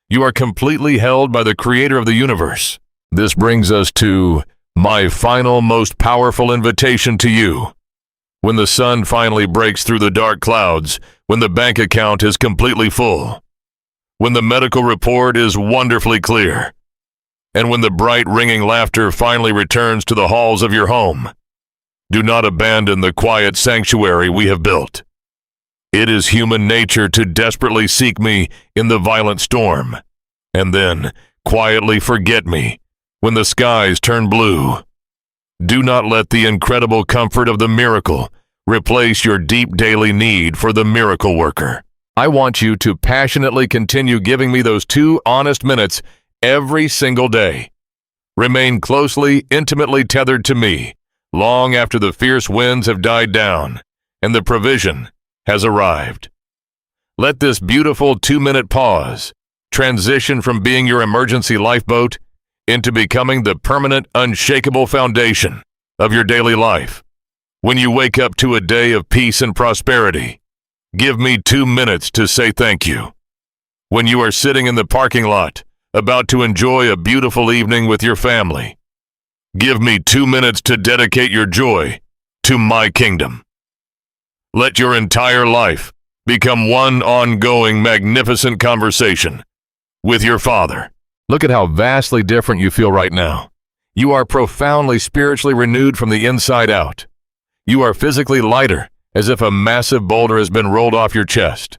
[SPEAKER 1] You are completely held by the Creator of the universe. This brings us to my final, most powerful invitation to you. When the sun finally breaks through the dark clouds, when the bank account is completely full, when the medical report is wonderfully clear, and when the bright, ringing laughter finally returns to the halls of your home, do not abandon the quiet sanctuary we have built. It is human nature to desperately seek me in the violent storm, and then quietly forget me when the skies turn blue. Do not let the incredible comfort of the miracle replace your deep daily need for the miracle worker. I want you to passionately continue giving me those 2 honest minutes every single day. Remain closely, intimately tethered to me long after the fierce winds have died down and the provision has arrived. Let this beautiful 2-minute pause transition from being your emergency lifeboat into becoming the permanent, unshakable foundation of your daily life. When you wake up to a day of peace and prosperity, give me 2 minutes to say thank you. When you are sitting in the parking lot, about to enjoy a beautiful evening with your family, give me 2 minutes to dedicate your joy to my kingdom. Let your entire life become one ongoing, magnificent conversation with your Father. Look at how vastly different you feel right now. You are profoundly spiritually renewed from the inside out. You are physically lighter, as if a massive boulder has been rolled off your chest.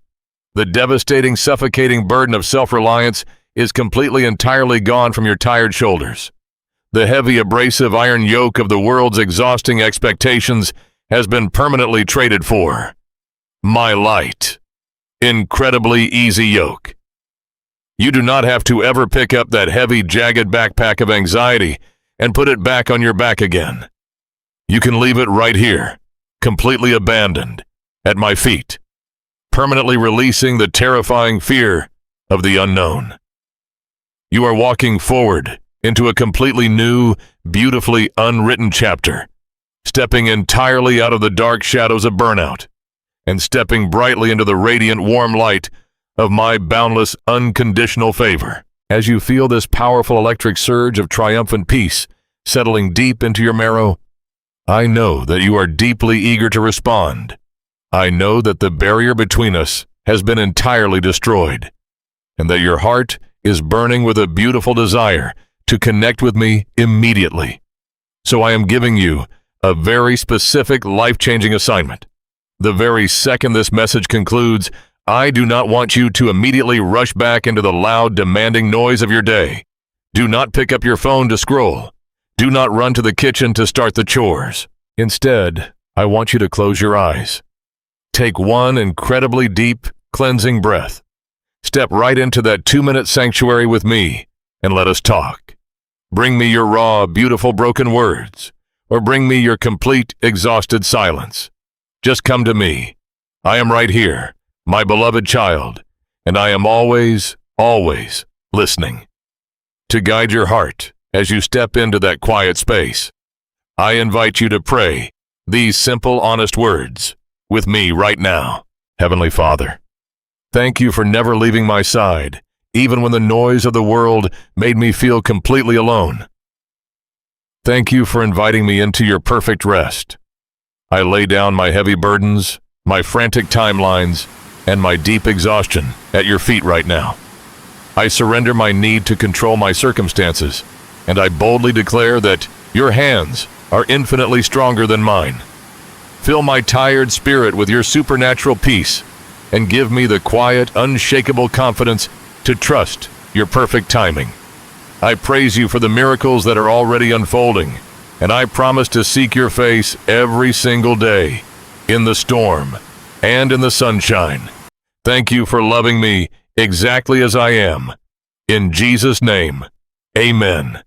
[SPEAKER 1] The devastating, suffocating burden of self-reliance is completely entirely gone from your tired shoulders. The heavy, abrasive iron yoke of the world's exhausting expectations has been permanently traded for my light, incredibly easy yoke. You do not have to ever pick up that heavy, jagged backpack of anxiety and put it back on your back again. You can leave it right here, completely abandoned, at my feet, permanently releasing the terrifying fear of the unknown. You are walking forward into a completely new, beautifully unwritten chapter, stepping entirely out of the dark shadows of burnout and stepping brightly into the radiant, warm light of my boundless, unconditional favor. As you feel this powerful electric surge of triumphant peace settling deep into your marrow, I know that you are deeply eager to respond. I know that the barrier between us has been entirely destroyed, and that your heart is burning with a beautiful desire to connect with me immediately. So I am giving you a very specific, life-changing assignment. The very second this message concludes, I do not want you to immediately rush back into the loud, demanding noise of your day. Do not pick up your phone to scroll. Do not run to the kitchen to start the chores. Instead, I want you to close your eyes. Take one incredibly deep, cleansing breath. Step right into that 2-minute sanctuary with me, and let us talk. Bring me your raw, beautiful, broken words, or bring me your complete, exhausted silence. Just come to me. I am right here, my beloved child, and I am always, always listening. To guide your heart as you step into that quiet space, I invite you to pray these simple, honest words with me right now. Heavenly Father, thank you for never leaving my side, even when the noise of the world made me feel completely alone. Thank you for inviting me into your perfect rest. I lay down my heavy burdens, my frantic timelines, and my deep exhaustion at your feet right now. I surrender my need to control my circumstances, and I boldly declare that your hands are infinitely stronger than mine. Fill my tired spirit with your supernatural peace and give me the quiet, unshakable confidence to trust your perfect timing. I praise you for the miracles that are already unfolding, and I promise to seek your face every single day, in the storm and in the sunshine. Thank you for loving me exactly as I am. In Jesus' name, amen.